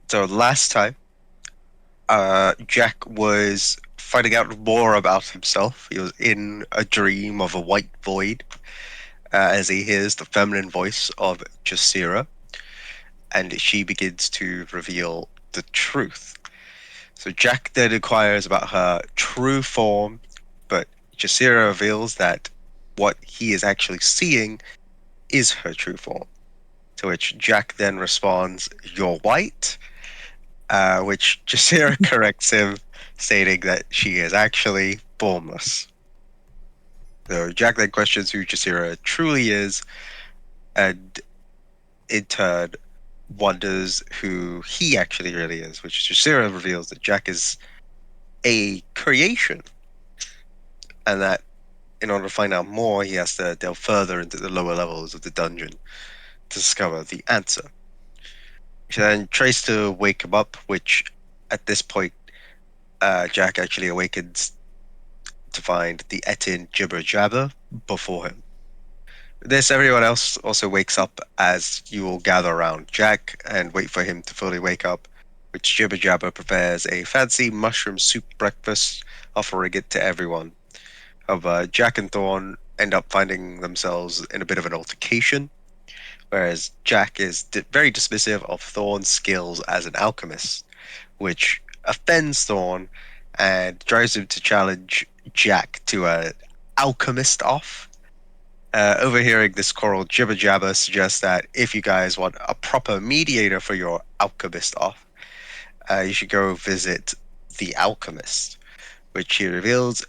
So last time, Jack was finding out more about himself. He was in a dream of a white void as he hears the feminine voice of Jasira, and she begins to reveal the truth. So Jack then inquires about her true form, but Jasira reveals that what he is actually seeing is her true form. To which Jack then responds, "You're white," which Jasira corrects him, stating that she is actually formless. So Jack then questions who Jasira truly is, and in turn wonders who he actually really is, which Jasira reveals that Jack is a creation, and that in order to find out more, he has to delve further into the lower levels of the dungeon to discover the answer. She then tries to wake him up, which at this point, Jack actually awakens to find the Etin jibber jabber before him. This, everyone else also wakes up as you all gather around Jack and wait for him to fully wake up, which Jibber Jabber prepares a fancy mushroom soup breakfast, offering it to everyone. However, Jack and Thorn end up finding themselves in a bit of an altercation, whereas Jack is very dismissive of Thorn's skills as an alchemist, which offends Thorn and drives him to challenge Jack to a alchemist off. Overhearing this choral jibber jabber suggests that if you guys want a proper mediator for your alchemist off, you should go visit the alchemist, which he reveals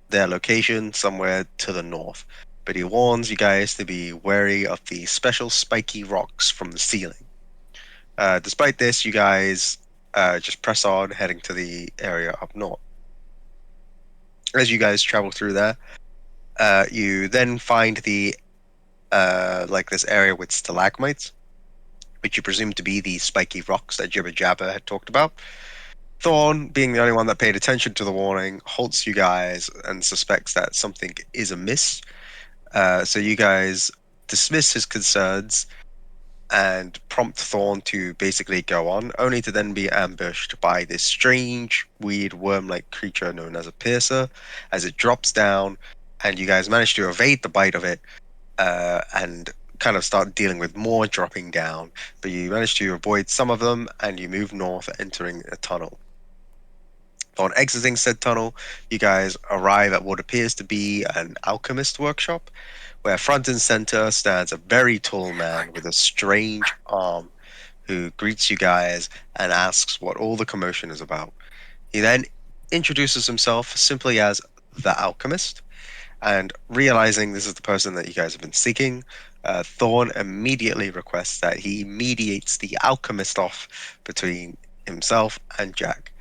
their location somewhere to the north. But he warns you guys to be wary of the special spiky rocks from the ceiling. Despite this, you guys just press on, heading to the area up north. As you guys travel through there, you then find the like this area with stalagmites, which you presume to be the spiky rocks that Jibber Jabber had talked about. Thorn, being the only one that paid attention to the warning, halts you guys and suspects that something is amiss. So you guys dismiss his concerns and prompt Thorn to basically go on, only to then be ambushed by this strange, weird, worm-like creature known as a piercer, as it drops down, and you guys manage to evade the bite of it, and kind of start dealing with more dropping down. But you manage to avoid some of them, and you move north, entering a tunnel. On exiting said tunnel, you guys arrive at what appears to be an alchemist workshop, where front and center stands a very tall man with a strange arm who greets you guys and asks what all the commotion is about. He then introduces himself simply as the alchemist, and realizing this is the person that you guys have been seeking, Thorn immediately requests that he mediates the alchemist off between himself and Jack.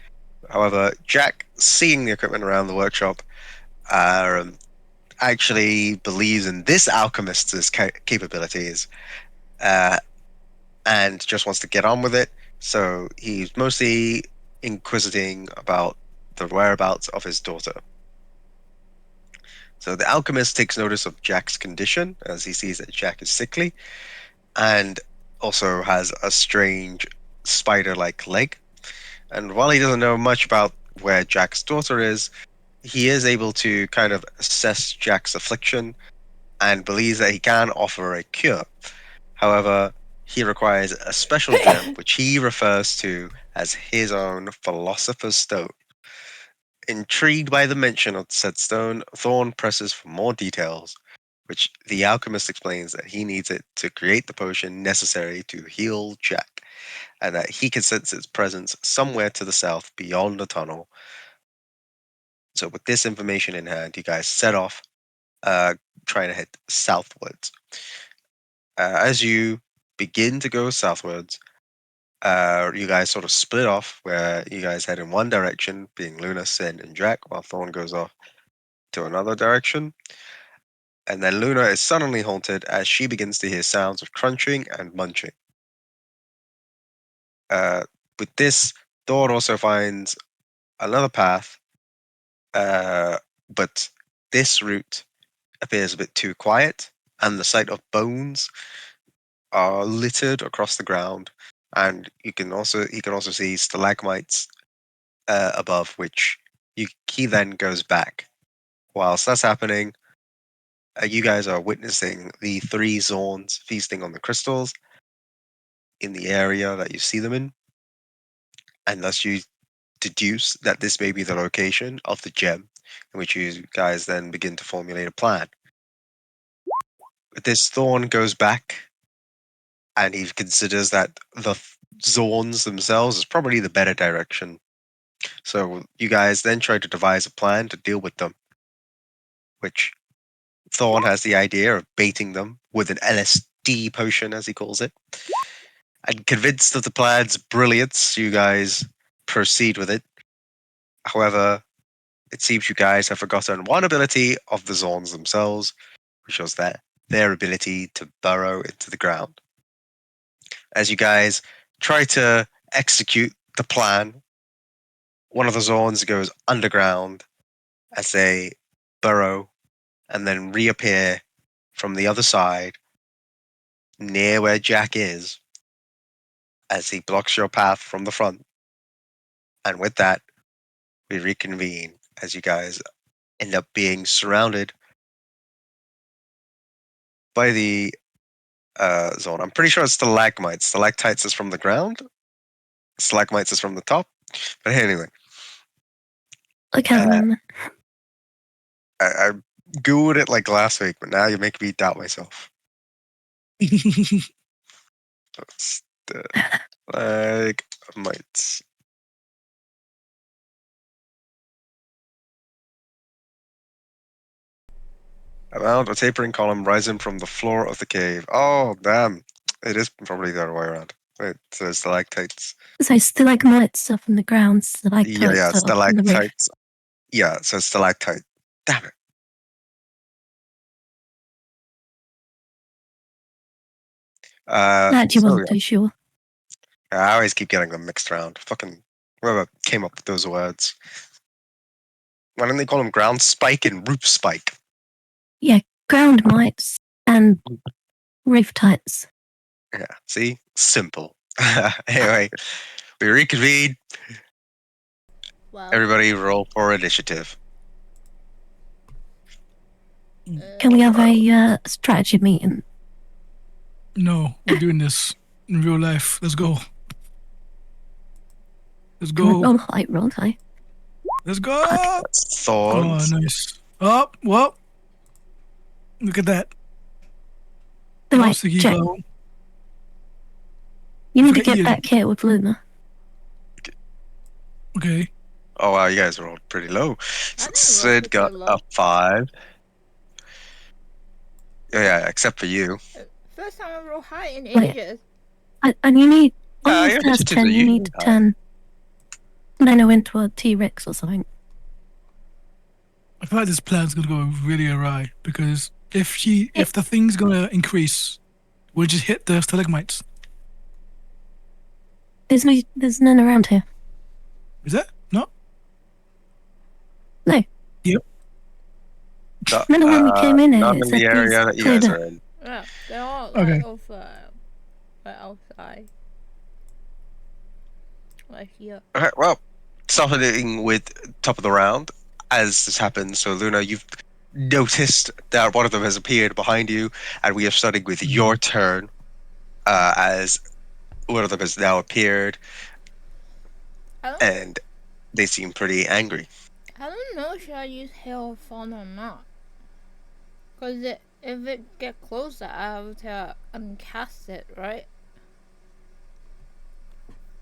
However, Jack, seeing the equipment around the workshop, um, actually believes in this alchemist's capabilities, uh, and just wants to get on with it. So he's mostly inquisiting about the whereabouts of his daughter. So the alchemist takes notice of Jack's condition as he sees that Jack is sickly and also has a strange spider like leg. And while he doesn't know much about where Jack's daughter is, he is able to kind of assess Jack's affliction and believes that he can offer a cure. However, he requires a special gem, which he refers to as his own Philosopher's Stone. Intrigued by the mention of said stone, Thorn presses for more details, which the alchemist explains that he needs it to create the potion necessary to heal Jack, and that he can sense its presence somewhere to the south beyond the tunnel. So, with this information in hand, you guys set off, uh, trying to head southwards. As you begin to go southwards, you guys sort of split off, where you guys head in one direction, being Luna, Sin, and Jack, while Thorn goes off to another direction. And then Luna is suddenly halted as she begins to hear sounds of crunching and munching. Uh, with this, Thorn also finds another path, uh, but this route appears a bit too quiet, and the sight of bones are littered across the ground. and he can also see stalagmites above, which he then goes back. Whilst that's happening, you guys are witnessing the three Zorns feasting on the crystals in the area that you see them in, and thus you deduce that this may be the location of the gem, in which you guys then begin to formulate a plan. This Thorn goes back, and he considers that the Zorns themselves is probably the better direction. So you guys then try to devise a plan to deal with them, which Thorn has the idea of baiting them with an LSD potion, as he calls it. And convinced of the plan's brilliance, you guys proceed with it. However, it seems you guys have forgotten one ability of the Zorns themselves, which was their ability to burrow into the ground. As you guys try to execute the plan, one of the Zorns goes underground as they burrow and then reappear from the other side near where Jack is as he blocks your path from the front. And with that, we reconvene as you guys end up being surrounded by the zone. I'm pretty sure it's stalagmites. Stalactites is from the ground. Stalagmites is from the top. But anyway, I can't remember. I googled it like last week, but now you make me doubt myself. Stalagmites. Amount of tapering column rising from the floor of the cave. Oh, damn. It is probably the other way around. Wait, so stalactites. So stalagmites are from the ground, stalactites Yeah, are from the roof. stalactites. Yeah, so stalactite. Damn it. Glad you wasn't too sure. I always keep getting them mixed around. Fucking whoever came up with those words. Why don't they call them ground spike and roof spike? Yeah, ground mites and roof tights. Yeah, see? Simple. Anyway, we reconvene. Well, Everybody roll for initiative. Can we have a strategy meeting? No, we're doing this in real life. Let's go. Let's go. Roll high, roll high. Let's go. That's thorns. Oh, nice. Oh, well. Look at that. Right, Lost the key Jack, phone. you need to Forget get Ian. back here with Luna. Okay. Oh wow, you guys rolled pretty low. I didn't roll Sid got super a low. 5. Yeah, except for you. First time I roll high in Wait. ages. And you need, on Yeah, your your first initiatives 10, are you need usually to high. turn Nano into a T-Rex or something. I feel like this plan's gonna go really awry because if the thing's gonna increase, we'll just hit the stalagmites. There's none around here. Is that? No? No. Yep. Remember when we came in here, Not it in said the area that you cleared guys up. are in. Yeah, they're all Okay. like over, right outside. Right here. Okay, well, starting with top of the round, as this happens, so Luna, you've noticed that one of them has appeared behind you, and we are starting with your turn, as one of them has now appeared, and they seem pretty angry. I don't know should I use Hail of Fawn or not. Because if it get closer, I have to uncast it, right?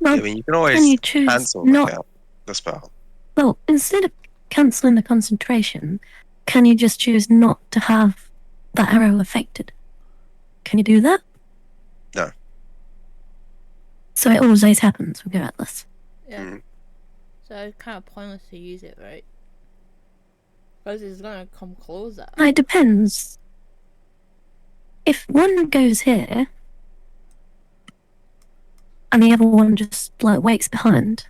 Well, I mean, you can always can you choose cancel not? the spell. Well, instead of cancelling the concentration, can you just choose not to have that arrow affected? Can you do that? No. So it always happens regardless. Yeah. Mm. So it's kind of pointless to use it, right? Because it's gonna come closer. It depends. If one goes here, and the other one just like waits behind,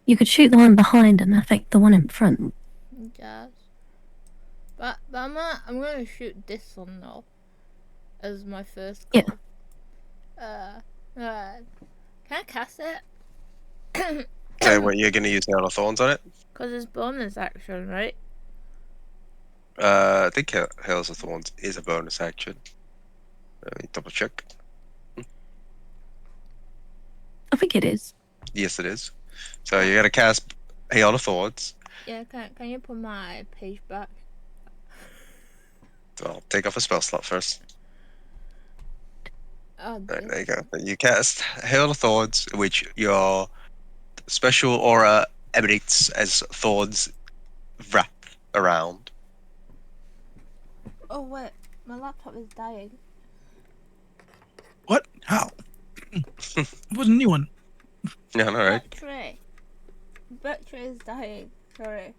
you could shoot the one behind and affect the one in front. Yes. But I'm gonna shoot this one though. As my first goal. Yeah. Can I cast it? So what, you're gonna use Hail of Thorns on it? Because it's bonus action, right? I think Hail of Thorns is a bonus action. Let me double check. I think it is. Yes, it is. So you gotta cast Hail of Thorns. Yeah, can you put my page back? So I'll take off a spell slot first. Oh, Right, dear. there you go. You cast Hail of Thorns, which your special aura emanates as thorns wrap around. Oh, wait. My laptop is dying. What? How? It was a new one. Yeah, alright. Battery is dying. Sorry.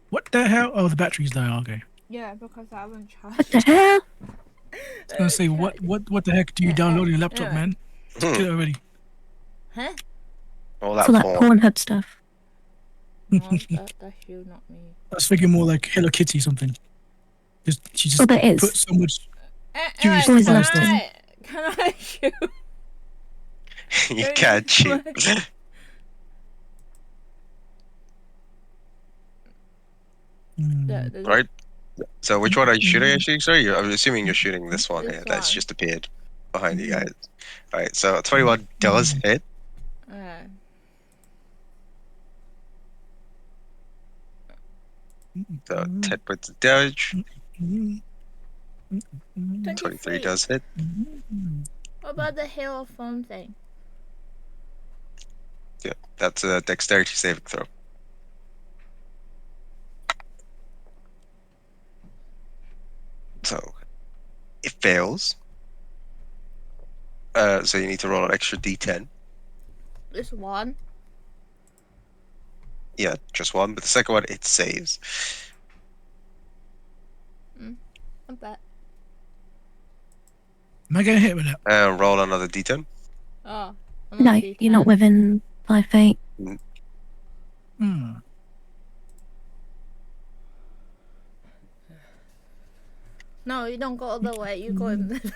What the hell? Oh, the battery's dying. Okay. Yeah, because I haven't charged. What the hell? I was gonna say, what the heck do you download on your laptop, man? Get it already. Huh? All It's that all that porn. Pornhub stuff. No, that's you, not me. I was thinking more like Hello Kitty something. She just Oh, there is. put so much. Alright, Always can loves can I shoot? You Very can't cheat. There's Right? So which one are you shooting actually? Sorry, I'm assuming you're shooting this one This here that's one. just appeared behind you guys. Alright, so 21 does hit. So 10 points of damage. 23 does hit. What about the Halo phone thing? Yeah, that's a dexterity saving throw. So it fails. So you need to roll an extra d10. This one. Yeah, just one. But the second one, it saves. Not bad. Am I getting hit with that? Roll another d10. Oh. No, you're not within 5 feet. Hmm. No, you don't go all the way. You go in the middle.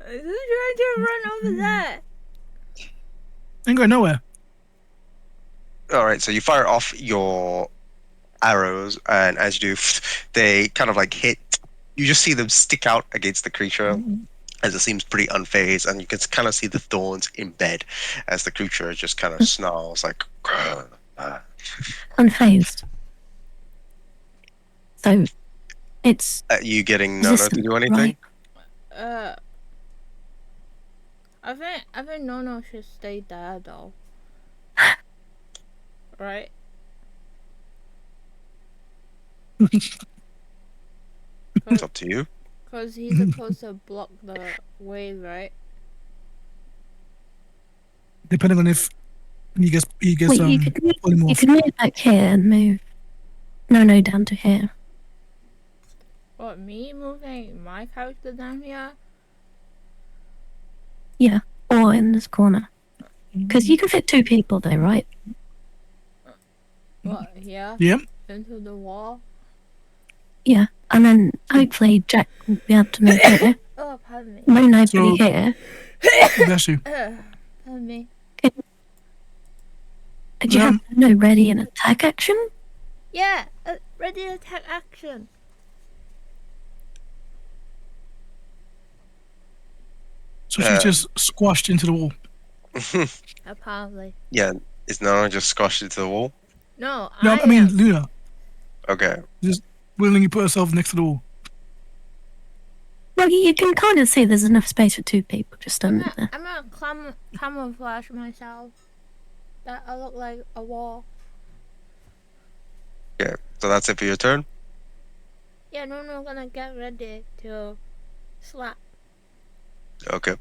Who's trying to run over there? Ain't going nowhere. All right, so you fire off your arrows, and as you do, they kind of like hit. You just see them stick out against the creature, as it seems pretty unfazed, and you can kind of see the thorns embed as the creature just kind of snarls like. Unfazed. So it's You getting Nono to resistant, do anything? right? I think Nono should stay there though. Right? It's up to you. Because he's supposed to block the way, right? Depending on if he gets Wait, you could polymorph. move back here and move. No, down to here. What, me moving my character down here? Yeah, or in this corner. Because you can fit 2 people though, right? What, here? Yep. Into the wall? Yeah, and then hopefully Jack will be able to move here. Oh, pardon me. No nobody So- here. Bless you. Pardon me. Did you have no ready and attack action? Yeah, ready attack action. So she's just squashed into the wall. Apparently. Yeah, is Nono just squashed into the wall? No, No, I mean Luna. Okay. Willingly put herself next to the wall. Well, you can kind of see there's enough space for 2 people just standing there. I'm gonna camouflage myself. That I look like a wall. Okay, so that's it for your turn? Yeah, no, gonna get ready to slap. Okay.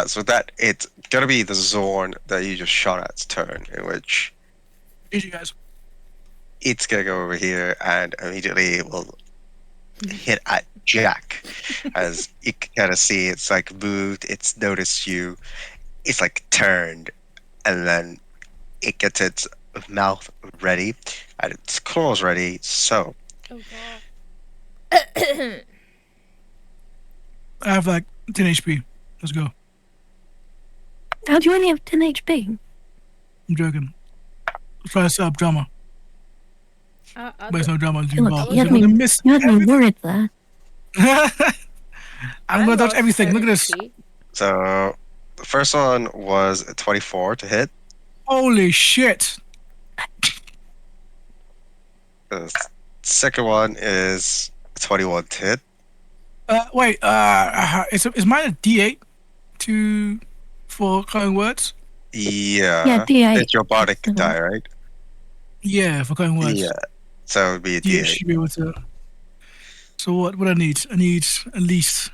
So that it's gonna be the Zorn that you just shot at's turn, in which GG guys. it's gonna go over here and immediately it will hit at Jack. As you can kind of see, it's like moved, it's noticed you, it's like turned, and then it gets its mouth ready and its claws ready. So Oh god. I have like 10 HP. Let's go. How do you only have 10 HP? I'm joking. Try to set up drama, I but there's no drama I feel like involved. you I'm had gonna miss you had me everything. worried there. I'm gonna dodge lost everything. Look at this. 10 HP. So the first one was a 24 to hit. Holy shit. The second one is a 21 to hit. Wait. Is mine a D8 for cutting words? Yeah. Yeah, D8. It's your bardic Excellent. die, right? Yeah, for cutting words. Yeah. So it would be a D8 D8. should be able to. So what I need? I need at least.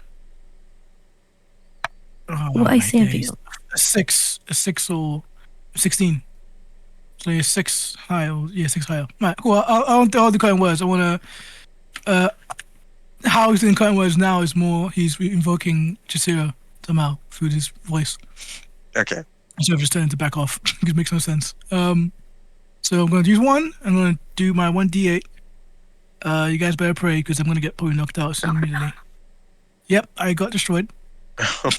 Oh, What my AC have days. you? A 6 or 16. So yeah, 6 higher. Yeah, 6 higher. Right, cool. I'll do cutting words. I want to. How he's doing cutting words now is more. He's invoking Jasira somehow through his voice. Okay. Instead of just telling him to back off. It makes no sense. So I'm going to use one. I'm going to do my 1d8. You guys better pray because I'm going to get probably knocked out soon immediately. Yep, I got destroyed. All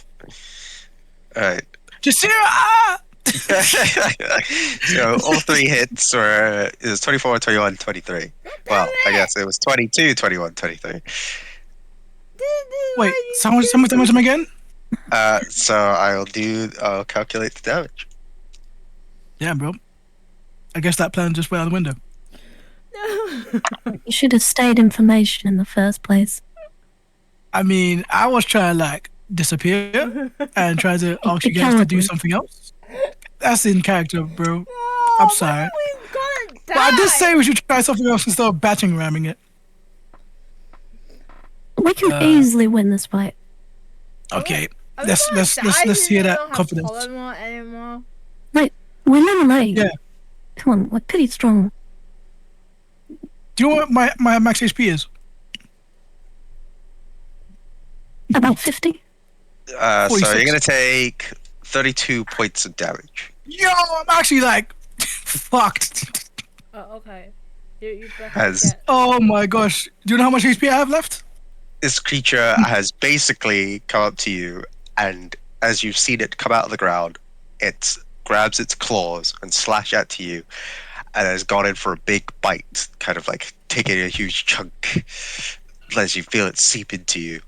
right. Jasira! Ah! So all three hits were it was 24, 21, 23. Well, I guess it was 22, 21, 23. Wait, someone again? So I'll calculate the damage. Yeah, bro. I guess that plan just went out the window. You should have stayed information in the first place. I mean, I was trying to like disappear and try to ask you guys to do Cowardly. something else. That's in character, bro. No, I'm sorry. we're gonna die. But I did say we should try something else instead of batting ramming it. We can easily win this fight. Okay, Are we let's gonna let's die let's let's since hear we that don't have confidence. polymorph anymore? We're level 8. Yeah. Come on, we're pretty strong. Do you know what my max HP is? About 50? So 46. you're gonna take 32 points of damage. Yo, I'm actually like fucked. Oh, okay. You better Has- get. Oh my gosh. Do you know how much HP I have left? This creature has basically come up to you, and as you've seen it come out of the ground, it grabs its claws and slash out to you, and has gone in for a big bite, kind of like taking a huge chunk as you feel it seep into you.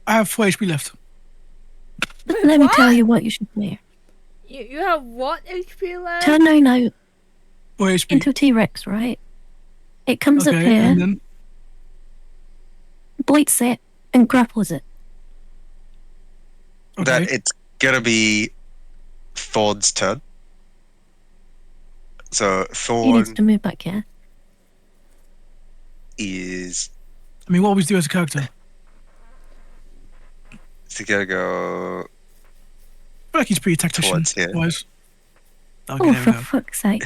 I have 4 HP left. Wait, Let me what? tell you what you should do. You have what HP left? Turn no 4 HP. into a T-Rex, right? It comes up Okay, here, and then bites it, and grapples it. okay. That it's gonna be Thorn's turn. So He needs Thorn to move back here. is I mean, what always do as a character? gonna go I feel like he's pretty tactician Towards here. wise. Okay, Oh, there for we go. fuck's sake.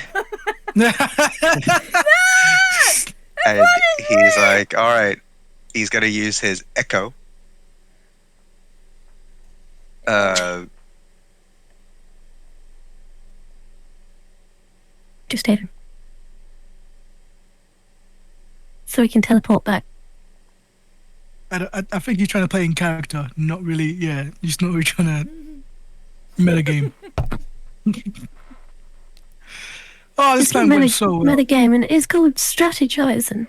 and he's like, all right, he's gonna use his echo. Just hit him. So he can teleport back. I think he's trying to play in character, not really. Yeah, he's not really trying to meta game. Oh, this It's not plan went so well. metagame, and it's called strategizing.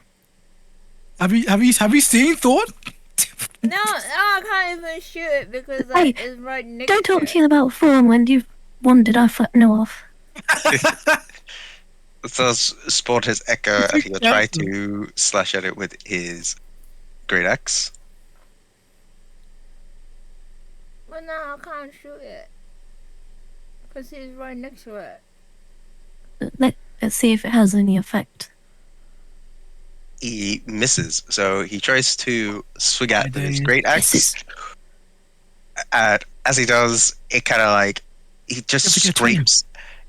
Have you seen Thought? No, I can't even shoot it because Hey, it's right next Don't to talk it. to me about form when you've wandered I fuck no off. So sport his echo, It's and he'll try exactly. to slash at it with his great axe. But no, I can't shoot it because he's right next to it. Let's see if it has any effect. He misses, so he tries to swing at with his Days. great axe. This is And as he does, it kind of like he just You have to get to him. scrapes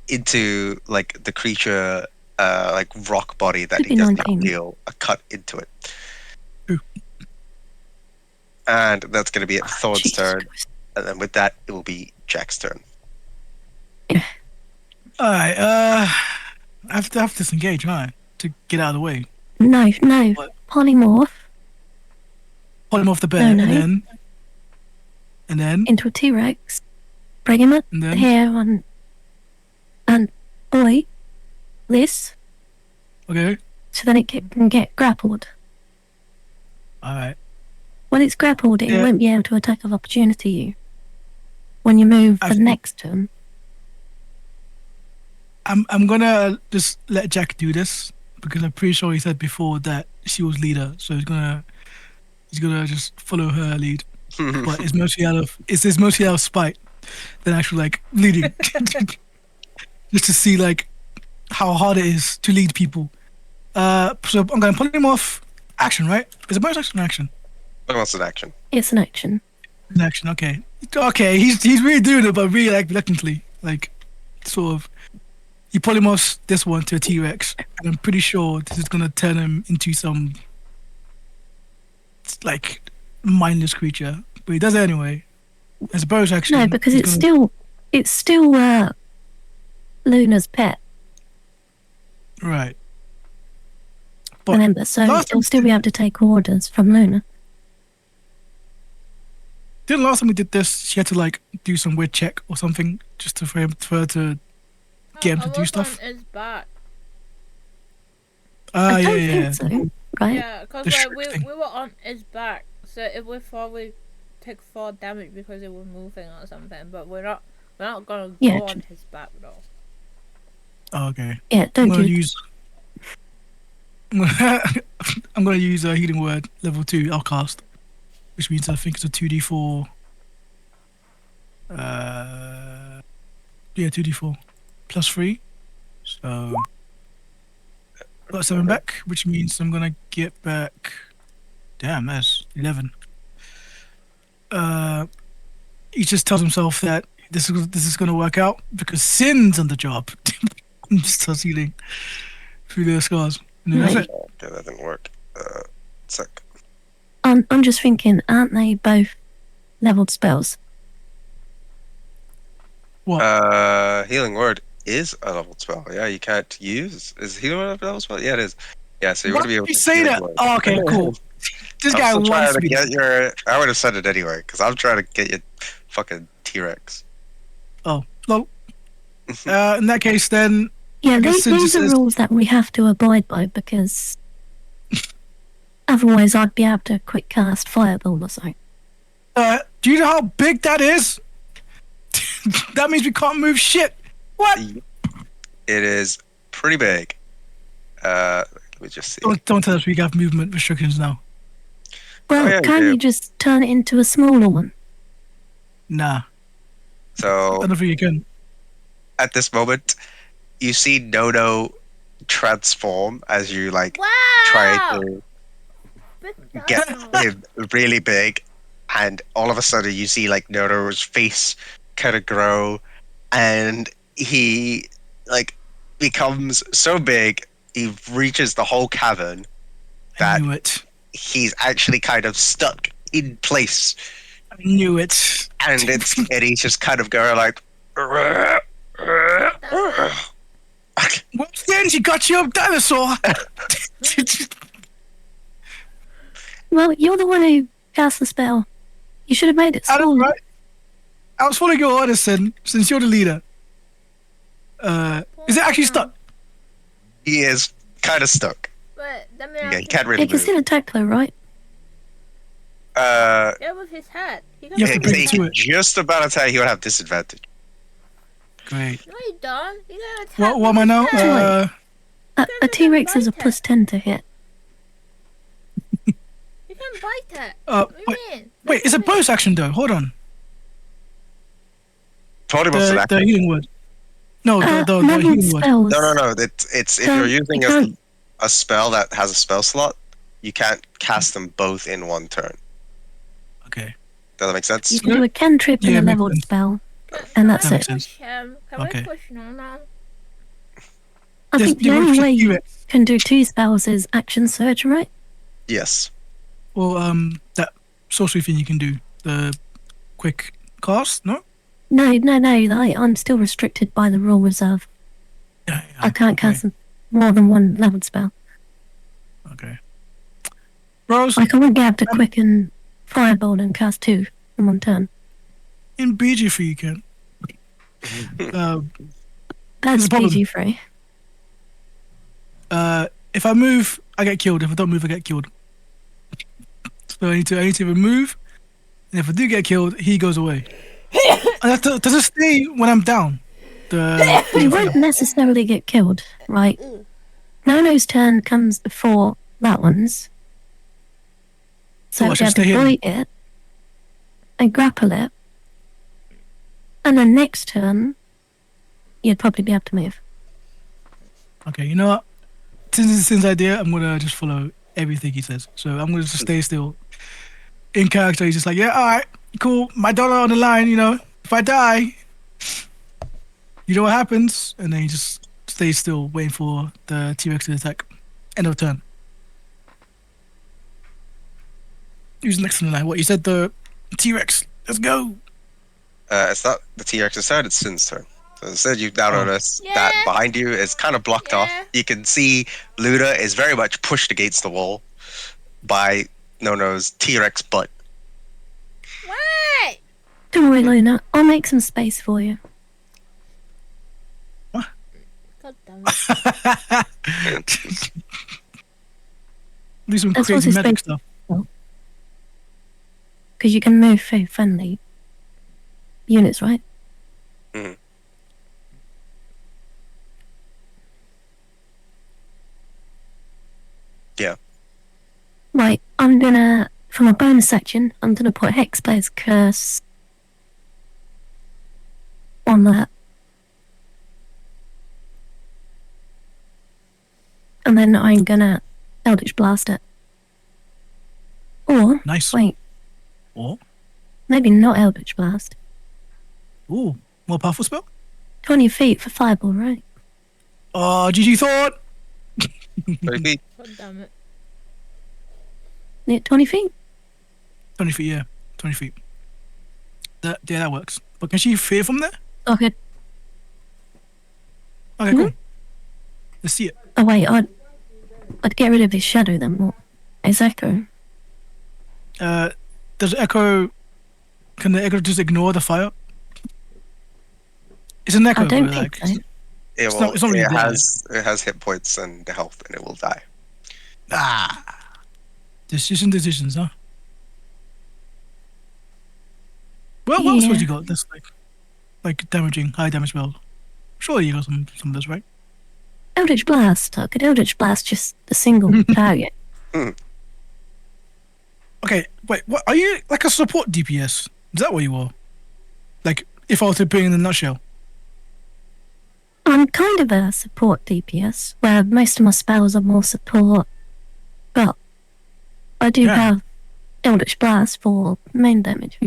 into like the creature, like rock body that Could he be doesn't 19. feel a cut into it. Ooh. And that's going to be it for Thorn's Jesus turn, Christ. and then with that, it will be Jack's turn. All right. I have to disengage, huh? To get out of the way. No. What? Polymorph. pull him off the bed, no. and then, Into a T-Rex. Bring him up and then. here and boy, this, Okay. so then it can get grappled. All right. When it's grappled, it Yeah. won't be able to attack of opportunity you. When you move I the think- next turn. I'm gonna just let Jack do this because I'm pretty sure he said before that she was leader, so he's gonna just follow her lead. But it's mostly mostly out of spite than actually like leading, just to see like how hard it is to lead people. So I'm gonna put him off action, right? Is it bonus action or action? What's an action? It's an action. An action, okay. Okay, he's really doing it, but really like reluctantly, like sort of. You pull him off this one to a T-Rex, and I'm pretty sure this is gonna turn him into some like mindless creature. But he does it anyway. As a bonus action. No, because he's it's still Luna's pet. right. But Remember, so last it'll time- still be able to take orders from Luna. Didn't last time we did this, she had to like do some weird check or something just to for her to get him I to do was stuff. on his back. I don't Yeah. think so, right? Yeah, because The like, shark we thing. were on his back, so if we thought we take 4 damage because it was moving or something, but we're not gonna Yeah, go on his back though. Oh, okay. Yeah, I'm don't gonna do use. I'm gonna use a healing word level 2 outcast, which means I think it's a 2d4. Yeah, 2d4 plus 3. So got 7 back, which means I'm gonna get back. Damn, that's 11. He just tells himself that this is gonna work out because Sin's on the job. And just starts healing through their scars. And then that's Right. it. Okay, that didn't work. Sec. I'm just thinking, aren't they both leveled spells? What? Healing word is a level spell. Yeah, you can't use. Is healing word a level spell? Yeah, it is. Yeah, so you Why want to be able did to you say healing that? word. Oh, okay, cool. This I'm guy still trying wants to me. get your. I would have said it anyway because I'm trying to get your fucking T-Rex. Oh, well. In that case, then Yeah, guess Sin these just are says- rules that we have to abide by because otherwise I'd be able to quick cast Fireball or something. do you know how big that is? That means we can't move shit. What? It is pretty big. Let me just see. Don't tell us we have movement restrictions now. Well, yeah, you can't do. you just turn it into a smaller one? Nah, I So don't think you can. at this moment, you see Nono transform as you like Wow! try to Big get dino. him really big, and all of a sudden you see like Nono's face kind of grow, and he like becomes so big he reaches the whole cavern I that knew it. he's actually kind of stuck in place, I knew it. and and he's just kind of going like. Well, then she got you a dinosaur. Well, you're the one who cast the spell. You should have made it I don't smaller. right. I was following your orders, Sin, since you're the leader. Is it actually stuck? He is kind of stuck. But that means Yeah, he can't really It can move. still attack though, right? Yeah, with his head. He can You have to He bring it to can it. just about attack. He would have disadvantage. Great. No, you don't. You gotta attack. What am I now? with his head. A T-Rex is a bite it. +10 to hit. You can bite it. What do you mean? Wait, it's a bonus action though. Hold on. Probably most The action. healing word. No, the Leveled healing word. spells. No. It's if So, you're you using can't- a spell that has a spell slot, you can't cast them both in one turn. Okay. Does that make sense? You can do a cantrip Yeah, and a makes leveled sense. spell, Can and I that's makes it. sense. push him? Can Okay. we push Nona? I think the you only want way to do you it. can do 2 spells is action surge, right? Yes. Well, that sorcery thing you can do. The quick cast, no? No. I'm still restricted by the rule reserve. Yeah. I can't cast more than one leveled spell. Okay. Rose, Like I won't be able to quicken Fireball and cast 2 in one turn. In BG3 you can. That's a problem. PG-free. If I move, I get killed. If I don't move, I get killed. So I need to remove, and if I do get killed, he goes away. And does it stay when I'm down? You won't necessarily get killed, right? Nono's turn comes before that one's. So I you should have stay to here. bite it and grapple it. And then next turn, you'd probably be able to move. Okay, you know what? Since it's Sin's idea, I'm gonna just follow everything he says. So I'm gonna just stay still. In character, he's just like, yeah, all right, cool. My dollar on the line. You know, if I die, you know what happens, and then he just stays still, waiting for the T-Rex to attack. End of turn. Who's next in the line? What you said? The T-Rex. Let's go. It's not the T-Rex's turn, it's Sin's turn. So instead, you've now Oh. noticed Yeah. that behind you is kind of blocked off. Yeah. You can see Luna is very much pushed against the wall by Nono's T-Rex butt. What? Don't worry, Luna. I'll make some space for you. God damn it. Do some That's crazy what's magic his stuff. Because you can move through friendly units, right? Mhm. Yeah. Right, I'm gonna, for my bonus action, I'm gonna put Hexblade's Curse on that. And then I'm gonna Eldritch Blast it. Or, Nice. wait, Oh, maybe not Eldritch Blast. ooh, more powerful spell. 20 feet for Fireball, right? Oh, GG thought. 30 feet. God damn it. Yeah, 20 feet? 20 feet, yeah, 20 feet. That works. But can she fear from there? Okay. Okay, cool. Let's see it. Oh wait, I'd get rid of his shadow then. What? His echo. Does Echo? Can the Echo just ignore the fire? It's an Echo, I don't but, think like, so. It, not- it's not really it there. has hit points and health, and it will die. Decisions, huh? Well, what else Yeah. was you got? That's like damaging, high damage spell. Surely you got some of those, right? Eldritch Blast. I could Eldritch Blast just a single target. Okay, wait. What are you like a support DPS? Is that what you are? Like, if I were to put it in a nutshell. I'm kind of a support DPS, where most of my spells are more support. But I do Yeah. have Eldritch Blast for main damage.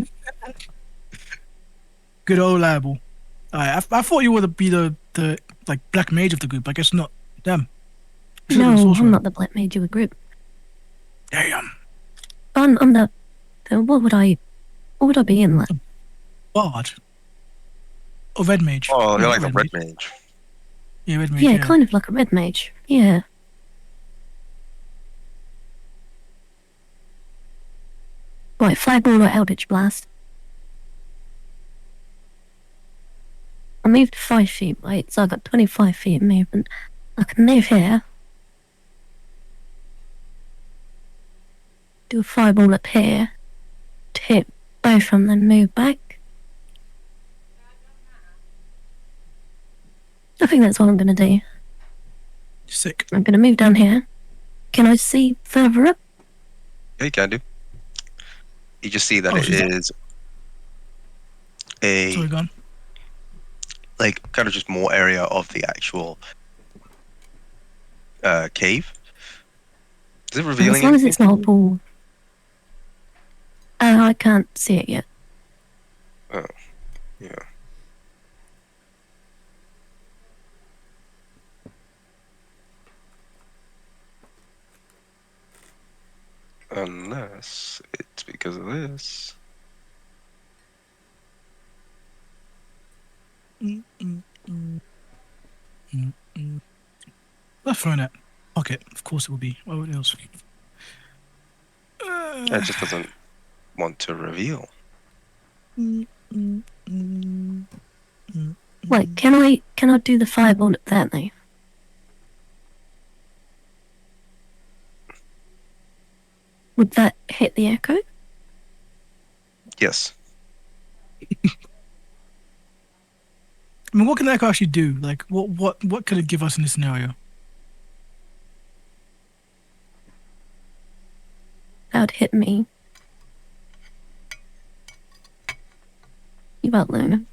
Good old label. I thought you would be the like black mage of the group. I guess not. Damn. You should've been a No, sorcerer. I'm not the Black Mage of a group. Damn. I'm the what would I be in that? Bard. Or red mage. Oh, Yeah, you're like a red mage. mage. Yeah, red mage. Yeah, Yeah, kind of like a red mage. Yeah. Right, Fireball or Eldritch Blast. I moved 5 feet, right? So I got 25 feet of movement. I can move here. Do a fireball up here. To hit both and then move back. I think that's what I'm going to do. Sick. I'm going to move down here. Can I see further up? Yeah, you can do. You just see that Oh, it she's up. is a Sorry, gone. like kind of just more area of the actual cave. Is it revealing As long as anything? it's not a ball. I can't see it yet. Oh, yeah. Unless it's because of this. Let's throw that. Pocket. Of course it will be. What else? It just doesn't want to reveal? Wait, can I do the fireball at that though? Would that hit the echo? Yes. I mean, what can Echo actually do? Like, what could it give us in this scenario? That would hit me. You about Luna?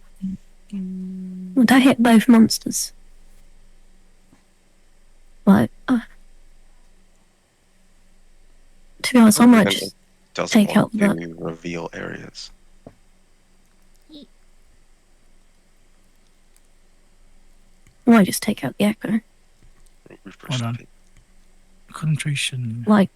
Would that hit both monsters? Like, to be honest, I might just Doesn't take out want that. to reveal areas. I might just take out the echo. Refresh Hold the on. page. Concentration. Like,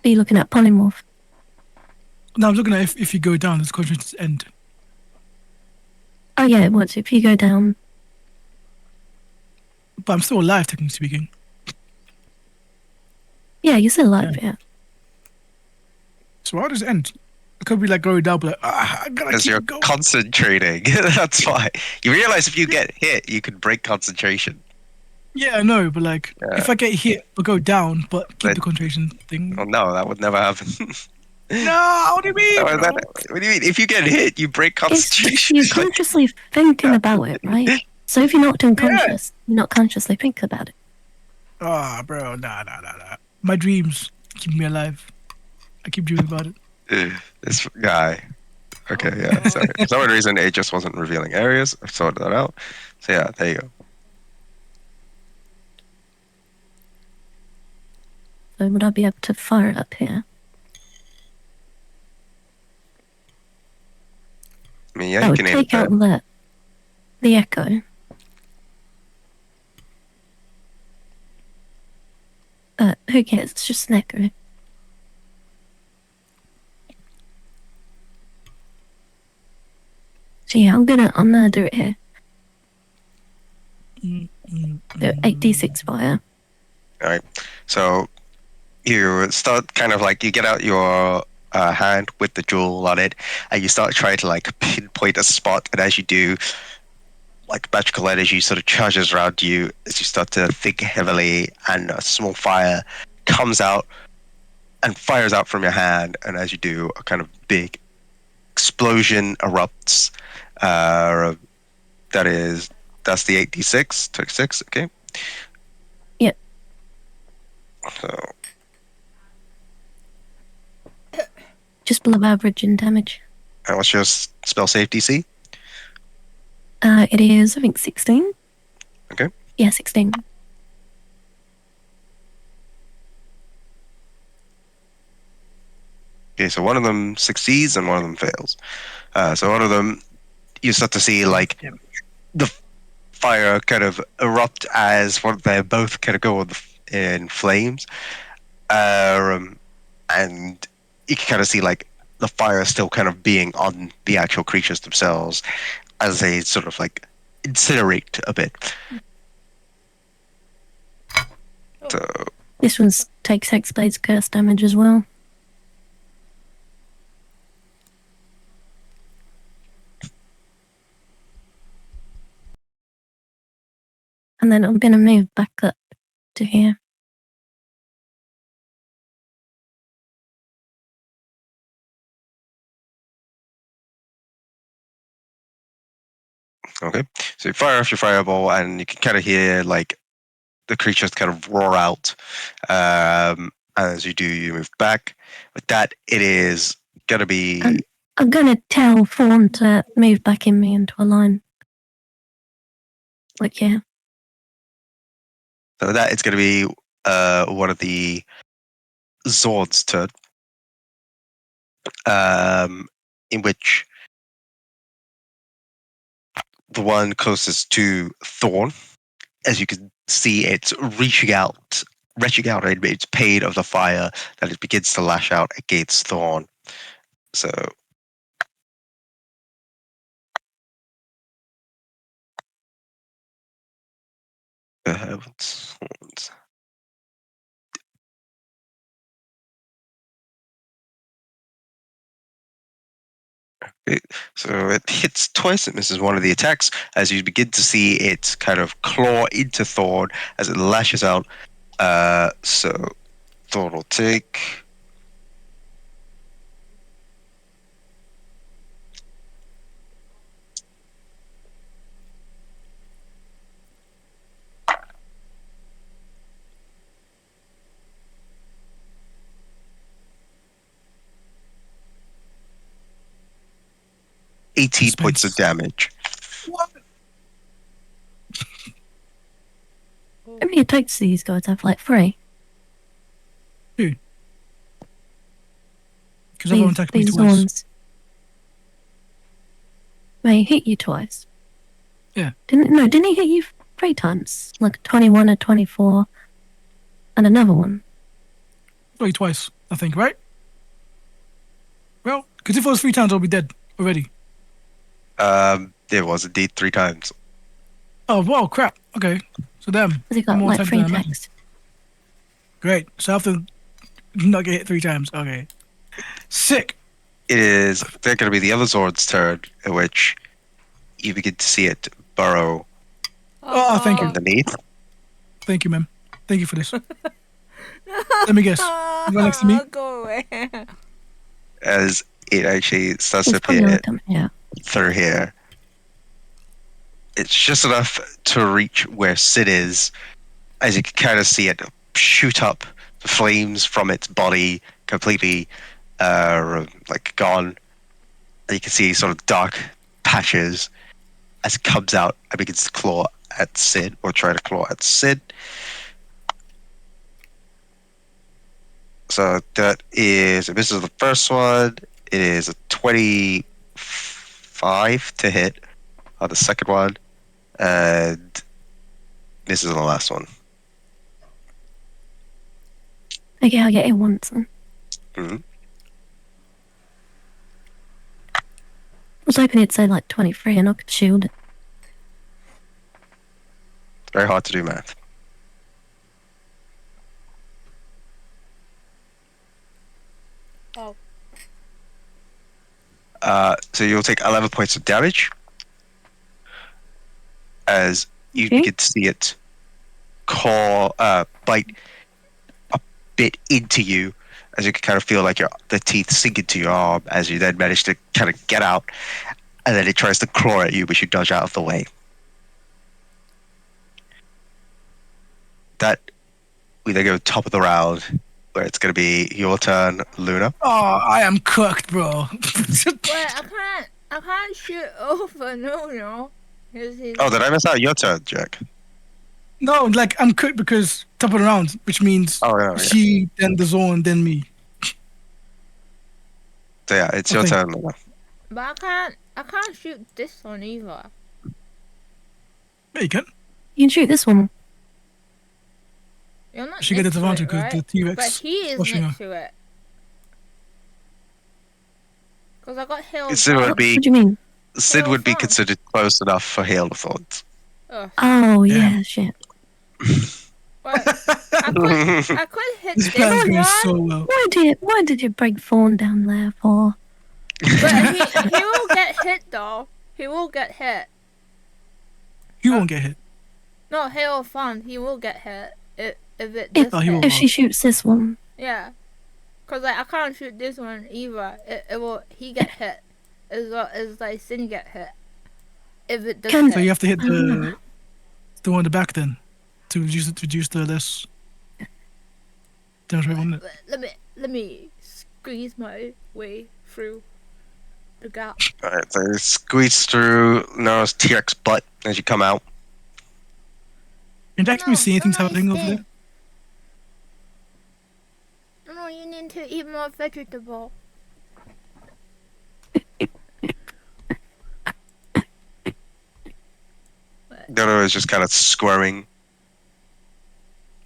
are you looking at polymorph? No, I'm looking at if you go down, this concentration end. Oh yeah, it would. If you go down, But I'm still alive, technically speaking. yeah, you're still alive. Yeah. So how does it end? It could be like going down, but like, I gotta Because you're keep going. concentrating. That's why. You realize if you get hit, you can break concentration. Yeah, I know, but like, Yeah. if I get hit, I'll go down, but keep But- the concentration thing. Oh no, that would never happen. No, what do you mean? No, bro? what do you mean? If you get hit, you break It's just concentration. you Like, consciously thinking about it, right? So if you're not unconscious, you're not consciously thinking about it. Ah, bro, nah. My dreams keep me alive. I keep dreaming about it. this guy. Okay, yeah. Sorry. For some reason, it just wasn't revealing areas. I sorted that out. So yeah, there you go. So would I be able to fire it up here? I mean, yeah, I you would can aim take it out the echo. Who cares? It's just an echo. So yeah, I'm gonna do it here. Do 8d6 fire. All right. So you start kind of like you get out your hand with the jewel on it, and you start trying to like pinpoint a spot. And as you do, like magical energy sort of charges around you as you start to think heavily, and a small fire comes out and fires out from your hand. And as you do, a kind of big explosion erupts. That's the 8d6, 26. Okay. Yep. So Just below average in damage. and what's your spell save DC? It is, I think, 16. Okay. Yeah, 16. Okay, so one of them succeeds and one of them fails. So one of them, you start to see like the fire kind of erupt as they're both kind of go in flames, and you can kind of see like the fire still kind of being on the actual creatures themselves as they sort of like incinerate a bit. So This one takes Hexblade's curse damage as well. And then I'm gonna move back up to here. okay, so you fire off your fireball, and you can kind of hear like the creatures kind of roar out. As you do, you move back. With that, it is gonna be I'm gonna tell Fawn to move back in me into a line. Like, yeah. so that it's gonna be one of the Zord's turn, in which the one closest to Thorn, as you can see, it's reaching out in its pain of the fire that it begins to lash out against Thorn. So The heavens. Horns. So it hits twice. It misses one of the attacks as you begin to see it kind of claw into Thorn as it lashes out. So Thorn will take. $18 points of damage. What? How many attacks do these guys have? Like 3? Because everyone attacked me These twice. ones. Well, he hit you twice. Yeah. Didn't he hit you 3 times? Like 21 or 24. And another one. Wait, twice, I think, right? Well, because if it was 3 times, I'll be dead already. It was indeed 3 times. Oh, whoa, crap. Okay. So damn. Has he got more like attacks 3 than I imagined. attacks? Great. So I have to not get hit 3 times. Okay. Sick. It is they're going to be the other Zord's turn, in which you begin to see it burrow Oh, thank you. underneath. Thank you, ma'am. Thank you for this. Let me guess. You right next to me? Go away. As it actually starts It's to probably appear not coming out. through here. It's just enough to reach where Sid is, as you can kind of see it shoot up, the flames from its body completely like gone. And you can see sort of dark patches as it comes out and begins to claw at Sid, or try to claw at Sid. So that is, if this is the first one, it is a 25 to hit on the second one, and this is the last one. Okay, I'll get it once then. Mhm. I was hoping it'd say like 23 and I could shield it. Very hard to do math. Oh. So you'll take 11 points of damage as you Okay. begin to see it bite a bit into you, as you can kind of feel like the teeth sink into your arm, as you then manage to kind of get out, and then it tries to claw at you, but you dodge out of the way. That we then go top of the round, where it's going to be your turn, Luna. Oh, I am cooked, bro. Wait, I can't shoot over no. Oh, did I miss out your turn, Jack? No, like, I'm cooked because top of the round, which means Oh, yeah. she, then the zone, then me. So yeah, it's your Okay. turn, Luna. But I can't shoot this one either. Yeah, you can. You can shoot this one. You're not She get next to advantage it, because right? the T-Rex But he is pushing next her. to it. Because I got healed. Sid would What be do you mean? Sid Hail would be of Frost. considered close enough for Hail of Thorns. Ugh. Oh, Yeah. yeah, shit. But I could hit This this plan's going one. so well. Why did you break Thorn down there for? But he will get hit though. He will get hit. You won't get hit. No, Hail of Fun, he will get hit. If it If, does he will hit. if she shoots this one. Yeah. Cause like I can't shoot this one either. He get hit. As well as like Sin get hit. If it does Can- hit. So you have to hit Ah. the one in the back then to reduce the less damage rate on it. Let me squeeze my way through the gap. Alright, so you squeeze through Nara's T-Rex butt as you come out. Can you actually see anything's happening over stay. there? No, you need to eat more vegetable. Nara is just kind of squirming.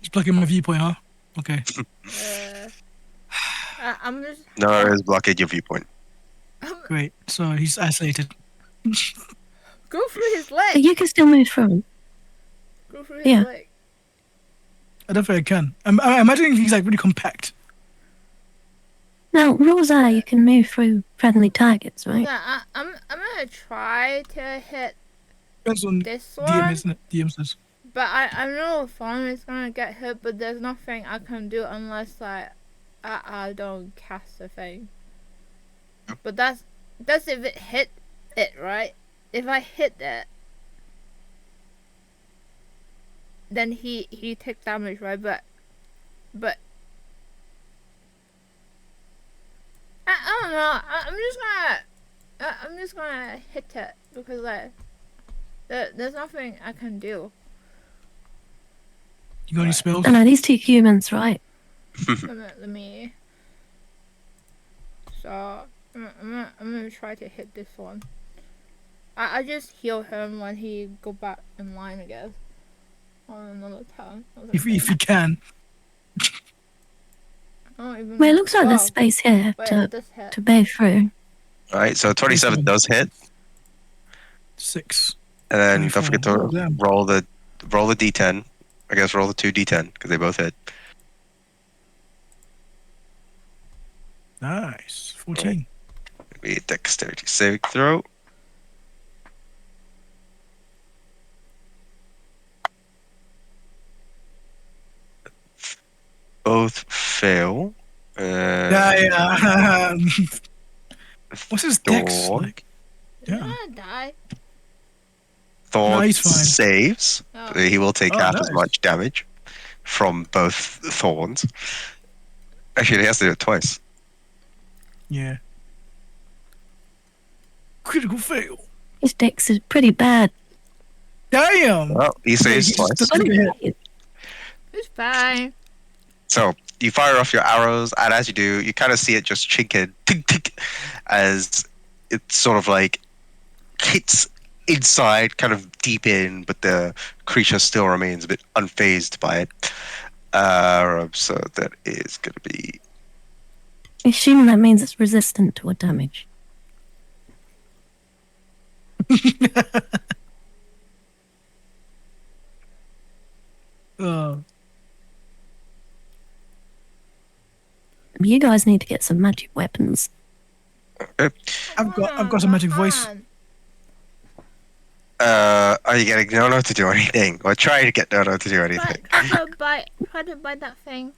He's blocking my viewpoint, huh? Okay. I'm just. Nara is blocking your viewpoint. Great. So he's isolated. Go through his But leg. you can still move through. Go through his Yeah. leg. I don't think I can. I'm imagining he's like really compact. Now, rules are you can move through friendly targets, right? Yeah, I'm gonna try to hit Depends on this DM, one, isn't it? DM says. but I know Fawn is gonna get hit, but there's nothing I can do unless like I don't cast a thing. But that's if it hit it, right? If I hit it, then he takes damage, right? But I don't know. I'm just gonna hit it because like there's nothing I can do. You got any spells? I know these two humans, right? Let me. So I'm gonna try to hit this one. I just heal him when he go back in line again on another turn. If you can. I don't even Well, it know. looks like there's space here But it to does hit. bay through. All right, so 27 does hit, 6. and then 24. don't forget to Oh, damn. roll the d10. I guess roll the 2d10 because they both hit. Nice. 14. Be a dexterity saving throw. Both fail. Yeah. What's his dex Thorn. like? Is he Yeah. gonna die? Thorn No, he's fine. saves. Oh. He will take Oh, half nice. as much damage from both thorns. Actually, he has to do it twice. Yeah. Critical fail. His dex is pretty bad. Damn. Well, he saves twice. Just took a hit. It's fine. So you fire off your arrows, and as you do, you kind of see it just chinking, tink, tink, as it sort of like hits inside, kind of deep in, but the creature still remains a bit unfazed by it. So that is going to be Assuming that means it's resistant to a damage. Oh. You guys need to get some magic weapons. I've got some magic voice. Are you getting Nono to do anything? Or trying to get Nono to do anything? Try to bite that thing.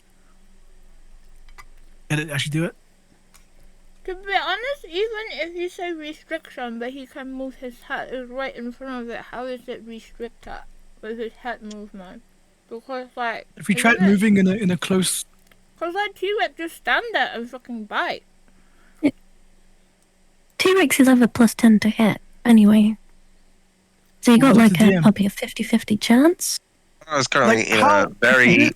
Did it actually do it? To be honest, even if you say restriction, but he can move his head is right in front of it, how is it restricted with his head movement? Because like If we tried moving in a close. Because like T-Rex just stand there and fucking bite. T-Rexes have a +10 to hit, anyway. So you got What's like the a DM? probably a 50-50 chance. I was currently Like, in how- a very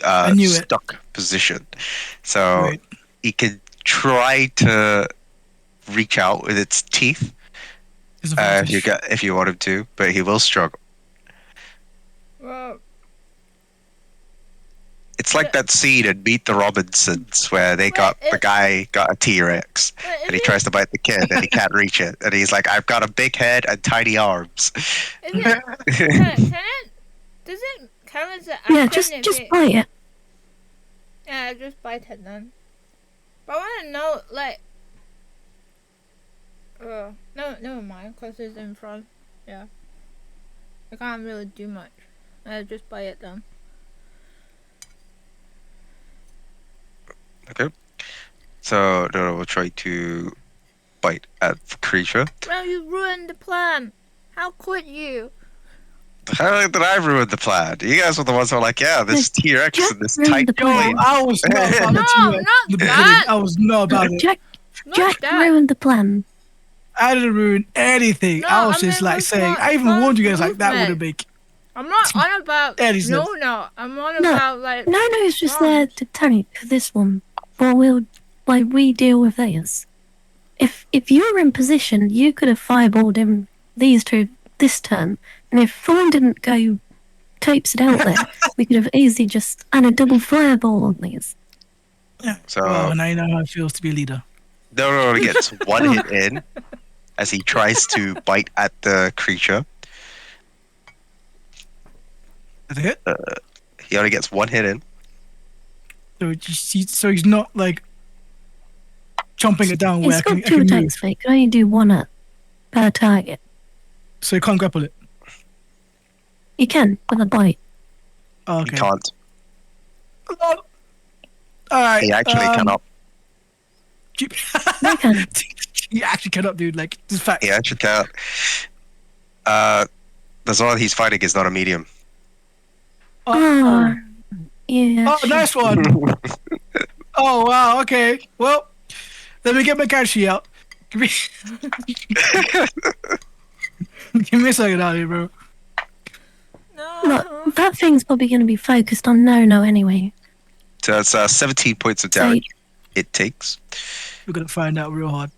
I knew it. stuck position. So Right. he could try to reach out with its teeth Disadvantage. if you want him to, but he will struggle. Well, It's like that scene in Meet the Robinsons where the guy got a T-Rex and he tries to bite the kid and he can't reach it and he's like, I've got a big head and tiny arms. Can it? Does it count as an action? Yeah, if just it, bite it. Yeah, just bite it then. But I want to know, like, no, never mind, cause it's in front. Yeah, I can't really do much. Just bite it then. Okay. So no, we'll try to bite at the creature. Well, you ruined the plan. How could you? How did I ruin the plan? You guys were the ones who were like, yeah, this T-Rex Jack and this ruined tight the Yo, plan. plane. I was not about No, the T-Rex. not The that. beginning, I was not about it. Jack Not that. ruined the plan. I didn't ruin anything. No, I was I just mean, like with saying, my I even warned you guys like that movement. wouldn't make. I'm not on about. Eddie said. No. I'm on No, about like. No, it's just Oh. there to tell you for this one. While we deal with theirs. If you were in position, you could have fireballed him these two this turn, and if Thorn didn't go tapes it out there, we could have easily just and a double fireball on these. So Well, now you know how it feels to be a leader. no gets one hit in as he tries to bite at the creature. Is it hit? He only gets one hit in. So he's not like chomping it down where It's I got can two move. attacks, but it can only do one per target. So you can't grapple it. You can with a bite. Oh, He okay. can't. All right. He actually cannot. No, can. He actually cannot, dude. Like, this is fact. He actually can't. The Zord he's fighting is not a medium. Oh, yeah. Oh, sure. nice one. Oh, wow. Okay. Well, let me get my card sheet out. Give me, give me a second out here, bro. No. Look, that thing's probably going to be focused on no anyway. So it's 17 points of So, damage it takes. We're gonna find out real hard.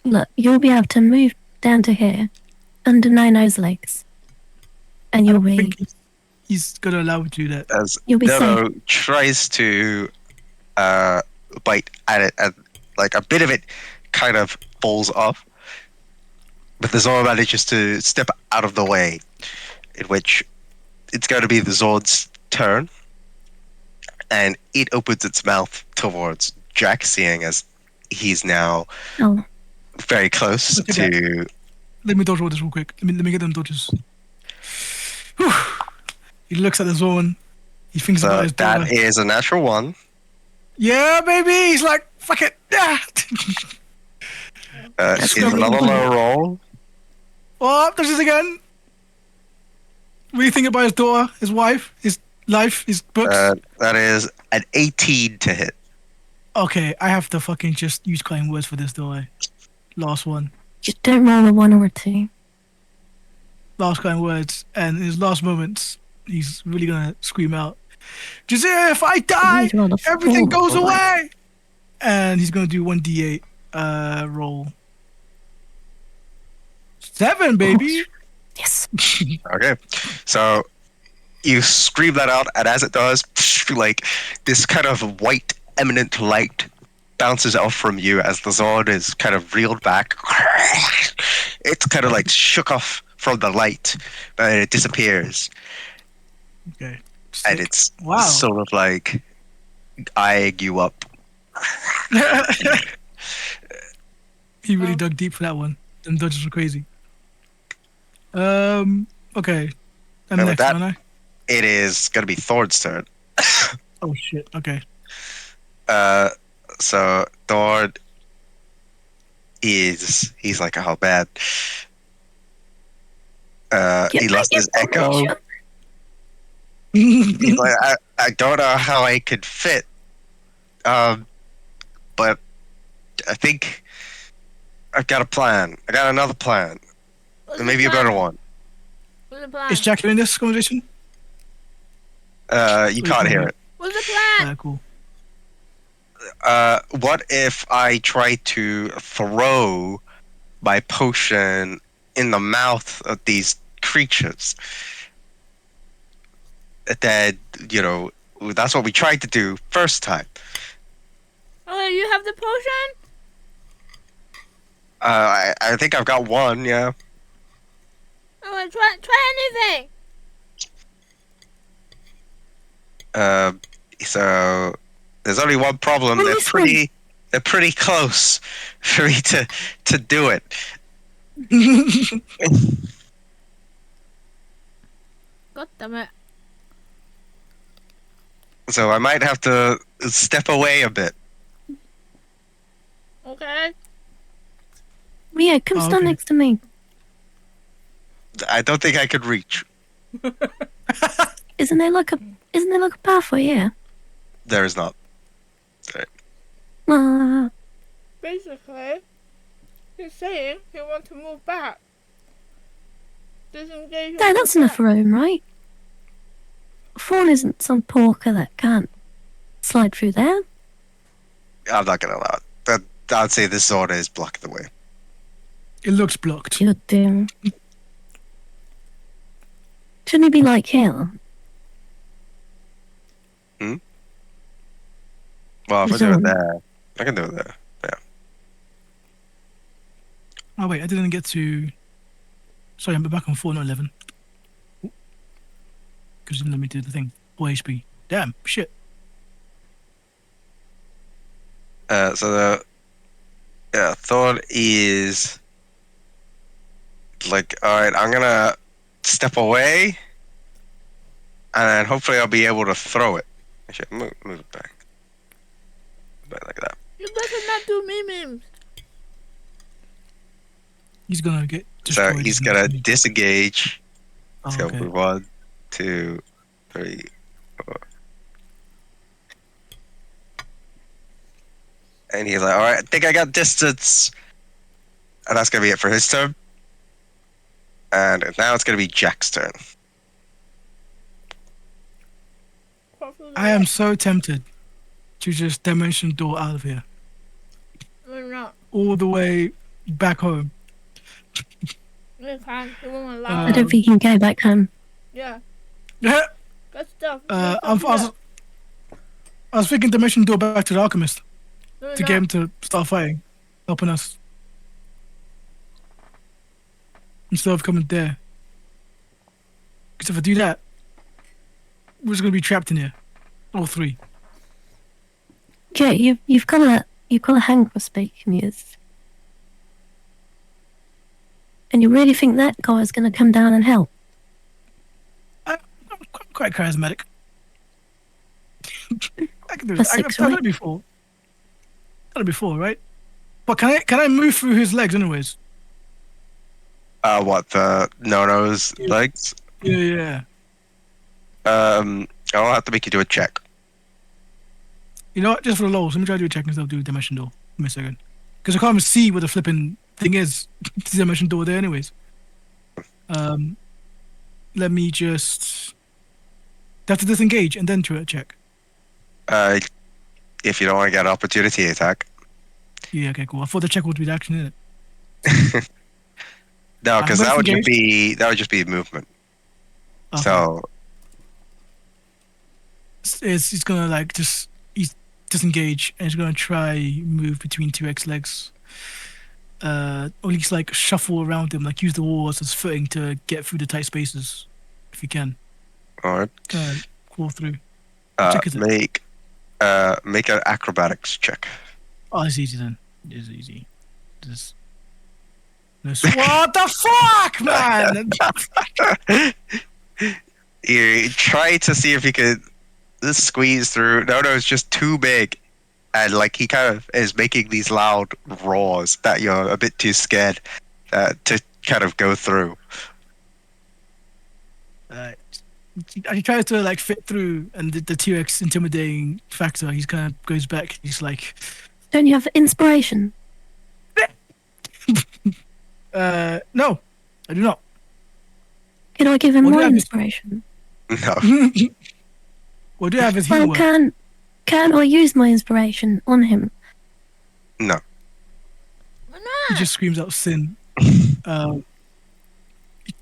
look, you'll be able to move down to here, under No's legs. And I you'll don't be, think he's gonna allow me to do that. As you'll be Nono tries to bite at it, and like a bit of it kind of falls off. But the Zord manages to step out of the way, in which it's going to be the Zord's turn. And it opens its mouth towards Jack, seeing as he's now oh, very close Look at to. Let me dodge roll this real quick. Let me get them dodges. Whew. He looks at the zone. He thinks about So his daughter. that is a natural one. Yeah, baby. He's like, fuck it. Yeah. That's Is gonna be another one. low roll. Oh, dodges again. What do you think about his daughter, his wife, his life, his books? That is an 18 to hit. Okay, I have to fucking just use kind words for this, don't I? Last one. just don't roll a 1 or a 2. Last kind words. And in his last moments, he's really gonna scream out, Jazir, if I die, He's rolled a everything 4. goes away! And he's gonna do 1d8 roll. 7, baby! Yes. Okay, so you scream that out, and as it does, like this kind of white eminent light bounces off from you as the Zord is kind of reeled back. It's kind of like shook off from the light, and it disappears, Okay. and Sick. it's Wow. sort of like eyeing you up. He really dug deep for that one. Them dodges were crazy. Okay. I'm And with next, that- aren't I? It is gonna be Thorn's turn. Oh shit. Okay. So Thorn he's like, oh man. He lost his echo. He's like, I don't know how I could fit. But I think I've got a plan. I got another plan. What's And the maybe a plan? better one. What's the plan? Is Jack in this conversation? You can't hear it. What's the plan? Cool. What if I try to throw my potion in the mouth of these creatures? Then, that's what we tried to do first time. Oh, you have the potion? I think I've got one, yeah. Oh, try anything. So there's only one problem. Oh, They're this one. pretty close for me to do it. God damn it. So I might have to step away a bit. Okay. Rio, come Oh, stand okay. next to me. I don't think I could reach. Isn't there like a pathway here? There is not. Basically, he's saying he wants to move back. Disengage. No, that's enough room, right? Fawn isn't some porker that can't slide through there. I'm not gonna allow it. I'd say this order is blocking the way. It looks blocked. You do. Shouldn't it be like here? Well, if I do Zone. it there, I can do it there. Oh wait, I didn't get to. Sorry, I'm back on 4, not 11. because it didn't let me do the thing. 4 HP. Damn, shit. So the thought is like, all right, I'm gonna step away, and then hopefully I'll be able to throw it. Actually, move it back like that. You better not do memes. He's gonna get So destroyed. he's isn't gonna he? disengage. Oh, So okay. 1, 2, 3, 4. And he's like, all right, I think I got distance. And that's going to be it for his turn. And now it's going to be Jack's turn. I am so tempted to just dimension door out of here, We're not. all the way back home. We can't. You won't I allow Um, it. don't think you can go back home. Yeah. Yeah. Good stuff. I was thinking dimension door back to the alchemist No, to get him to start fighting, helping us instead of coming there. Because if I do that, we're just gonna be trapped in here, all three. Jay, you've got a hang for speaking years. And you really think that guy is going to come down and help? I'm quite charismatic. I can do That's it. I've done sexual. it before. Done it before, right? But can I move through his legs anyways? What, the no-no's Yeah. legs? Yeah. I'll have to make you do a check. You know what? Just for the lols, let me try to do a check instead of do a dimension door. Give me a second. Because I can't even see what the flipping thing is. The dimension door there anyways. Let me just... Do I have to disengage and then try a check? If you don't want to get an opportunity attack. Yeah, okay, cool. I thought the check would be the action in it. No, because I'm that would just disengaged. be movement. Okay. So He's gonna like he's disengage and he's gonna try move between 2x legs. Or at least like shuffle around him, like use the walls as footing to get through the tight spaces, if you can. all right. Crawl through. What check is it? Make an acrobatics check. Oh, it's easy then. It's easy. Just what the fuck, man! You try to see if you could just squeeze through. No, it's just too big. And like he kind of is making these loud roars that you're a bit too scared to kind of go through. He tries to like fit through, and the 2x intimidating factor, he's kind of goes back. He's like, Don't you have inspiration? no, I do not. Can I give him What do my I have? inspiration? No, What do you have his Well, heal work? can I use my inspiration on him? no. We're He not. just screams out sin. He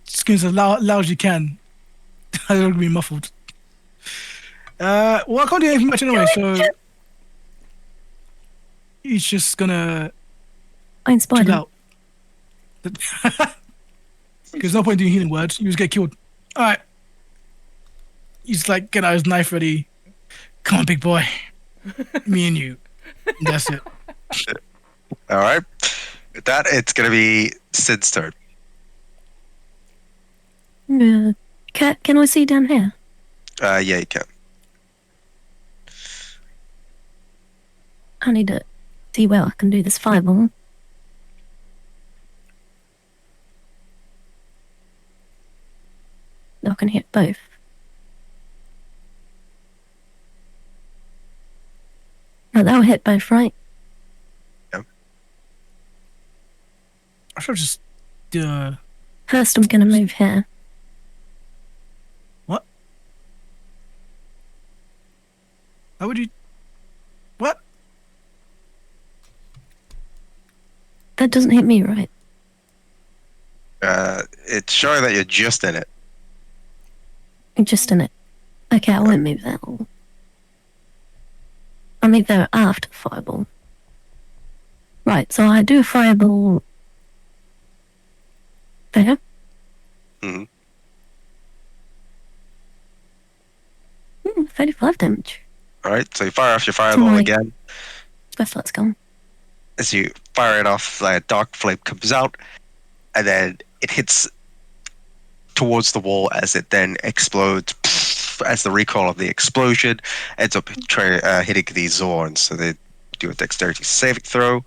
screams as loud as you can. I don't want to be muffled. Well, I can't do anything much anyway, so he's just gonna I inspired chill him. out. There's no point doing healing words. You just get killed. All right. He's like, get out his knife ready. Come on, big boy. Me and you. And that's it. All right. With that, it's gonna be Sid's turn. Can I see down here? Yeah, you can. I need to see where I can do this fireball. I can hit both. No, that'll hit both, right? I should just First, I'm gonna move here. what? How would you? What? That doesn't hit me, right? It's showing that you're just in it. I'm just in it. Okay, I won't move that. I'll move there after the fireball. Right, so I do a fireball there. hmm 35 damage. All right, so you fire off your To fireball my again. Special gone. As you fire it off, dark flame comes out, and then it hits towards the wall as it then explodes. As the recoil of the explosion ends up hitting these Zorns, so they do a dexterity saving throw.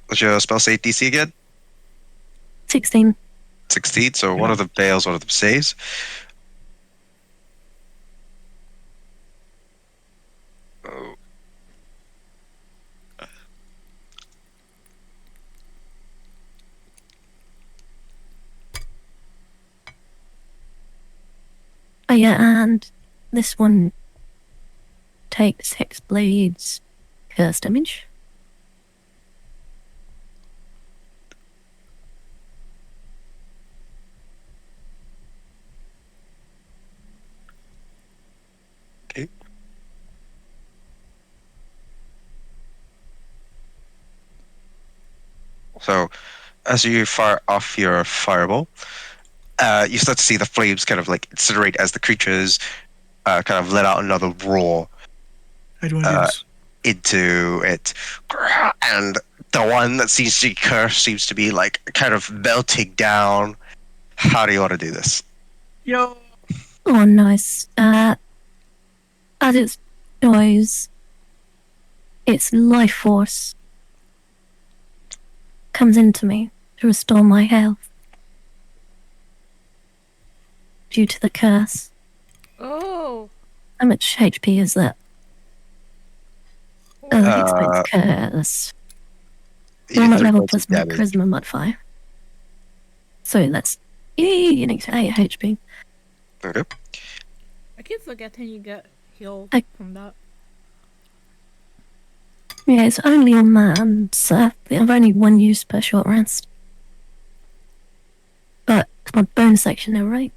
What's your spell save DC again? 16. 16. So one Yeah. of them fails, one of them saves. Oh. Oh yeah, and this one takes Hex Blades curse damage. Okay. So as you fire off your fireball, you start to see the flames kind of like incinerate as the creatures kind of let out another roar How do you want to do this? into it, and the one that seems to be cursed seems to be like kind of melting down. How do you want to do this? Yo. Oh, nice. As it dies, its life force comes into me to restore my health due to the curse. Oh. How much HP is that? Oh, Wait. Hex Blades curse. You Normal 3 level points of plus my damage. charisma modifier. So that's an extra 8 HP. Okay. I keep forgetting you get healed I- from that. Yeah, it's only on that, and I've only one use per short rest. But it's my bonus action now, right?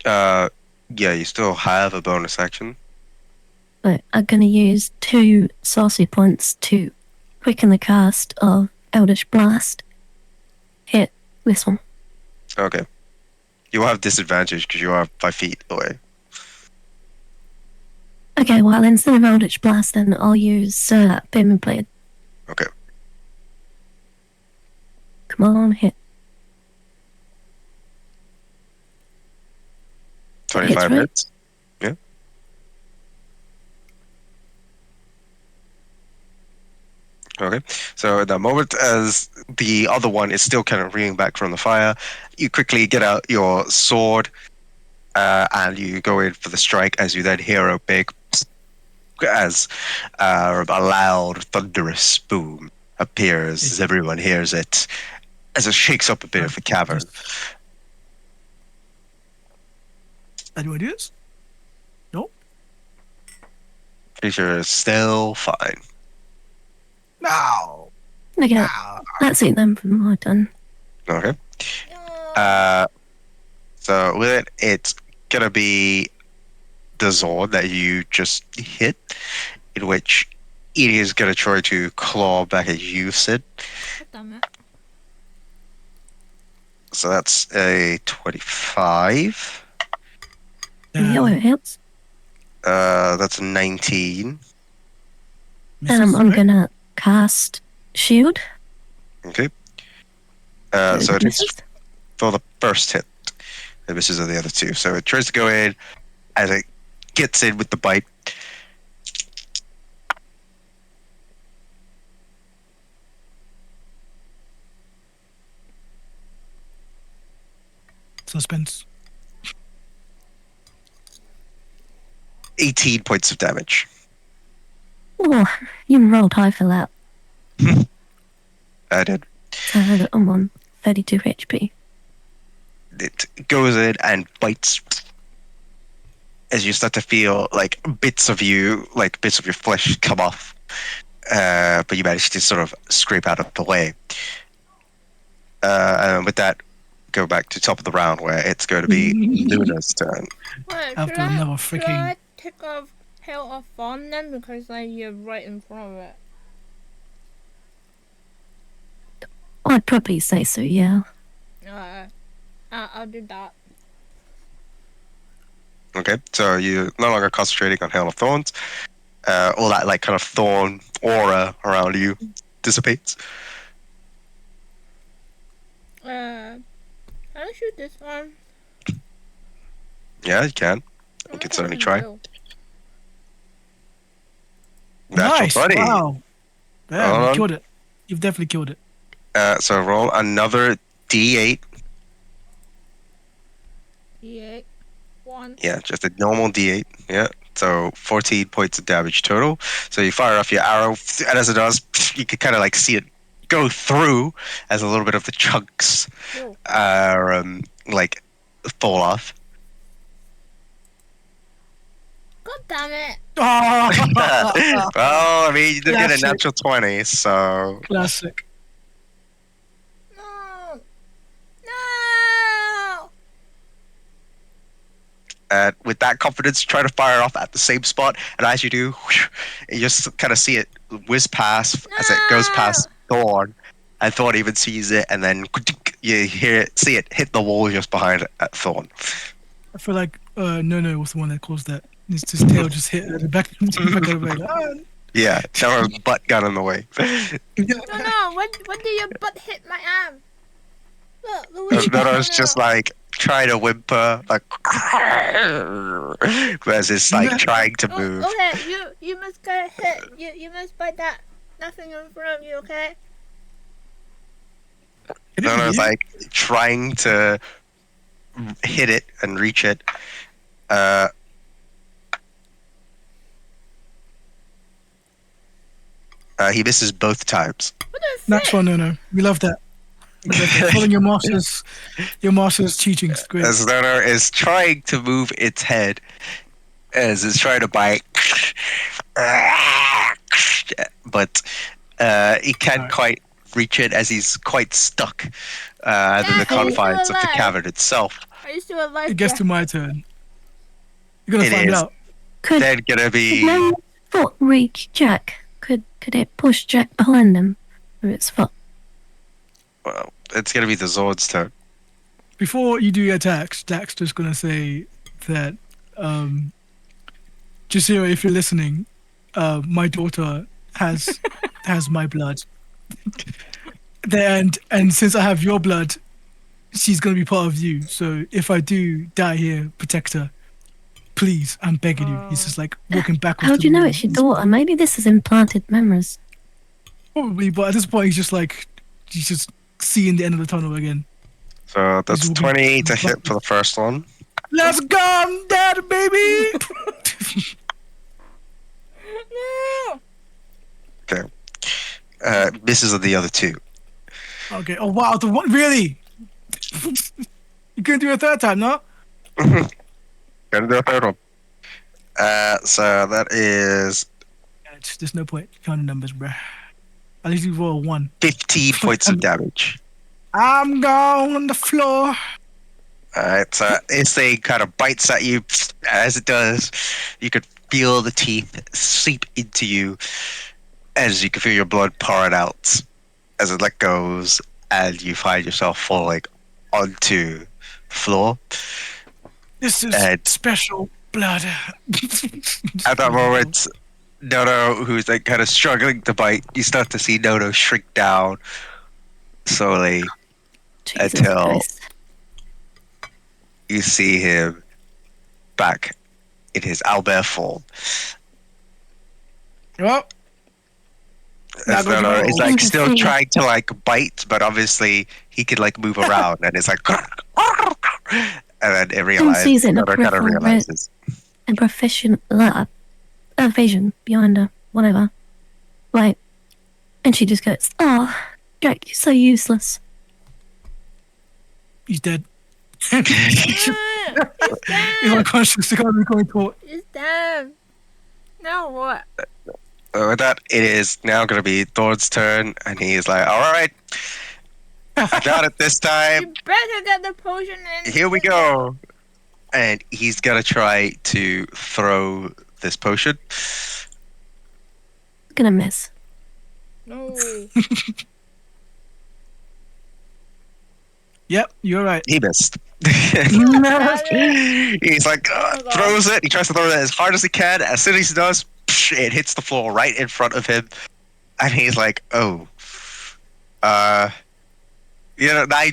Yeah, you still have a bonus action. But I'm gonna use 2 saucy points to quicken the cast of Eldritch Blast. Hit this one. Okay. You will have disadvantage because you are 5 feet away. Okay, well, instead of Eldritch Blast, then I'll use Beam Blade. Okay. Come on, hit. 25 right? hits. Yeah. Okay. So at that moment, as the other one is still kind of reeling back from the fire, you quickly get out your sword and you go in for the strike as you then hear a big as a loud, thunderous boom appears as everyone hears it as it shakes up a bit of the cavern. How do I do this? Nope. Creature is still fine. No. Okay, No. that's it then for my turn. Okay. Oh. So with it, it's gonna be the Zord that you just hit, in which it is gonna try to claw back at you, Sid. God damn it. So that's a 25. Yeah, it helps. That's a 19. Misses, I'm right? gonna cast Shield. Okay. So So it it hits misses. for the first hit. It misses on the other two. So it tries to go in as it gets in with the bite. Suspense. 18 points of damage. Oh, you rolled high for that. I did. So I'm on 32 HP. It goes in and bites as you start to feel like bits of you, like bits of your flesh come off. But you manage to sort of scrape out of the way. And with that, go back to top of the round where it's going to be Luna's turn. Wait, After another should freaking. I take off Hail of Fawn then? Because like you're right in front of it. I'd probably say so, yeah. I'll do that. Okay, so you're no longer concentrating on Hail of Thorns. All that like kind of thorn aura around you dissipates. Can I shoot this one? Yeah, you can. I You wonder can what I certainly can try. do. Natural Nice. 20. Wow. Damn, Hold you on. killed it. You've definitely killed it. So roll another D8. D8. 1. Yeah, just a normal D8. Yeah. So 14 points of damage total. So you fire off your arrow, and as it does, you can kind of like see it go through as a little bit of the chunks Whoa. are like fall off. God damn it. Well, I mean, you did get a Classic. natural 20, so Classic. No. No. with that confidence, try to fire off at the same spot, and as you do, you just kind of see it whiz past as it goes past Thorn, and Thorn even sees it, and then you see it hit the wall just behind Thorn. I feel like no was the one that caused that. His tail just hit the back, back of the way. Like, ah. Yeah, that was butt gun in the way. No. When did your butt hit my arm? Look way That back. was just like trying to whimper, like as it's like trying to Oh, move. okay. You must get hit. You must bite that. Nothing in front of you. Okay. No, it's like trying to hit it and reach it. He misses both times. What the That's frick? fun, no. We love that. We love that. Following your master's teachings. Great. As Nono is trying to move its head, as it's trying to bite, but he can't Alright. quite reach it as he's quite stuck in the Dad, are you still confines of the alive? cavern itself. Are you still alive? It gets Jack? to my turn. You're gonna It find is. out. Could Then gonna be no foot reach Jack? Could it push Jack behind him with its foot? well, it's gonna be the Zord's turn. Before you do your attacks, Dak's just gonna say that Jasira, if you're listening, my daughter has my blood. And since I have your blood, she's gonna be part of you. So if I do die here, protect her. Please, I'm begging you. He's just like walking backwards. How to do you the know wall. it's your daughter? Maybe this has implanted memories. Probably, but at this point, he's just seeing the end of the tunnel again. So that's He's walking 20 to hit for the first one. Let's go, I'm dead, baby. No. Okay. Misses on the other two. Okay. Oh wow, the one really? You couldn't do it a third time, no? Gonna do a third one. So that is Yeah, there's no point counting numbers, bruh. At least you roll one. 15 points of damage. I'm gone on the floor. Alright, so this thing kind of bites at you. As it does, you could feel the teeth seep into you as you can feel your blood pouring out as it let goes, and you find yourself falling onto the floor. This is And special blood. at that moment, Nono, who's like kind of struggling to bite, you start to see Nono shrink down slowly Jesus until Christ. you see him back in his owlbear form. Well, now As go to Nono is roll. like Interesting. still trying to like bite, but obviously he can like move around, and it's like, and then it realizes sees it in a Nono kind of peripheral, right? realizes. And proficient vision behind her, whatever. Like, and she just goes, "Oh, Jack, you're so useless." He's dead. He's He's unconscious. He can't be going to He's dead. Now what? So with that, it is now going to be Thor's turn, and he's like, "All right, I got it this time. You better get the potion in. Here we go." And he's gonna try to throw this potion. Gonna miss. No. Yep, you're right. He missed. No. He's like, Oh my god. throws it. He tries to throw it as hard as he can. As soon as he does, it hits the floor right in front of him. And he's like, oh, I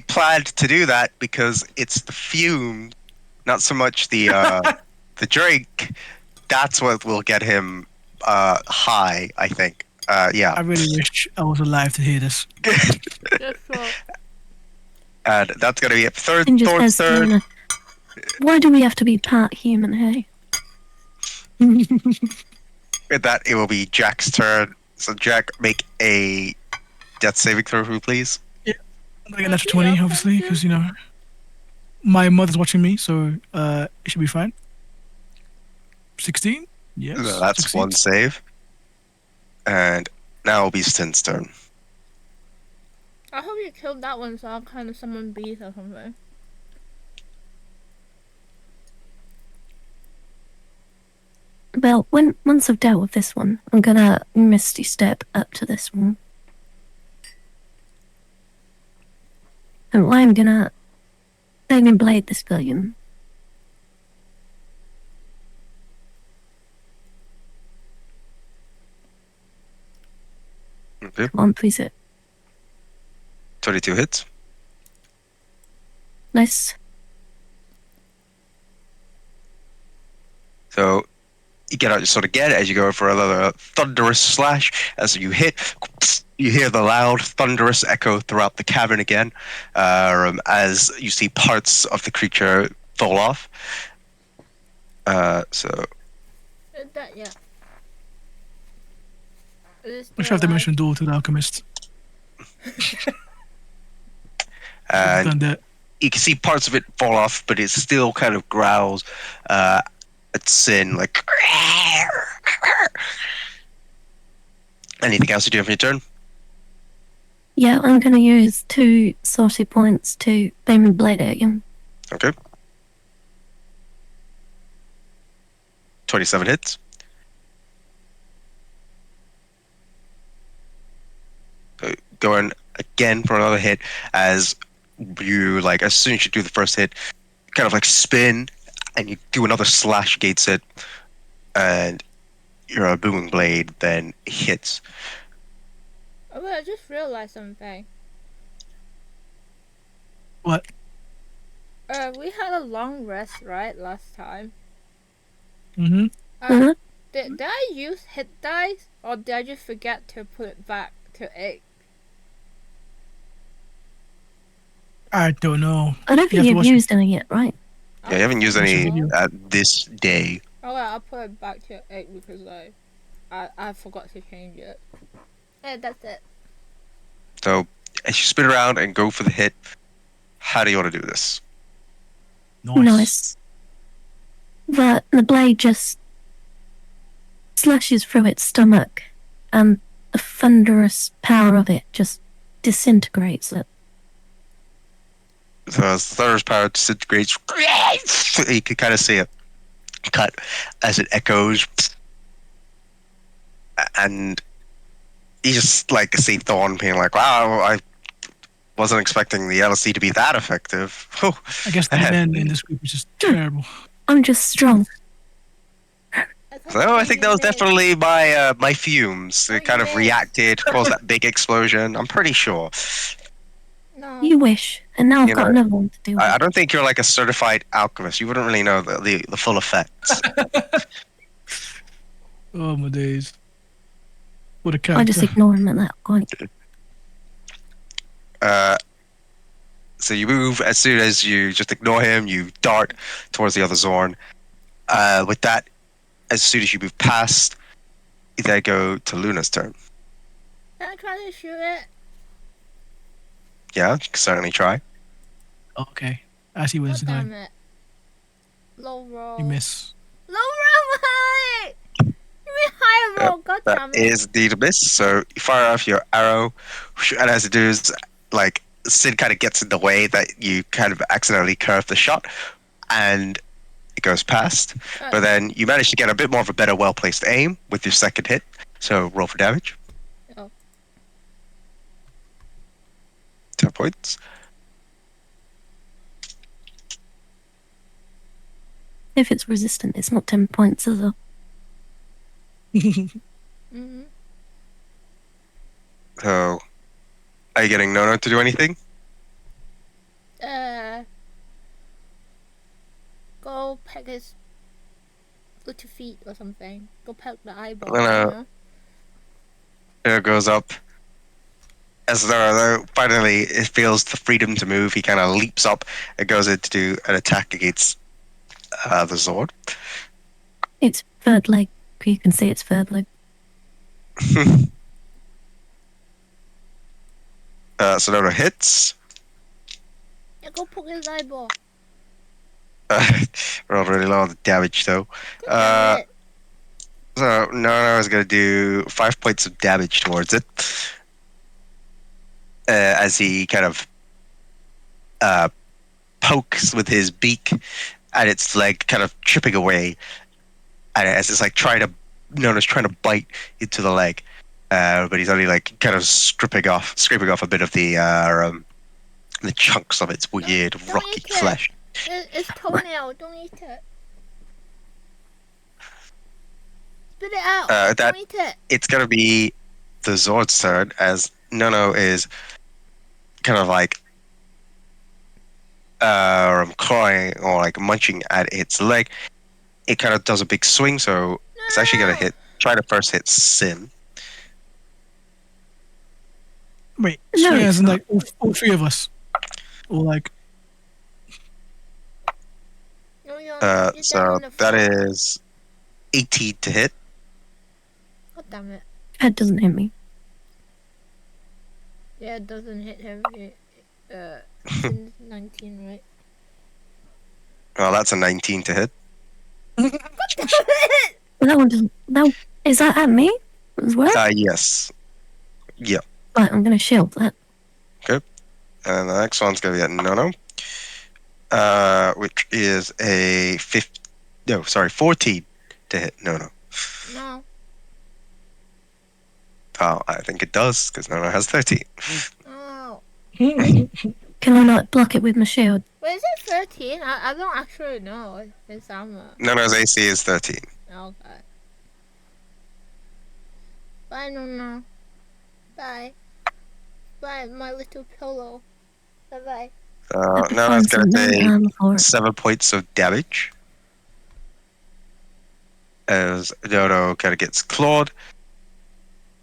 planned to do that because it's the fume, not so much the drink. That's what will get him high, I think. Yeah. I really wish I was alive to hear this. Just so. And that's gonna be it. And just Thorn's says, third. Luna, why do we have to be part human, hey? With that, it will be Jack's turn. So Jack, make a death saving throw, please. I'm gonna get an extra 20, obviously, because my mother's watching me, so it should be fine. 16? Yes. No, that's 16. one save. And now it'll be Stin's turn. I hope you killed that one so I'll kind of summon bees or something. Well, once I've dealt with this one, I'm gonna Misty Step up to this one. And I'm gonna Flaming Blade this billion. Okay. Come on, please it. 22 hits. Nice. So you get out your sword again as you go for another thunderous slash. As you hit, you hear the loud, thunderous echo throughout the cavern again, as you see parts of the creature fall off. So Did that yet? I should have dimension door to the alchemist. I've and done that. you can see parts of it fall off, but it still kind of growls at Sin, like. Anything else you do for your turn? Yeah, I'm gonna use 2 saucy points to Flaming Blade at you. Okay. 27 hits. So going again for another hit as you, like, as soon as you do the first hit, kind of like spin and you do another slash against it, and your booming blade then hits. Oh, wait, I just realized something. What? We had a long rest, right, last time? Mm-hmm. Uh-huh. Did I use hit dice, or did I just forget to put it back to 8? I don't know. I don't You think have to you've watch used any yet, right? Yeah, you haven't used Watch the any video. this day. Oh, well, I'll put it back to 8 because I forgot to change it. Yeah, that's it. So as you spin around and go for the hit, how do you want to do this? Nice. The blade just slashes through its stomach, and the thunderous power of it just disintegrates it. So as the thunderous power disintegrates, you can kind of see it cut as it echoes, and you just like see Thorn being like, "Wow, I wasn't expecting the LSD to be that effective." I guess the men in this group is just terrible. I'm just strong. So I think that was definitely my fumes. It kind of yes. reacted, caused that big explosion. I'm pretty sure. No. You wish, and now I've You got know, another one to deal with. I don't think you're like a certified alchemist. You wouldn't really know the full effects. Oh my days. What a I character. just ignore him at that point. So you move as soon as you just ignore him. You dart towards the other Zorn. With that, as soon as you move past, they go to Luna's turn. Can I try to shoot it? Yeah, you can certainly try. Okay. I see where this God is damn going. it. Low roll. You miss. Low roll high! You mean higher roll? God damn That it. is indeed a miss. So you fire off your arrow, and as it does, like Sid kind of gets in the way that you kind of accidentally curve the shot, and it goes past. But then you manage to get a bit more of a better, well-placed aim with your second hit. So roll for damage. Oh. 10 points. if it's resistant, it's not 10 points, is it? Mm-hmm. So, are you getting Nono to do anything? Go peck his little feet or something. Go peck the eyeball. Nono goes up. As though finally it feels the freedom to move, he kind of leaps up and goes in to do an attack against the Zord. It's third leg. You can see it's third leg. So Nono hits. Yeah, go poke his eyeball. Rolled really low on the damage though. Damn it. So Nono is going to do 5 points of damage towards it. As he kind of pokes with his beak at its leg, kind of chipping away. And as it's like Nono's trying to bite into the leg. But he's only like kind of scraping off a bit of the chunks of its weird Don't rocky eat it. flesh. It's toenail. Don't eat it. Spit it out. Don't eat it. It's gonna be the Zord's turn as Nono is kind of like clawing or like munching at its leg. It kind of does a big swing, so it's actually gonna try to first hit Sin. Wait, No, swing it's as in not. like all three of us, or like No, you're So down on the that floor. is 18 to hit. God damn it. Head doesn't hit me. Yeah, it doesn't hit him. Since 19, right? Well, that's a 19 to hit. God damn it! That one doesn't. That, is that at me as well? Yes. Yeah. Right, I'm going to shield that. And the next one's going to be at Nono. Which is a 14 to hit Nono. No. Oh, I think it does, because Nono has 13. Oh. Can I not block it with my shield? Wait, is it 13? I don't actually know. It's armor. Nono's AC is 13. Okay. Bye, Nona. Bye. Bye, my little pillow. Bye-bye. Have to Nono's find going some to armor for take it. 7 points of damage. As Nono kind of gets clawed.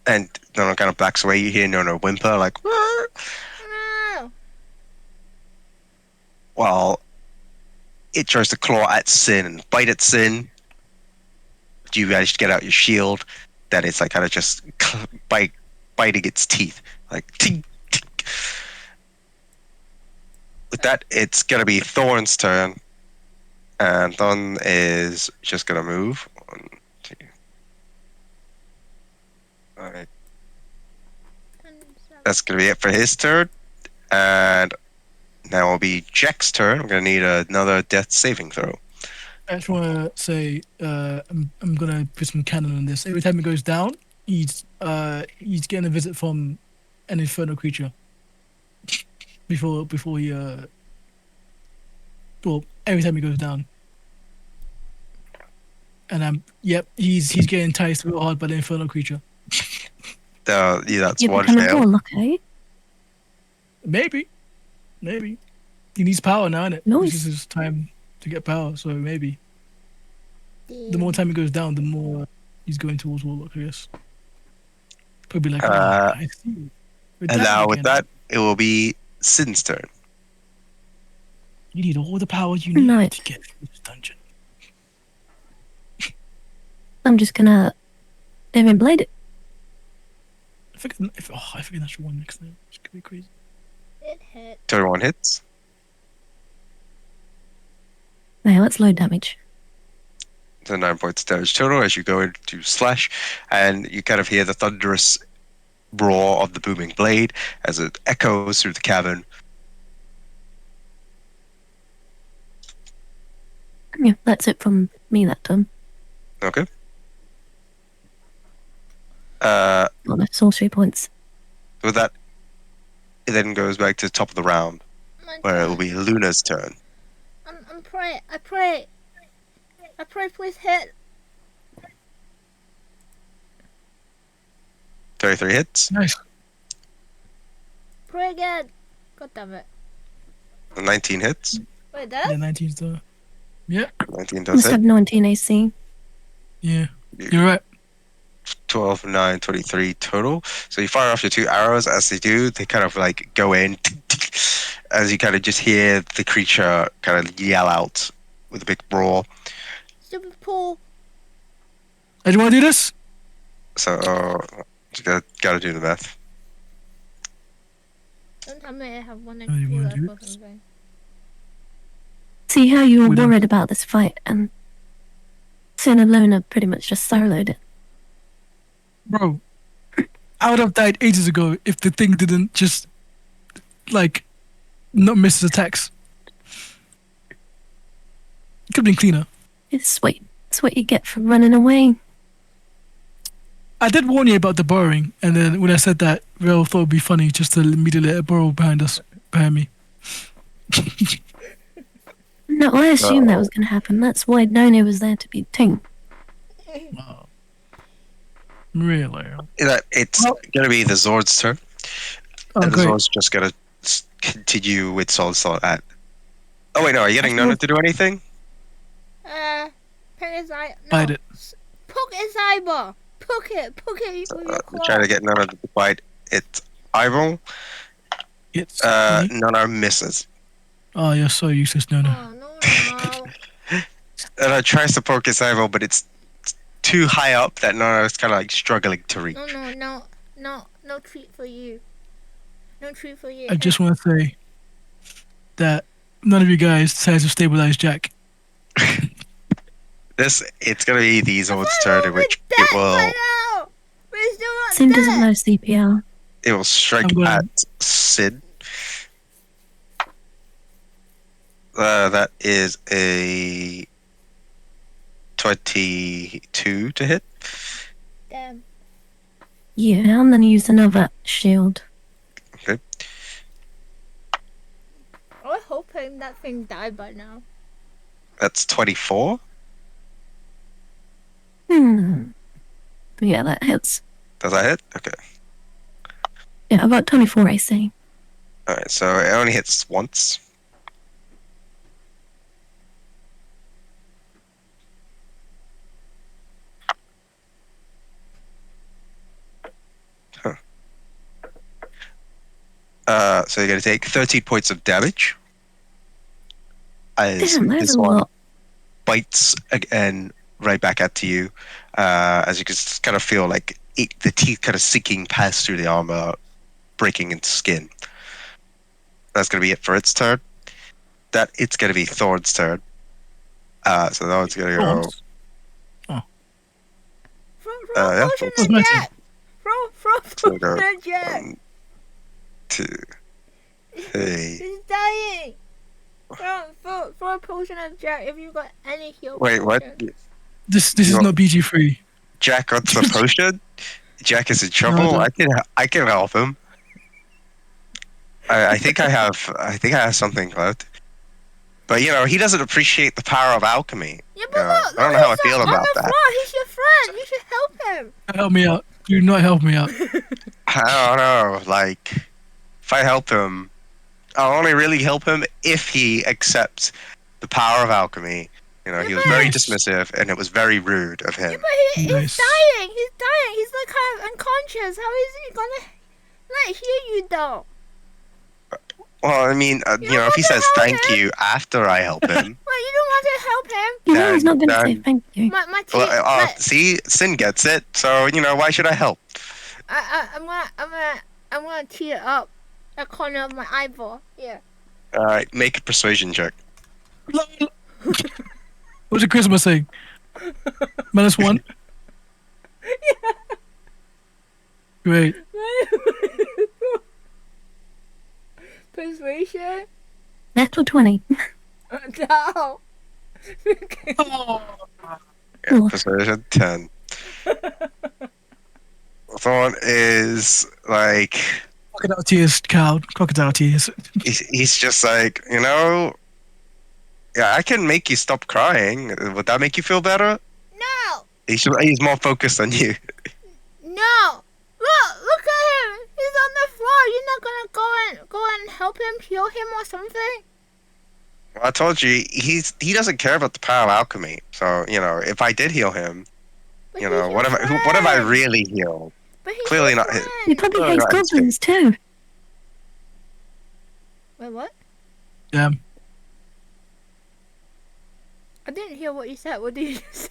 And Nono kind of backs away. You hear Nono whimper, like, "Ah!" No! While it tries to claw at Sin and bite at Sin. You manage to get out your shield. Then it's like kind of just biting its teeth, like tink, tink. With that, it's gonna be Thorn's turn, and Thorn is just gonna move. 1, 2. All right, that's gonna be it for his turn, and now it'll be Jack's turn. I'm gonna need another death saving throw. I just want to say, I'm gonna put some canon on this. Every time it goes down, he's getting a visit from an infernal creature. Before he well, every time he goes down, and he's getting enticed real hard by the infernal creature. Yeah, that's You one become a fail. warlock, eh? Maybe he needs power now, innit? Nice. This is his time to get power, so maybe the Damn. more time he goes down, the more he's going towards warlock, I guess. Probably like, I see. We're And down now with again. that, it will be Sin's turn. You need all the power you need Nice. to get through this dungeon. I'm just gonna David Blade it. I forget natural one next time. It's gonna be crazy. It hit. 31 hits. Now that's low damage. So 9 points of damage total as you go into slash, and you kind of hear the thunderous roar of the booming blade as it echoes through the cavern. Yeah, that's it from me that turn. Okay. Got my sorcery points. With that, it then goes back to the top of the round, My where it will turn. be Luna's turn. I'm pray. I pray. I pray please hit. 33 hits. Nice. Pray again. God damn it. 19 hits. Wait, Yeah, that? 19's the. Yeah, 19 does Must hit. have 19 AC. yeah. You're right. 12, 9, 23 total. So you fire off your 2 arrows. As they do, they kind of like go in as you kind of just hear the creature kind of yell out with a big roar. Stupid pool. Hey, do you want to do this? So just gotta do the math. Don't tell me I have 1 Oh, you HP wanna left do or it? something. See how you were We don't- worried about this fight, and Sin and Luna pretty much just soloed it. Bro, I would have died ages ago if the thing didn't just, like, not miss his attacks. It could have been cleaner. It's what you get for running away. I did warn you about the burrowing, and then when I said that, Rail thought it'd be funny just to immediately let it burrow behind me. No, I assumed that was going to happen. That's why Nona was there to be ting. Wow. Really? It's Well- gonna be the Zord's turn. Oh, And the great. Zord's just gonna continue with Solid Slot at. Oh wait, no, are you getting Actually, Nona to do anything? Pick his eye. No. Bite it. Poke his eyeball. Poke it with your claw. Try to get Nona to bite its eyeball. It's. Nona misses. Oh, you're so useless, Nona. Oh, no. Nona tries to poke its eyeball, but it's too high up that Nona is kind of like struggling to reach. No treat for you. No treat for you. I just want to say that none of you guys decided to stabilize Jack. It's gonna be the Zord's turn in which dead it will by now. We're still not Sin dead. doesn't know CPR. it will strike I'm gonna- at Sid. That is a 22 to hit. Damn. Yeah, I'm going to use another shield. Okay. I was hoping that thing died by now. That's 24. Yeah, that hits. Does that hit? Okay. Yeah, about 24 AC. Alright, so it only hits once. Huh. So you're going to take 13 points of damage. As Damn, that's this a one lot. bites again right back at you. As you can kind of feel like the teeth kind of sinking past through the armor, breaking into skin. That's going to be it for its turn. It's going to be Thorn's turn. So that one's going to go. Thorns? Throw a Yeah, potion that's at my Jack. Throw a So potion go at Jack. 1, 2, 3. He's dying. Throw a potion at Jack if you got any heal. Wait, what? potion. This is No. not BG free. Jack wants the potion. Jack is in trouble. No. I can help him. I think I have something left. But he doesn't appreciate the power of alchemy. Yeah, but Yeah, look, I don't know how I he's feel on about the that. floor. He's your friend. You should help him. Help me out. Do not help me out. I don't know. Like, if I help him, I'll only really help him if he accepts the power of alchemy. He was very dismissive, and it was very rude of him. But he's Nice. dying. He's dying. He's like kind of unconscious. How is he gonna not hear you though? Well, I mean, You if he want to says help thank him? you after I help him, Well, you don't want to help him. You know he's not going to say then- thank you. My team. well, see, Sin gets it. So why should I help? I'm gonna tear up the corner of my eyeball. Yeah. All right, make a persuasion check. What's the Christmas thing? -1? Great. Persuasion? Natural 20. No. Oh. Yeah, Ooh. persuasion 10. Thorn is like Crocodile tears, Cal. Crocodile tears. he's just like Yeah, I can make you stop crying. Would that make you feel better? No! He's more focused on you. No! Look at him! He's on the floor. You're not gonna go and help him, heal him or something? I told you he doesn't care about the power of alchemy. So if I did heal him, But he's your what have I friend. really healed? But he's Clearly your not. friend. He probably Oh, hates right, it's goblins too. Wait, what? Yeah. I didn't hear what you said. What did you say?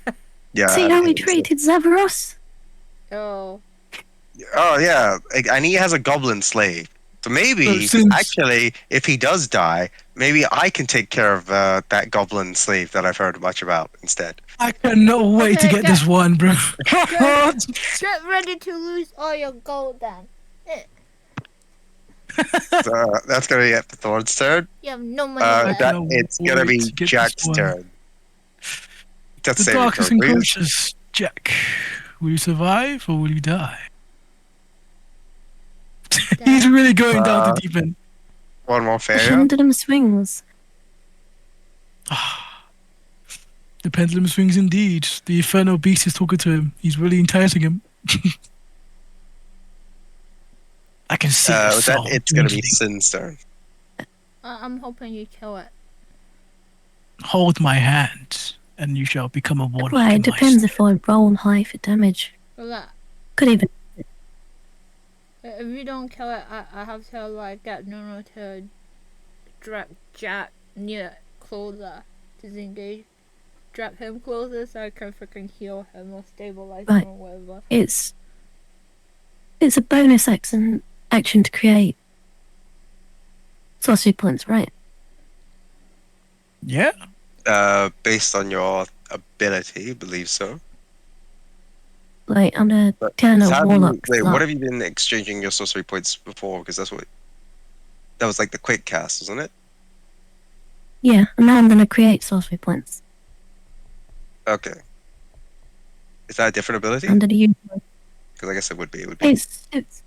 Yeah. See how he treated Zavaros? Oh. Oh yeah, and he has a goblin slave. So maybe, Since actually, if he does die, maybe I can take care of that goblin slave that I've heard much about instead. I cannot wait to Okay, get this one, bro. Get ready to lose all your gold then. So that's gonna be at the Thorn's turn. You have no money left. cannot It's gonna wait be to get this Jack's one. turn. Just The save your darkest turn, please. encroaches, Jack. Will you survive or will you die? He's really going down the deep end. One more The failure. pendulum swings. The pendulum swings indeed. The infernal beast is talking to him. He's really enticing him. I can see your With that, soul. it's gonna be Sin's turn. I'm hoping you kill it. Hold my hand, and you shall become a warlock. Well, in it my depends stead. if I roll high for damage. Look, Could even. if you don't kill it, I have to like get Nuno to drag Jack near closer, disengage, drag him closer so I can freaking heal him or stabilize Right. him or whatever. It's a bonus action to create sorcery points, right? Yeah. Based on your ability, believe so. Like I'm gonna But turn a so warlock. wait, slot. what have you been exchanging your sorcery points before? Because that was like the quick cast, wasn't it? Yeah, and now I'm gonna create sorcery points. Okay. Is that a different ability? I'm gonna use. Because I guess it would be. It would be.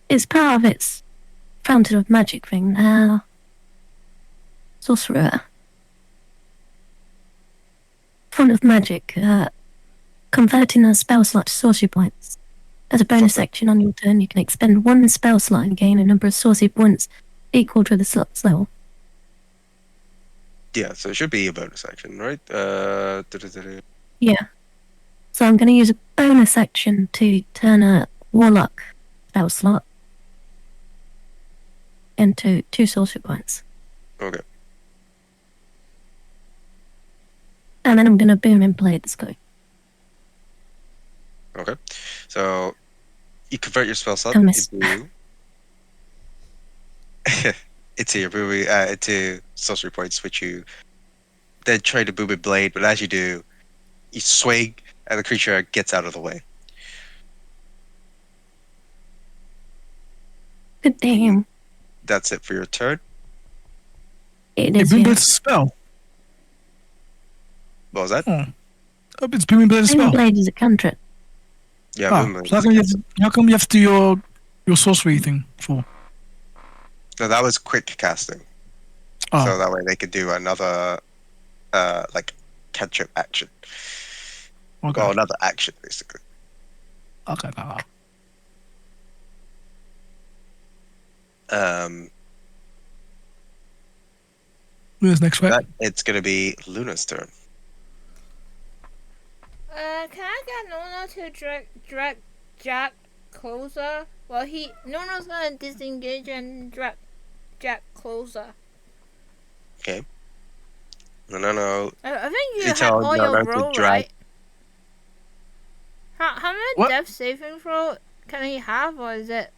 It's part of its fountain of magic thing now. Sorcerer. Font of magic. Converting a spell slot to sorcery points. As a bonus action on your turn, you can expend one spell slot and gain a number of sorcery points equal to the slot's level. Yeah, so it should be a bonus action, right? Yeah. So I'm going to use a bonus action to turn a warlock spell slot into 2 sorcery points. Okay. And then I'm going to boom and play this guy. Okay. So you convert your spell slot I missed. into into sorcery points, which you then try to boom a blade, but as you do, you swing and the creature gets out of the way. Good damn. That's it for your turn. It It is, boom yeah. blades a spell. What was that? It's booming blade a Boom spell. blade is a cantrip. Yeah, boom blade. So how come you have to do your sorcery thing for? No, that was quick casting. Oh, So that way they could do another like catch-up action. okay. Well, another action basically. Okay. Who's next fight? It's gonna be Luna's turn. Can I get Nuno to drag Jack closer? Well, Nuno's gonna disengage and drag Jack closer. No. I think you You had tell all Nuno your to roll drag- right. How many What? death saving throw can he have, or is it?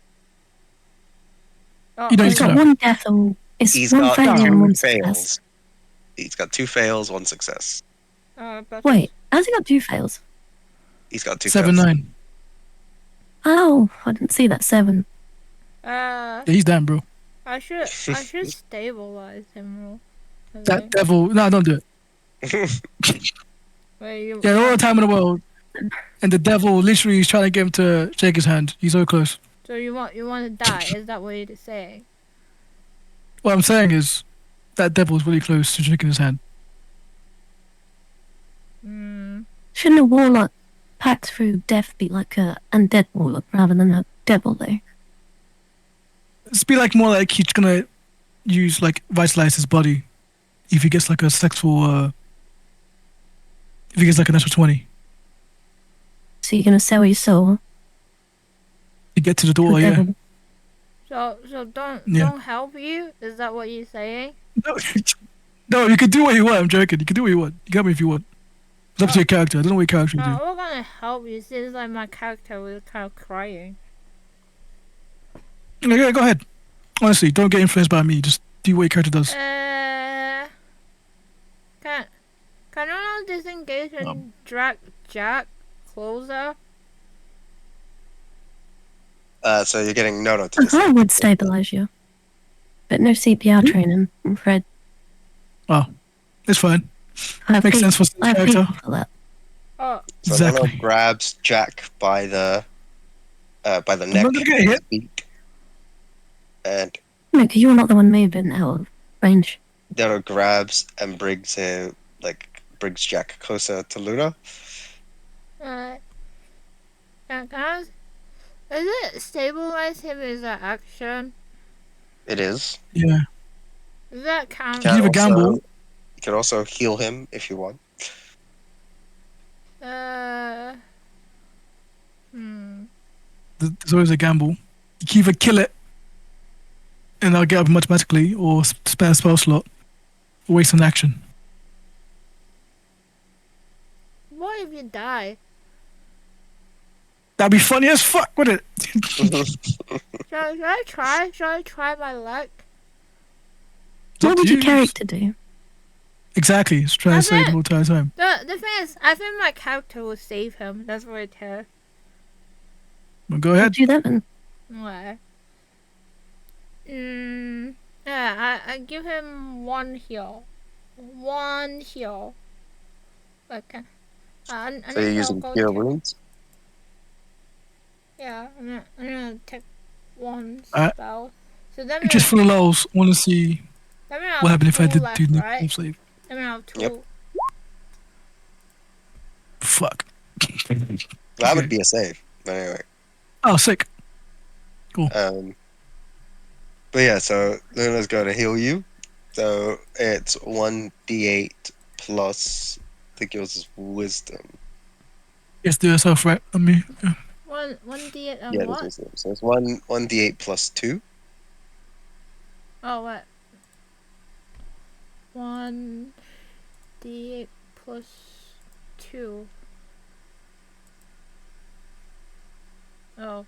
Oh, You don't He's got know. one death or it's He's one got failure and two one success. fails. He's got 2 fails, 1 success. but Wait, how's he got 2 fails? He's got 2 7, fails. 9. Oh, I didn't see that 7. Yeah, he's down, bro. I should stabilize him more. I That think. devil. No, don't do it. Wait, you, Yeah, all the time in the world. And the devil literally is trying to get him to shake his hand. He's so close. So you want to die? Is that what you're saying? What I'm saying is, that devil is really close to shaking his hand. Shouldn't a warlock packed through death be like a undead warlock rather than a devil, though? It's be like more like he's gonna use like vitalize his body if he gets like a sexual if he gets like a natural 20 So you're gonna sell your soul to get to the to door. a Yeah. devil? So Yeah. don't help you? Is that what you're saying? No, no, you can do what you want. I'm joking. You can do what you want. You got me if you want. It's up to your character. I don't know what your character will No, do. we're gonna help you. Seems like my character was kind of crying. Yeah, go ahead. Honestly, don't get influenced by me. Just do what your character does. Can can I not disengage and drag Jack closer? So you're getting no to I disengage. would stabilize you, but no CPR training, I'm afraid. Oh, it's fine. I have Makes people- sense for the I have character. people for that. Oh, So Exactly. Nono grabs Jack by the neck, not gonna get and hit. beak, and No, because you're not the one moving out of range. Nono grabs and brings Jack closer to Luna. can I? Is it stabilize him as an action? It is. Yeah. Does that count? Can you have a gamble? You can also heal him if you want. There's always a gamble. You can either kill it and I'll get up automatically, or spare a spell slot, or waste an action. What if you die? That'd be funny as fuck, wouldn't it? Should I try? Should I try my luck? It's up What to would your you. character do? Exactly. Just try I to save bet- the entire time. The thing is, I think my character will save him. That's what I tell. Well, go ahead. Do that then. What? Yeah, I give him one heal. One heal. Okay. I So you're using cure wounds. Yeah, I'm gonna take one Uh, spell. So that Just for the lulz, want to see that means what happened if I did left, do the right? save. That means I have two. Yep. Fuck. That would be a save. But anyway. Oh, sick. But yeah, so Luna's going to heal you. So it's 1d8 plus, I think yours is wisdom. Yes, do yourself right on me. Yeah. One d8 and Yeah, it is what? wisdom. So it's 1d8 plus 2. Oh, what? 1d8 plus 2. Oh.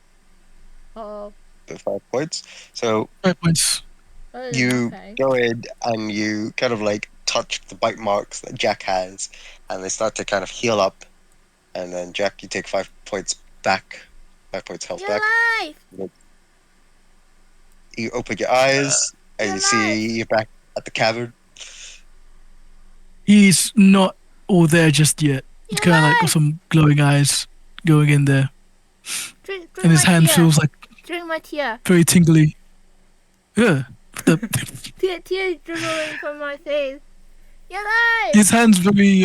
Uh-oh. The 5 points. So 5 points. That is you nothing. go in and you kind of like touch the bite marks that Jack has, and they start to kind of heal up. And then Jack, you take 5 points back, 5 points health You're back. alive! You open your eyes and you see you're back at the cavern. He's not all there just yet. He's You're kind of like got alive! some glowing eyes going in there, Drink and his my hand tear. feels like Drink my tear. very tingly. Yeah. Tear dribbling from my face. You're alive! His hand's very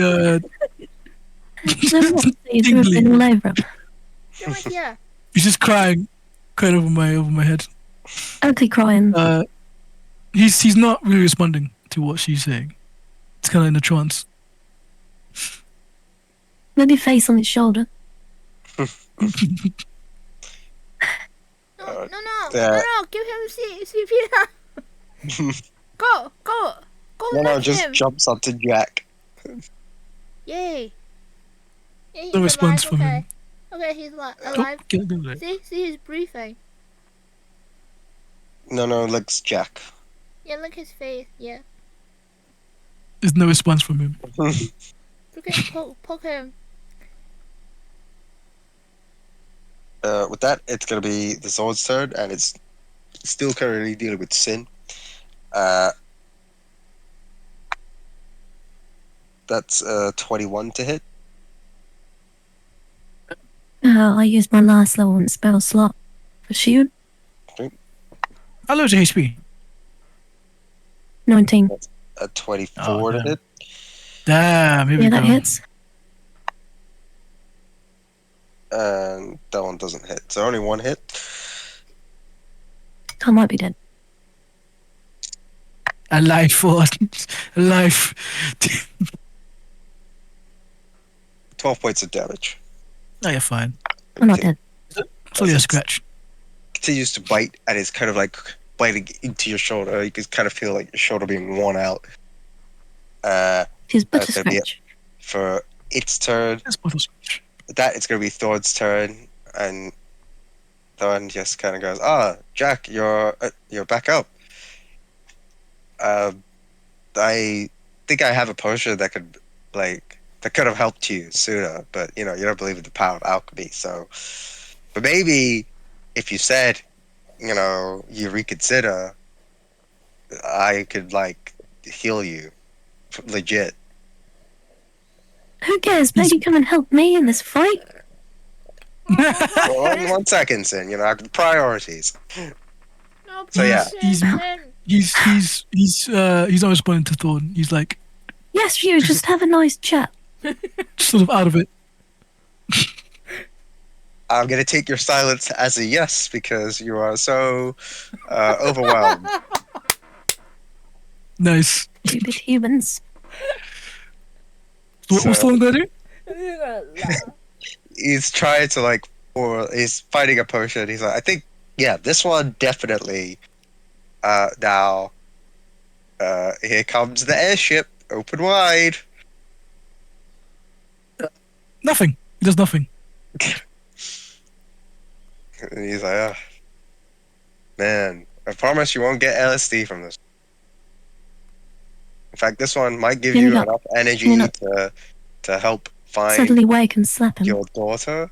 He's tingly. dripping all over him. Drink my tear. He's just crying over my head. Ugly crying. He's not really responding to what she's saying. It's kind of in a trance. Maybe face on his shoulder. No, Yeah. give him CPR. Go, No, lift just him. jumps onto Jack. Yay. Yeah, he's No response alive, from okay. him. Okay, he's Oh, alive. get there. See, he's breathing. No, looks Jack. Yeah, look his face. Yeah. There's no response from him. Okay, poke him. With that, it's gonna be the sword's turn, and it's still currently dealing with Sin. That's 21 to hit. I used my last level and spell slot for shield. How low is your HP? 19. 24 Oh, to damn. hit. Damn, here Yeah, we that go. hits. And that one doesn't hit. So only one hit. I might be dead. A life or a life. 12 points of damage. No, you're fine. I'm not dead. So you're a scratch. Continues to bite and is kind of like biting into your shoulder. You can kind of feel like your shoulder being worn out. She's but a That's gonna be it. scratch. For its turn, It's both a scratch. it's going to be Thorn's turn, and Thorn just kind of goes, Jack, you're back up. I think I have a potion that could have helped you sooner, but you don't believe in the power of alchemy. So, but maybe if you said, you reconsider, I could heal you, legit. Who cares? Maybe come and help me in this fight. Well, 1 second, Sin. Priorities. No, So, yeah. He's not responding to Thorn. He's like Yes, you just have a nice chat. sort of out of it. I'm gonna take your silence as a yes because you are so overwhelmed. Nice. Stupid humans. What's Thorn gonna do? You're gonna laugh. He's trying to he's fighting a potion. He's like, I think, yeah, this one definitely. Now, here comes the airship, open wide. Nothing. He does nothing. And he's like, man, I promise you won't get LSD from this. In fact, this one might give You're you not- enough energy you're not- to help find Suddenly wake and slap him. your daughter.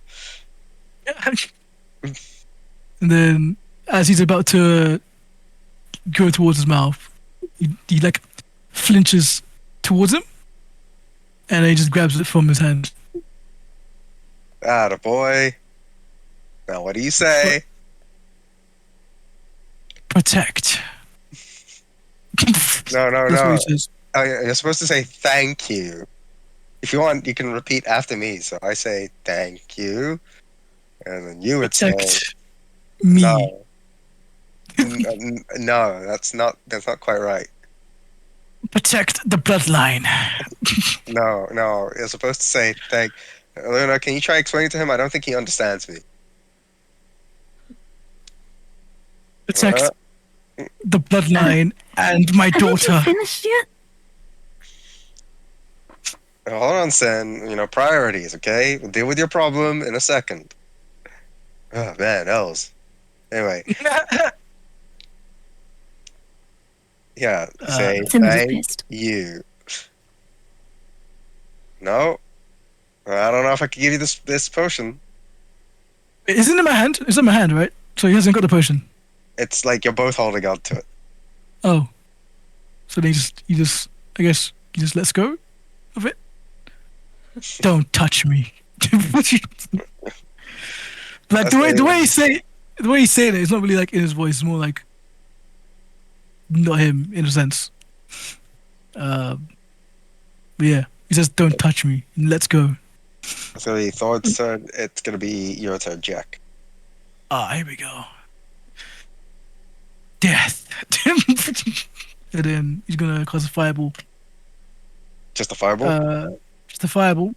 And then, as he's about to go towards his mouth, he like flinches towards him, and he just grabs it from his hand. The boy. Now, what do you say? Protect. No, That's what no. he says. Oh, yeah, you're supposed to say thank you. If you want, you can repeat after me. So I say thank you, and then you would say Protect me. no. No, that's not quite right. Protect the bloodline. No, you're supposed to say thank. Luna, can you try explaining to him? I don't think he understands me. Protect the bloodline and my Haven't you daughter. finished yet? Hold on, Sen. Priorities, okay? We'll deal with your problem in a second. Oh, man, Els. Anyway, yeah, say Tim is thank pissed. you. No? I don't know if I can give you this potion. Isn't it in my hand? It's in my hand, right? So he hasn't got the potion. It's like you're both holding on to it. Oh. So then you just I guess you just let's go of it. Don't touch me. Like the way he's saying it, it's not really like in his voice. It's more like not him in a sense. But yeah, he says, "Don't touch me. Let's go." It's gonna be Thor's turn. It's gonna be your turn, Jack. Here we go. Death. And then he's gonna cast a fireball. Just a fireball. Just a fireball.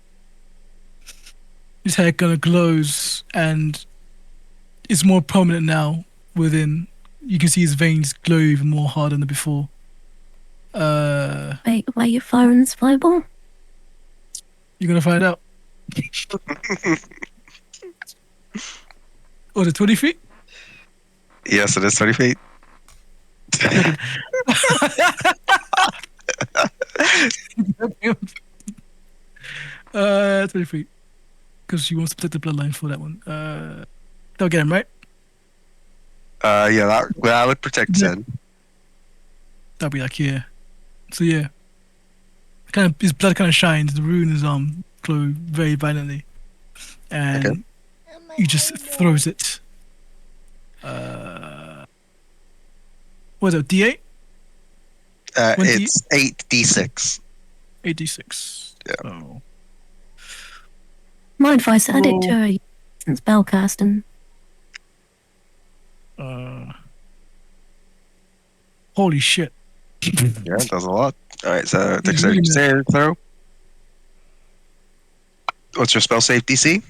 His hair kind of glows and it's more prominent now within. You can see his veins glow even more harder than before. Wait, why are you firing this fireball? You're gonna find out. Was it 20 feet? Yes, it is 30 feet. 20 feet. Because she wants to protect the bloodline for that one. That'll get him, right? Yeah, that would protect Yeah. Zen. That'll be like, yeah. So yeah. His blood kind of shines. The rune in his arm glow very violently. And Okay. he just throws it. What is it, D8? 20? It's 8d6. 8d6. Yeah. Oh. Mind if I add it to Since spellcasting. Holy shit. Yeah, it does a lot. All right, so He's dexterity really mad. saving throw. What's your spell save DC?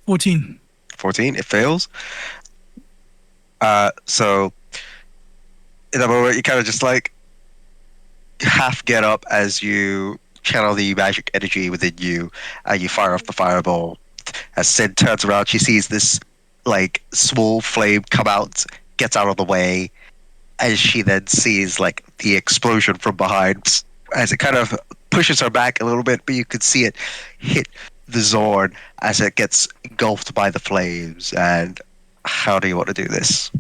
14. 14. It fails. So in that moment, you kind of just like half get up as you channel the magic energy within you, and you fire off the fireball. As Sid turns around, she sees this like small flame come out, gets out of the way, as she then sees like the explosion from behind, as it kind of pushes her back a little bit, but you can see it hit the Zorn as it gets engulfed by the flames. And how do you want to do this?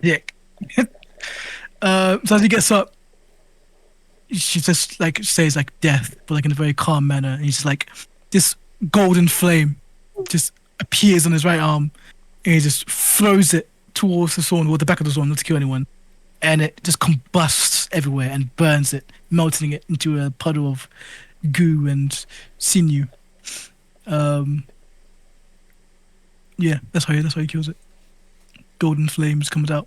Dick. So as he gets up, she just like says like death, but like in a very calm manner. And he's just like, this golden flame just appears on his right arm, and he just throws it towards the Zorn, or the back of the Zorn, not to kill anyone. And it just combusts everywhere and burns it, melting it into a puddle of goo and sinew. Yeah, that's how he kills it. Golden flames comes out.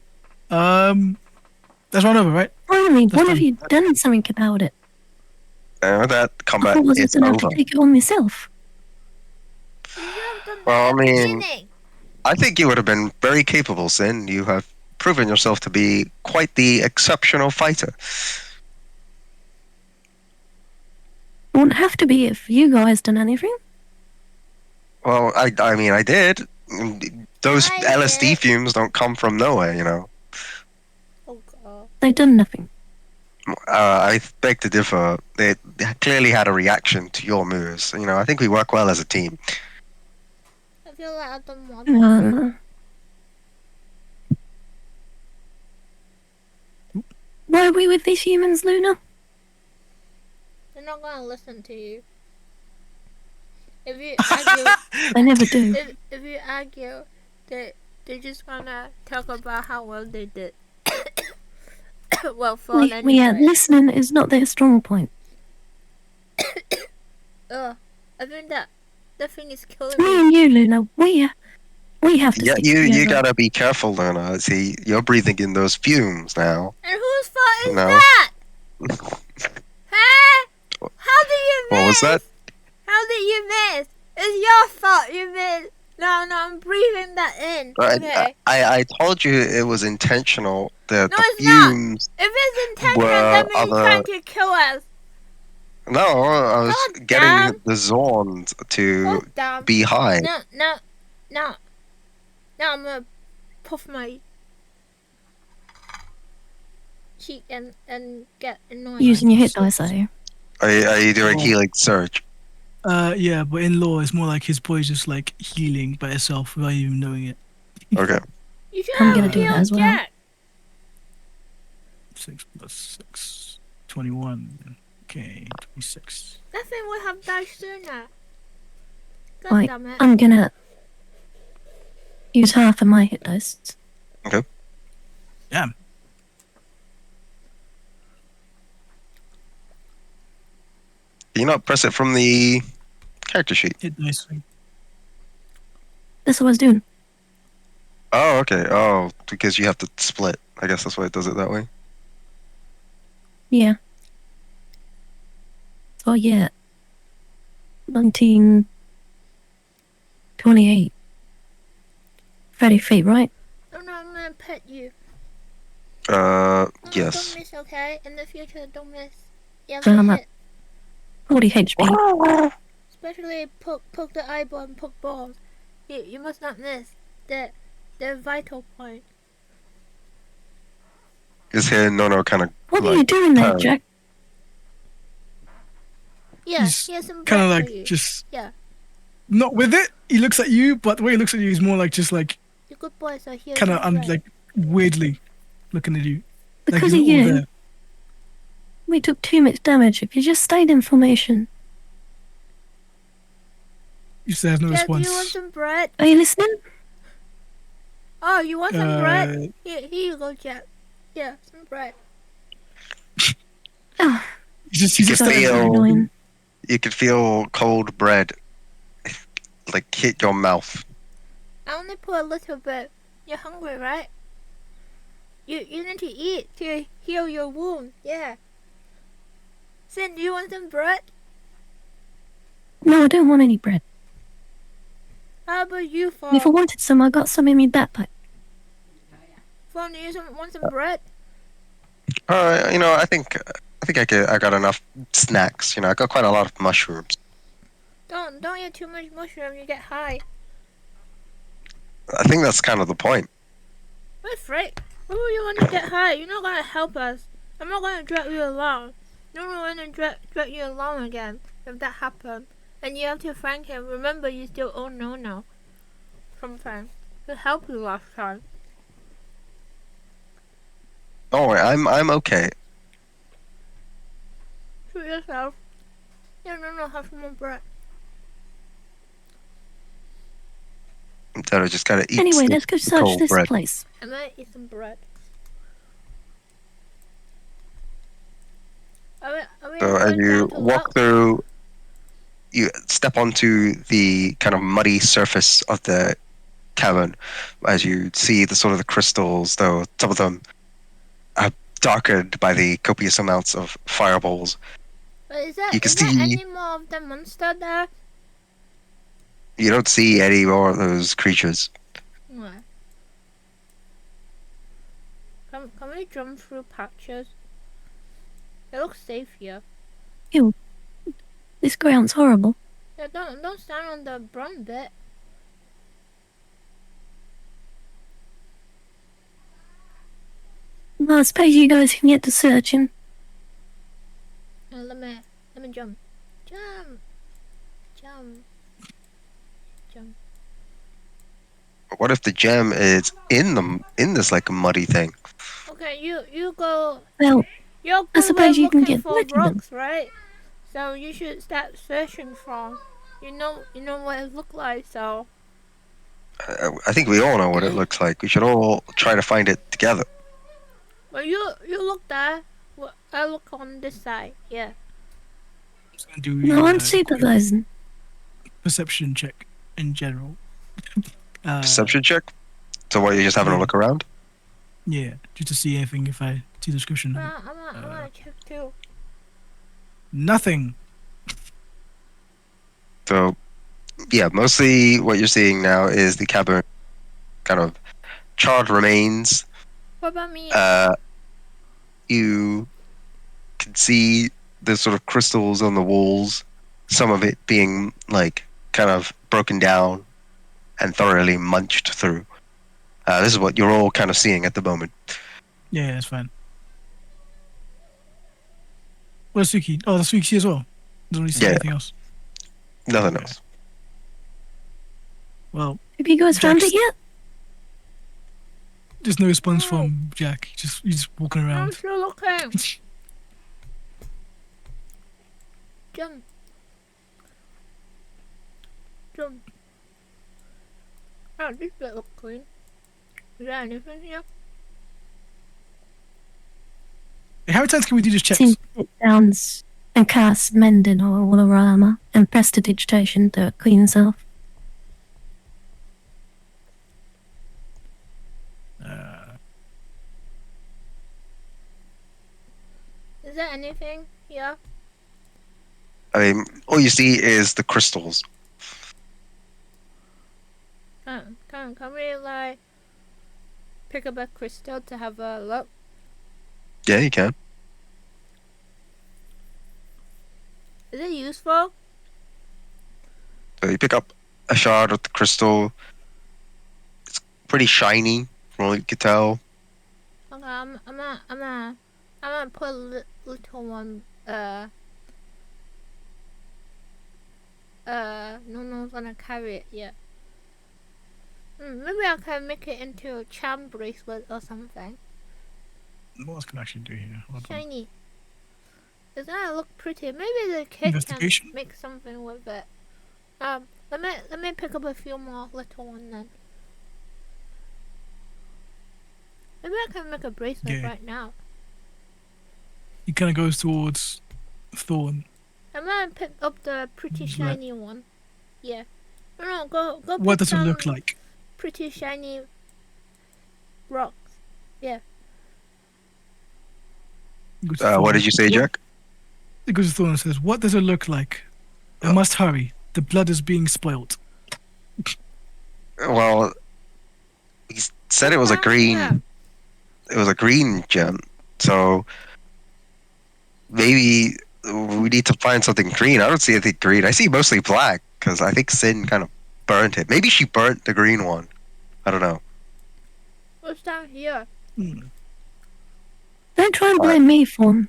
That's run over, right? Finally, That's when have fine. you done something about it? That I combat thought I was is going to have over. to take it on myself. You should have done that Well, I at the mean, beginning. I think you would have been very capable, Sin. You have proven yourself to be quite the exceptional fighter. It wouldn't have to be if you guys done anything. Well, I mean, I did. Those I LSD did. fumes don't come from nowhere, you know. Oh god. They done nothing. I beg to differ. They clearly had a reaction to your moves. You know, I think we work well as a team. I feel like I've done one. Uh, why are we with these humans, Luna? They're not gonna listen to you. If you argue, They never do. if you argue, they're just gonna talk about how well they did. Well, fun Yeah, anyway. listening is not their strong point. I think that thing is killing Me me. and you, Luna, we have to Yeah, stick you together. gotta be careful, Luna. See, you're breathing in those fumes now. And whose fault is No. that? Huh? How did you miss? What was that? How did you miss? It's your fault you missed. No, I'm breathing that in. Okay. I told you it was intentional. The No, it's not. fumes If it's intentional, were that means you're other. trying to kill us. No, I was God getting damn. the Zorn to God damn. be high. No. Now I'm gonna puff my cheek and get annoyed. Using your hit dice, are you? Are you doing Oh. healing surge? Yeah, but in law, it's more like his body's just like healing by itself without even knowing it. Okay. You should I'm have gonna do that healed as well. Jack. 6 plus 6, 21. Okay, 26. That thing would have died sooner. God Right, damn it. I'm gonna use half of my hit dice. Damn. Can you not press it from the character sheet? Hit dice. That's what I was doing. Oh, okay. Oh, because you have to split. I guess that's why it does it that way. Yeah. So yeah. 19, 28. 30 feet, right? No, I'm gonna pet you. Yes. Don't miss, okay? In the future, don't miss. Yeah, So I'm hit. at 40 HP. Especially poke the eyeball and poke balls. You must not miss. They're vital point. Is here Nono kind of What are you doing there, turn. Jack? Yeah, He's here's some kind of bread for like you. just Yeah. not with it. He looks at you, but the way he looks at you is more like just like You good boys are here. kind of like weirdly looking at you. Like Because he's of all you, there. we took too much damage. If you just stayed in formation. He just has no Jack, do response. you want some bread? Are you listening? Oh, you want some bread? Here you go, Jack. Yeah, some bread. Oh, He's just You so can feel annoying. you could feel cold bread like hit your mouth. I only put a little bit. You're hungry, right? You need to eat to heal your wound. Yeah. Sin, do you want some bread? No, I don't want any bread. How about you, If I Fawn? wanted some, I got some in my backpack. Fawn, do you want some bread? I think I got enough snacks. I got quite a lot of mushrooms. Don't eat too much mushroom. You get high. I think that's kind of the point. What frick? Why would you want to get high? You're not gonna help us. I'm not gonna drag you along. No one wanna drag you along again if that happened. And you have to thank him. Remember, you still own no. Sometimes he helped you last time. Don't worry, I'm okay. Treat yourself. Yeah, no, have some more bread. Instead, I just gotta eat. Anyway, let's go search cold this bread. place. I'm gonna eat some bread. Are we So as going you down to walk look? through, you step onto the kind of muddy surface of the cavern. As you see the sort of the crystals, though some of them are darkened by the copious amounts of fireballs. But is You can there see any more of the monster there? you don't see any more of those creatures. No. Can we jump through patches? It looks safe here. Ew. This ground's horrible. Yeah, don't stand on the brown bit. Well, I suppose you guys can get to searching. Let me jump. Jump. What if the gem is in this like muddy thing? Okay, you go. Well, You're I good suppose with you can looking get for rid of them. rocks, right? So you should start searching from. You know what it look like. So I think we all know what it looks like. We should all try to find it together. well, you look there. Well, I look on this side. Yeah. Just gonna do No, I'm quick supervising. perception check in general. Perception check. So what, you're just having a yeah. look around? Yeah, just to see anything if I see the description of it. I'm gonna check too. Nothing. So, yeah, mostly what you're seeing now is the cavern kind of charred remains. What about me? You can see the sort of crystals on the walls, some of it being like kind of broken down and thoroughly munched through. This is what you're all kind of seeing at the moment. Yeah, that's fine. Where's Suki? Oh, that's Suki as well. Doesn't really see Yeah. anything else. Nothing Okay. else. Have Well, you guys found Jack's- it yet? there's no response No. from Jack. He's just walking I'm around. still looking. Jump. Oh, this bit looks clean. Is there anything here? How many times can we do this checks? Seems to sit down and cast mending or all of armor and prestidigitation to clean himself. Is there anything here? I mean, all you see is the crystals. Can we like pick up a crystal to have a look? Yeah, you can. Is it useful? So you pick up a shard of the crystal. It's pretty shiny, from what you can tell. Okay, I'm gonna put a little one. No one's gonna carry it yet. Maybe I can make it into a charm bracelet or something. What else can I actually do here? Hold on. Shiny. It's gonna look pretty. Maybe the kid Investigation? can make something with it. Let me pick up a few more little ones then. Maybe I can make a bracelet Yeah. right now. He kind of goes towards Thorn. I'm gonna pick up the pretty Just like- shiny one. Yeah. No, go. What pick does it look some- like? pretty shiny rocks. Yeah. What did you say, Jack? He goes to Thorn and says, "What does it look like? I must hurry. The blood is being spoilt." Well, he said it was a green. It was a green gem. So maybe we need to find something green. I don't see anything green. I see mostly black because I think Sin kind of burnt it. Maybe she burnt the green one. I don't know. What's down here? Hmm. Don't try and blame me, Fawn.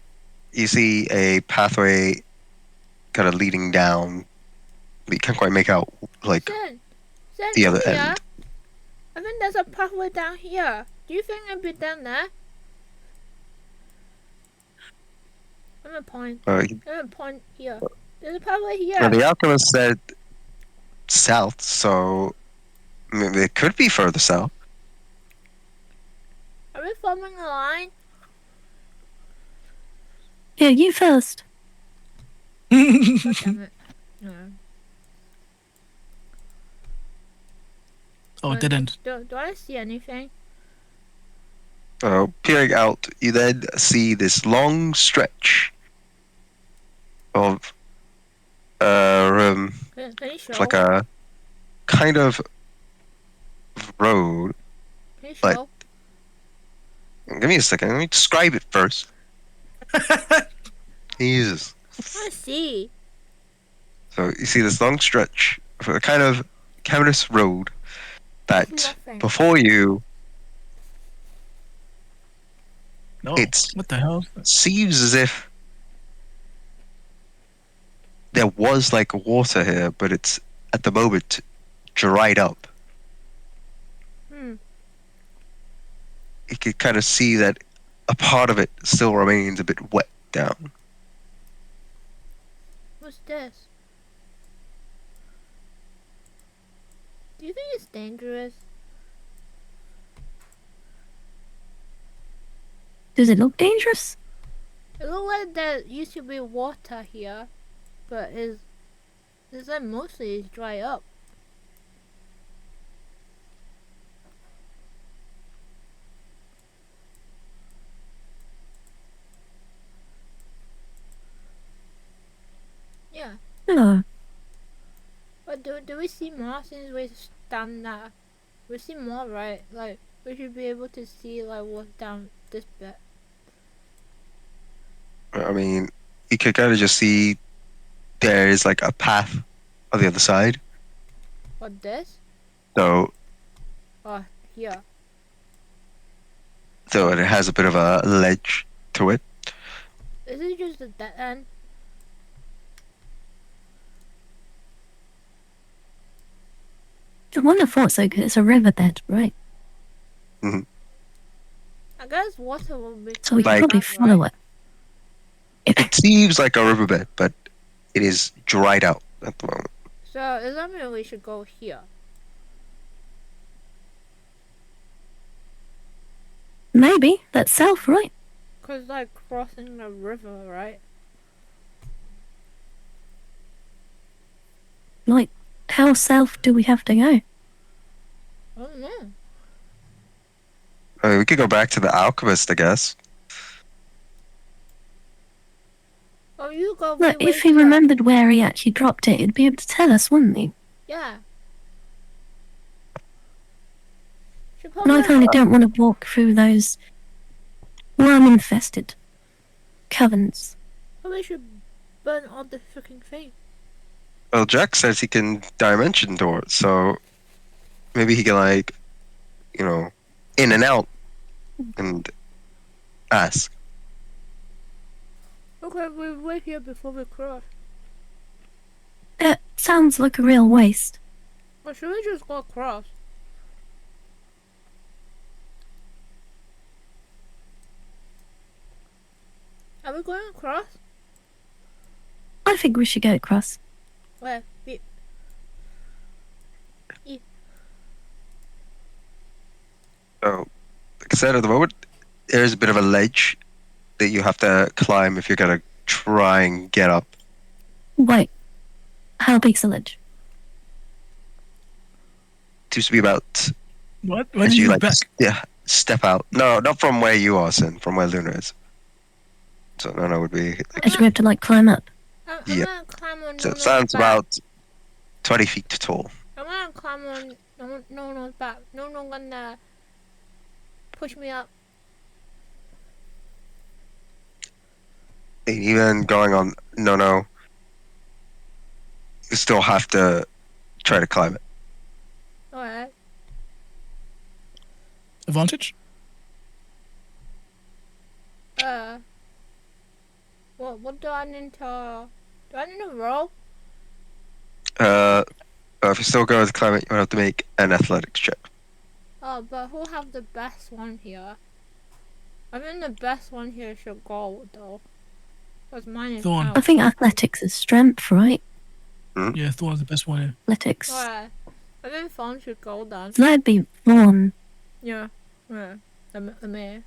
You see a pathway kind of leading down. But you can't quite make out like Sin, the come other here. end. I think there's a pathway down here. Do you think it'd be down there? I'm gonna point. Uh, I'm gonna point here. There's a pathway here. the alchemist said south, so maybe it could be further south. Are we forming a line? Yeah, you first. God damn it. No. Oh, dead end. Do I see anything? Peering out, you then see this long stretch of Can you show? like a kind of road. Can you but- show? Give me a second. Let me describe it first. Jesus. I see. So you see this long stretch of a kind of cavernous road that Nothing. before you No. It's- What the hell? seems as if there was like water here, but it's at the moment dried up. You could kind of see that a part of it still remains a bit wet down. What's this? Do you think it's dangerous? Does it look dangerous? It looks like there used to be water here, but it's like mostly dry up. Yeah, No. but do we see more since we stand there? We see more, right? Like we should be able to see like what's down this bit. I mean, you could kind of just see there is like a path on the other side. What this? So, Oh, here. so it has a bit of a ledge to it. Is it just a dead end? I wonder if thought so, 'cause it's a riverbed, right? I guess water will be. So we can Like- probably follow it. It seems like a riverbed, but it is dried out at the moment. So does that mean we should go here? Maybe. That's south, right? Cause like crossing the river, right? Like, how south do we have to go? I don't know. I mean, we could go back to the alchemist, I guess. Oh, you go. Look, we if wait he here. remembered where he actually dropped it, he'd be able to tell us, wouldn't he? Yeah. Should And I probably. kind of don't want to walk through those worm-infested caverns. Probably should burn all the freaking thing. Well, Jack says he can dimension door it, so maybe he can like, in and out and ask. Okay, we wait here before we cross. That sounds like a real waste. Or should we just go across? Are we going across? I think we should go across. Where? So, like I said, at the moment, there's a bit of a ledge that you have to climb if you're gonna try and get up. Wait. How big's the ledge? seems to be about What? When as did you you like back? step out. No, not from where you are, Sin. From where Luna is. So Nona would be. Should we have to like climb up? I'm Yeah. gonna climb on So it Nono's sounds back. about 20 feet tall. I'm gonna climb on Nono's back. Nono's gonna push me up. And even going on Nono, you still have to try to climb it. Alright. Advantage? What do I need to... Do I need to roll? If you still go to climb it, you would have to make an athletics check. Oh, but who have the best one here? I think the best one here should go, though. Because mine is Thorn. I out. think athletics is strength, right? Yeah, Thorn's the best one here. Athletics. Alright. I think Fawn should go then. So that'd be Thorn. Yeah. Yeah. Let me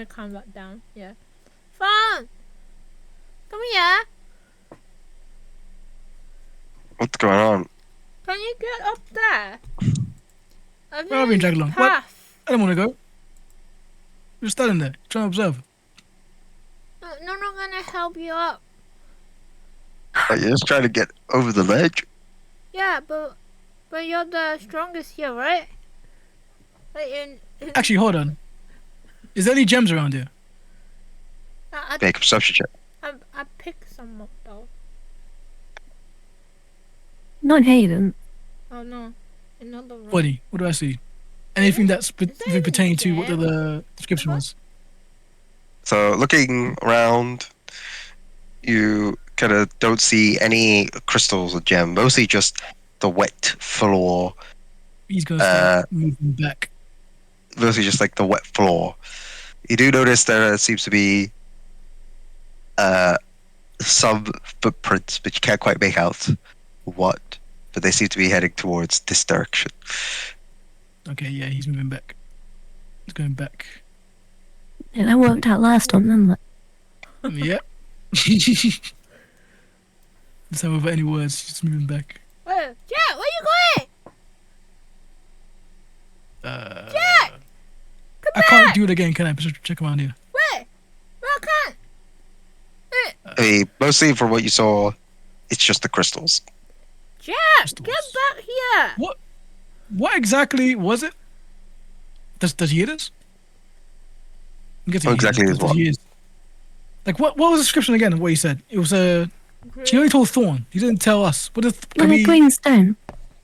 calm that down. Yeah. Fawn! Come here! What's going on? Can you get up there? I Where are we in think Jagalong? it's What? path. I don't want to go. You're standing there, trying to observe. No, not gonna help you up. You're just trying to get over the ledge. Yeah, but you're the strongest here, right? Like Actually, hold on. Is there any gems around here? Make a perception check. I picked some up though. Not Hayden. Oh no, another room. Buddy, what do I see? Anything that's Is there pertaining to any what the description What? was? So looking around, you kind of don't see any crystals or gem. Mostly just the wet floor. He's gonna start moving back. Mostly just like the wet floor. You do notice there seems to be some footprints, but you can't quite make out what. But they seem to be heading towards this direction. Okay, yeah, he's moving back. He's going back. Yeah, that worked out last time, didn't it? Yep. This time without any words, he's just moving back. Wait, Jack, where you going? Jack! I can't do it again, can I? Just check around here. Where? I can't. I mean, mostly from what you saw, it's just the crystals. Jack, Crystals. get back here. What exactly was it? Does he hear this? I'm guessing What exactly is does what? he hear- Like what was the description again of what he said? It was she only told Thorn. He didn't tell us. What is Like a green stone.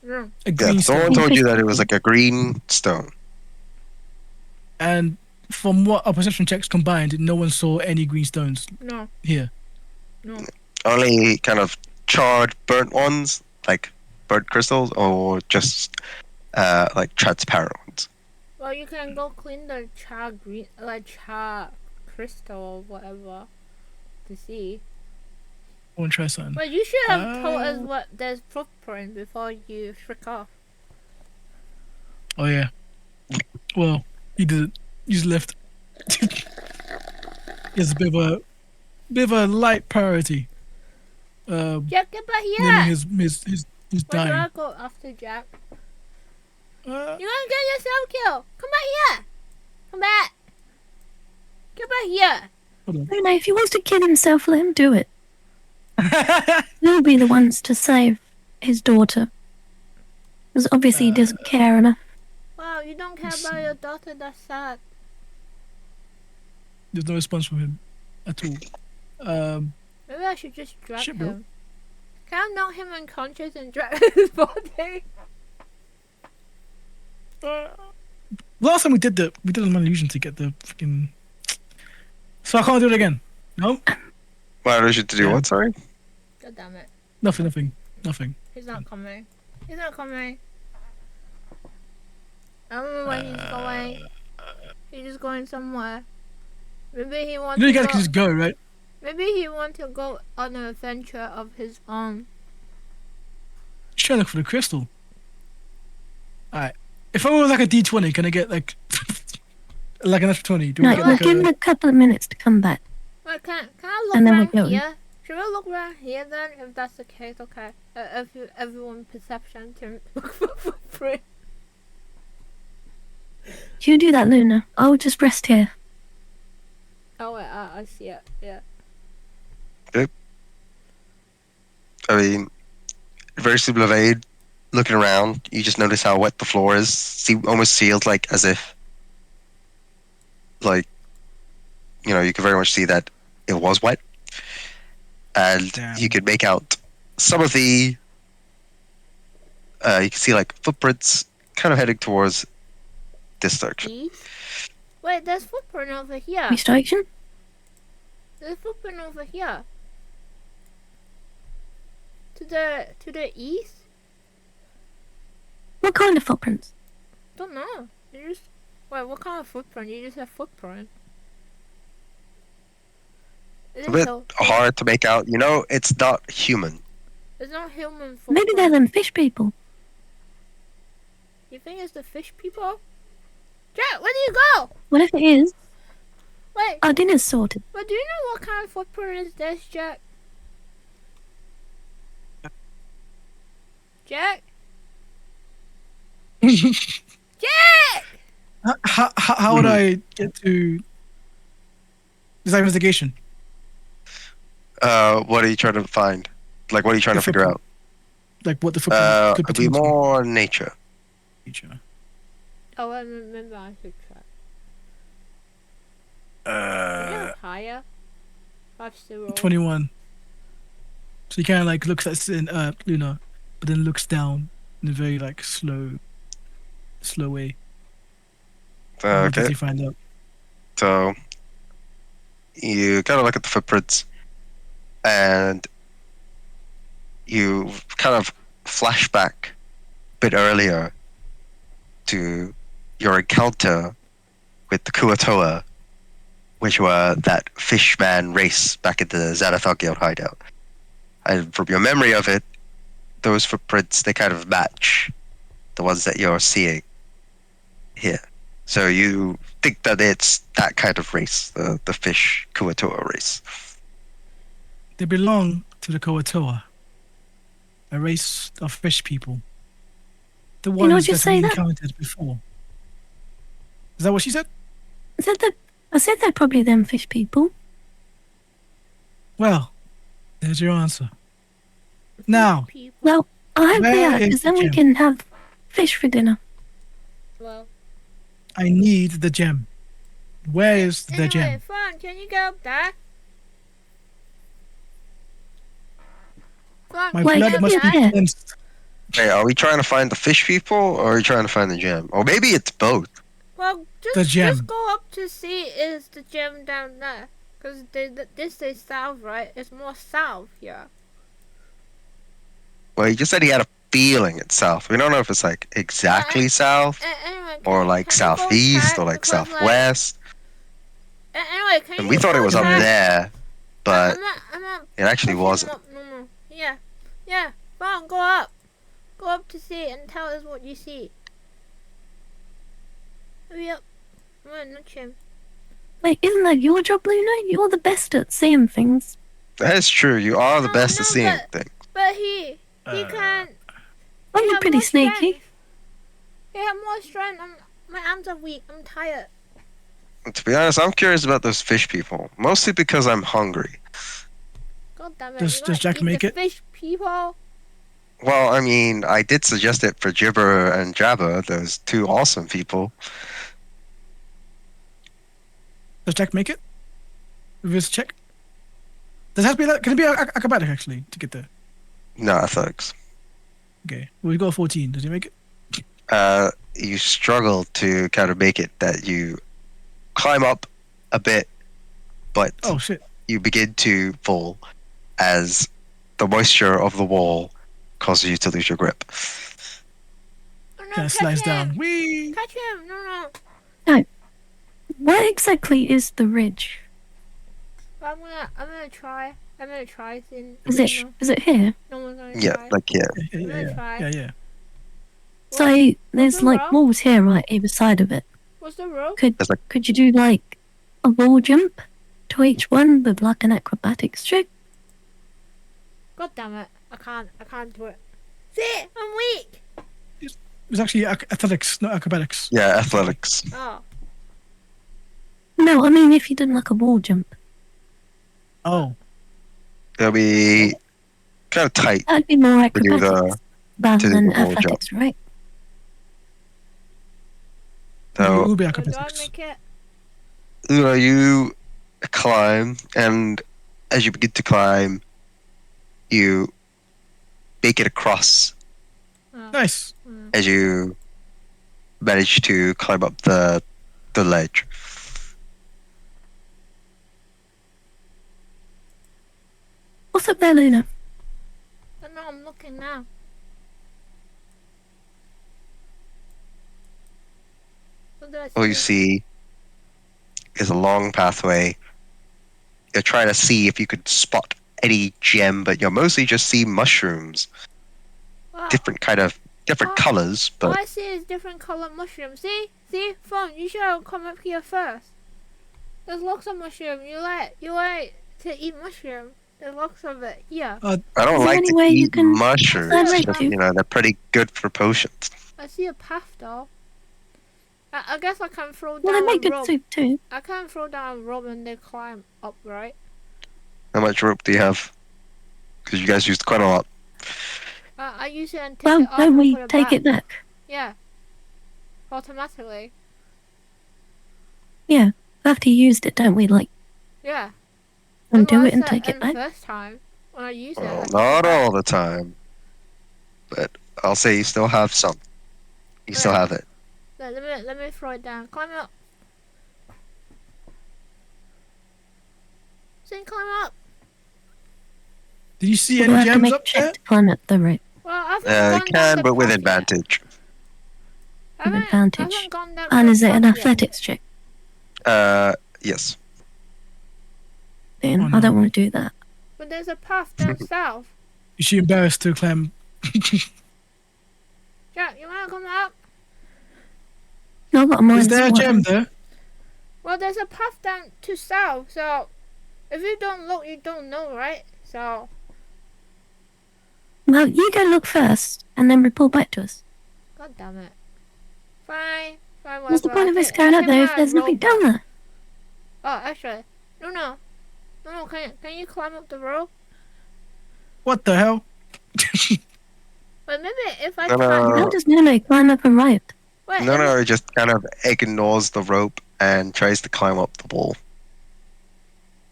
Yeah. a Yeah, green someone stone? told you that it was like a green stone. And from what our perception checks combined, no one saw any green stones No, here. no. Only kind of charred, burnt ones, like burnt crystals, or just like transparent ones. Well, you can go clean the char crystal or whatever to see. I want to try something. But you should have told us what there's footprint before you shriek off. Oh yeah. Well, he didn't. He just left. He has a bit of a light priority. Jack, get back Naming here. his Where do I dying. go after Jack? Uh, You're gonna get yourself killed. Come back here. Come back. Get back here. No, no, if he wants to kill himself, let him do it. We'll be the ones to save his daughter. Because obviously he doesn't care enough. Wow, you don't care about your daughter. That's sad. There's no response from him at all. Maybe I should just drag Shit, bro. him. Can I knock him unconscious and drag his body? Last time we did a man illusion to get the freaking. So I can't do it again. No, Why don't you to do Yeah. what? Sorry. God damn it. nothing. He's not coming. He's not coming. I don't know where he's going. He's just going somewhere. Maybe he wants You know, you to guys go. can just go, right? Maybe he wants to go on an adventure of his own. Just trying to look for the crystal. Alright. If I was like a D20, can I get like like an extra 20? Do we No, get we'll like give him a... a couple of minutes to come back. Wait, can I look And then we around go. here? Should we look around here then? If that's the case, okay. Everyone perception to look for footprint. You do that, Luna. I'll just rest here. Oh wait, I see it. Yeah. I mean, very simple evade. Looking around, you just notice how wet the floor is. Almost feels like as if, like, you can very much see that it was wet, and Damn. you could make out some of the. You can see like footprints kind of heading towards this direction. East. Wait, there's footprint over here. East direction? There's footprint over here. To the east. What kind of footprints? Don't know. You just wait. What kind of footprint? You just have footprint. It's a bit hard to make out. It's not human. It's not human footprint. Maybe they're them fish people. You think it's the fish people? Jack, where do you go? What if it is? Wait, Our dinner's sorted. but do you know what kind of footprint is this, Jack? Jack? Jack! How would I get to this investigation? What are you trying to find? Like, what are you trying The to figure out? Like what the footprint could It'd be potentially more nature. feature. Oh, I remember I should try. Uh, Higher? 5-0. 21. So he kind of like looks at Luna, but then looks down in a very like slow way. What does Okay, he find out? so you kind of look at the footprints, and you kind of flash back a bit earlier to your encounter with the Kuatoa, which were that fishman race back at the Xanathar Guild hideout. And from your memory of it, those footprints, they kind of match the ones that you're seeing here. So you think that it's that kind of race, the fish Kuatoa race. They belong to the Koatoa, a race of fish people. The you not ones just that we say that? encountered before. Is that what she said? I said they're probably them fish people. Well, there's your answer. Now, People. Well, I hope they Where are, is because the then we gem? can have fish for dinner. Well, I need the gem. Where is the anyway, gem? Fawn, can you go up there? Fawn, My Wait, can you blood go must up be there? yeah. cleansed. Hey, are we trying to find the fish people, or are we trying to find the gem? Or maybe it's both. Well, The gem. just go up to see is the gem down there. Because this is south, right? It's more south here. Well, he just said he had a feeling it's south. We don't know if it's like exactly south, Anyway, or like can you go southeast, check? or like Because, southwest. Anyway, can And you we thought it go was up check? there, but I'm not it actually pushing wasn't. Up. No. Yeah. Fawn, go up. Go up to see and tell us what you see. Hurry up. Come on, not him. Wait, isn't that your job, Luna? You're the best at seeing things. That is true. You are the No, best at no, seeing but- things. But he can't. Aren't you have pretty more sneaky? strength. He have more strength. My arms are weak. I'm tired. To be honest, I'm curious about those fish people, mostly because I'm hungry. God damn it. Does you gotta Jack eat make the it? fish people. Well, I mean, I did suggest it for Jibber and Jabba, those two awesome people. Does Jack make it? Reverse check. Does it have to be like? Can it be acrobatic actually to get there? Nah, thanks. Okay. Well, we got 14. Does he make it? You struggle to kind of make it. That you climb up a bit, but Oh shit. you begin to fall as the moisture of the wall causes you to lose your grip. Oh, no, Kind catch of slides him. down. Whee! Catch him. No. Where exactly is the ridge? But I'm gonna try. I'm gonna try. Is it here? No one's gonna Yeah, try. like yeah. Yeah, I'm gonna yeah, try. yeah. So there's the like rock? walls here, right, either side of it. What's the rope? Could you do like a wall jump to each one with like an acrobatics trick? God damn it. I can't do it. See? I'm weak. It's actually athletics, not acrobatics. Yeah, athletics. Oh. No, I mean if you did like a wall jump, Oh, It'll be kind of tight that'd be more to do acrobatics the rather to do than the wall jump. athletics, right? it So would be So do I acrobatics. make it? you climb, and as you begin to climb, you make it across Oh. Nice. as you manage to climb up the ledge. What's up there, Luna? I know, I'm looking now. What do I All you see is a long pathway. You're trying to see if you could spot any gem, but you're mostly just see mushrooms. Wow. Different Oh. colors, All but I see is different colored mushrooms. See, Phone, you should have come up here first. There's lots of mushroom. You like to eat mushroom. There's lots of it. Yeah, I Is don't there like any to way you eat can mushrooms. accelerate But, to? they're pretty good for potions. I see a path though. I guess I can throw Well, they down make a good rope. soup too. I can throw down a rope and they climb up, right? How much rope do you have? Because you guys used quite a lot. I use it and take Well, it off don't and we put it take back. it back? Yeah, automatically. Yeah, after you used it, don't we? Like Yeah. undo That's it and what I take said it back. first time when I use it. I Well, take it not back. all the time, but I'll say you still have some. You still Yeah. have it. Let me throw it down. Climb up. Sing, climb up. Did you see We'll have any to gems make a up check there? to climb up the rope. Well, I haven't You gone down can, the but with path yet. advantage. I With haven't advantage. gone down And the is it an path yet. athletics check? Yes. Then Oh, I no. don't want to do that. But there's a path down south. Is she embarrassed to climb? Jack, you wanna come up? No, I've got a minus Is there a one. gem there? Well, there's a path down to south, so if you don't look, you don't know, right? So, Well, you go look first and then report back to us. god damn it. Fine, whatever. What's the point of I us take- going I up take there if my there's nothing rope down back. there? Oh, actually, no. Can you climb up the rope? What the hell? But maybe if I No, climb. How does Nuno climb up a rope? Wait, No, let me- no, it just kind of ignores the rope and tries to climb up the wall.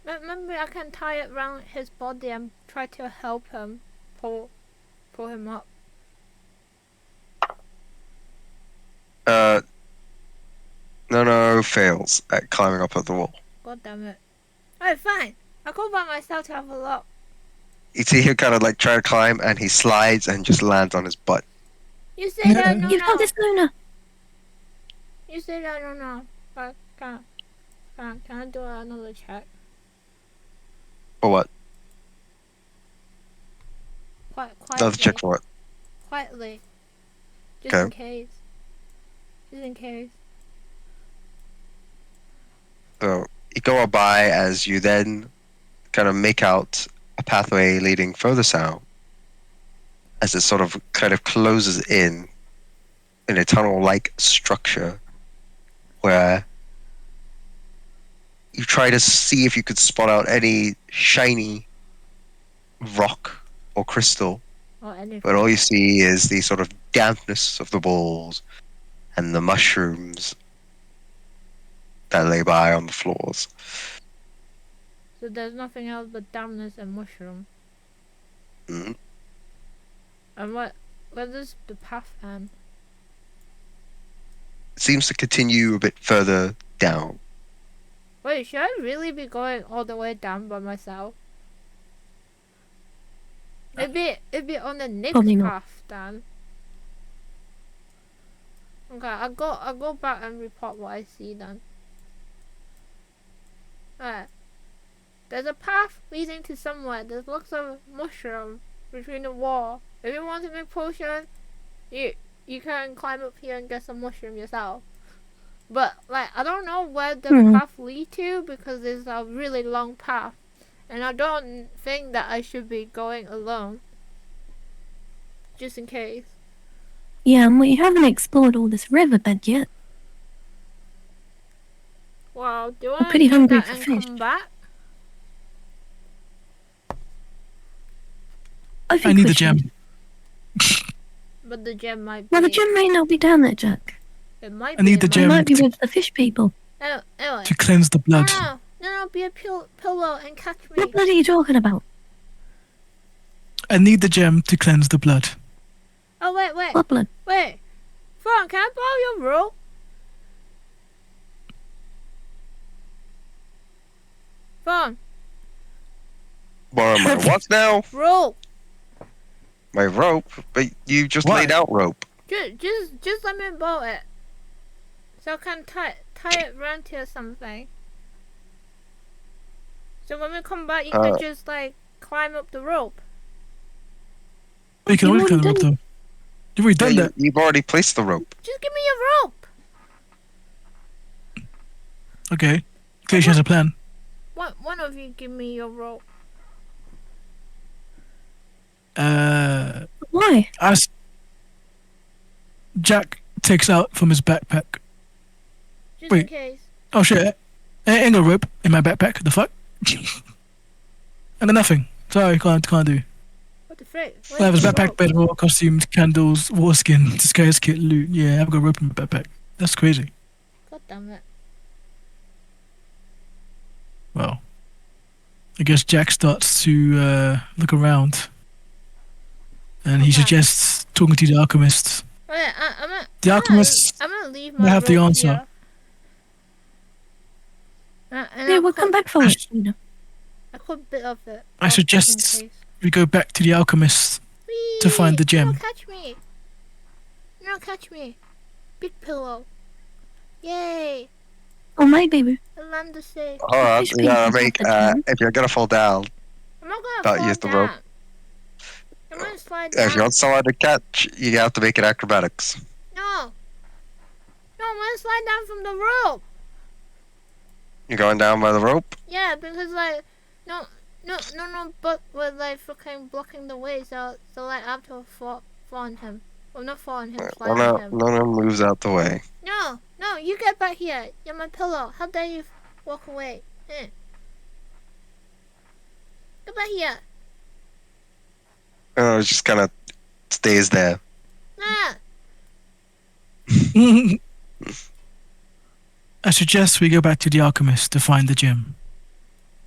maybe I can tie it around his body and try to help him pull him up. No, fails at climbing up at the wall. God damn it. Alright, fine. I'll go by myself to have a look. You see him kind of like try to climb, and he slides and just lands on his butt. You say that, Yeah. You've got this, Luna. You say that, no. But can I do another check? For what? Quietly. Another check for it. Quietly. Just Okay. in case. Just in case. So you go on by as you then kind of make out a pathway leading further south, as it sort of kind of closes in a tunnel-like structure where you try to see if you could spot out any shiny rock or crystal, Or anything. but all you see is the sort of dampness of the walls and the mushrooms that lay by on the floors. So there's nothing else but dampness and mushroom. Mhm. And where does the path end? It seems to continue a bit further down. Wait, should I really be going all the way down by myself? It'd be on the next Probably not. path then. Okay, I'll go back and report what I see then. Alright. There's a path leading to somewhere. There's lots of mushroom between the wall. If you want to make potion, you can climb up here and get some mushroom yourself. But like I don't know where the path lead to because it's a really long path. And I don't think that I should be going alone. Just in case. Yeah, and we haven't explored all this riverbed yet. Well, do you I'm want to pretty do hungry that for and fish. come back? I I think need we the should. gem. But the gem might be. Well, the gem may not be down there, Jack. It might I be. need the it It gem might be to, with the fish people. Anyway. to cleanse the blood. No, be a pillow and catch me. What blood are you talking about? I need the gem to cleanse the blood. Oh, wait. What blood? Wait. Fawn, can I borrow your rope? Fawn, Borrow my what now? rope. My rope? But you just Why? laid out rope. Just let me borrow it. So I can tie it around to something. So when we come back, you can just like climb up the rope. You can You already cleanse the already blood though. You've already done that. You've already placed the rope. Just give me your rope. Okay. Clearly she has a plan. One of you give me your rope. Why? As Jack takes out from his backpack. Just Wait. in case. Oh shit. Ain't no rope in my backpack. The fuck? I got nothing. Sorry, can't do. What the frick? I have his Where's the backpack, rope? bed, raw costumes, candles, war skin, disguise kit, loot. Yeah, I've got rope in my backpack. That's crazy. God damn it. Well, I guess Jack starts to look around, and he Okay. suggests talking to the alchemist. Wait, The alchemist I'm gonna leave may my have the rope answer. here. And Yeah, I'll we'll come back for it. You know. I cut a bit of it. I off suggest just in case. we go back to the alchemist to find the gem. No, catch me. No, catch me. Big pillow. Yay. Or maybe we I landed safe. Hold on, fish you gotta people make, have the gem. if you're gonna fall down, I'm not gonna Don't fall use the down. rope. I'm gonna slide if you down. want someone to catch, you have to make it acrobatics. No. No, I'm gonna slide down from the rope. You're going down by the rope? Yeah, because like, no, but we're like fucking blocking the way, so like I have to fall on him. Well, not fall on him, slide on him. One moves out the way. No, you get back here. You're my pillow. How dare you walk away? Get back here. It just kind of stays there. Nah. I suggest we go back to the alchemist to find the gem.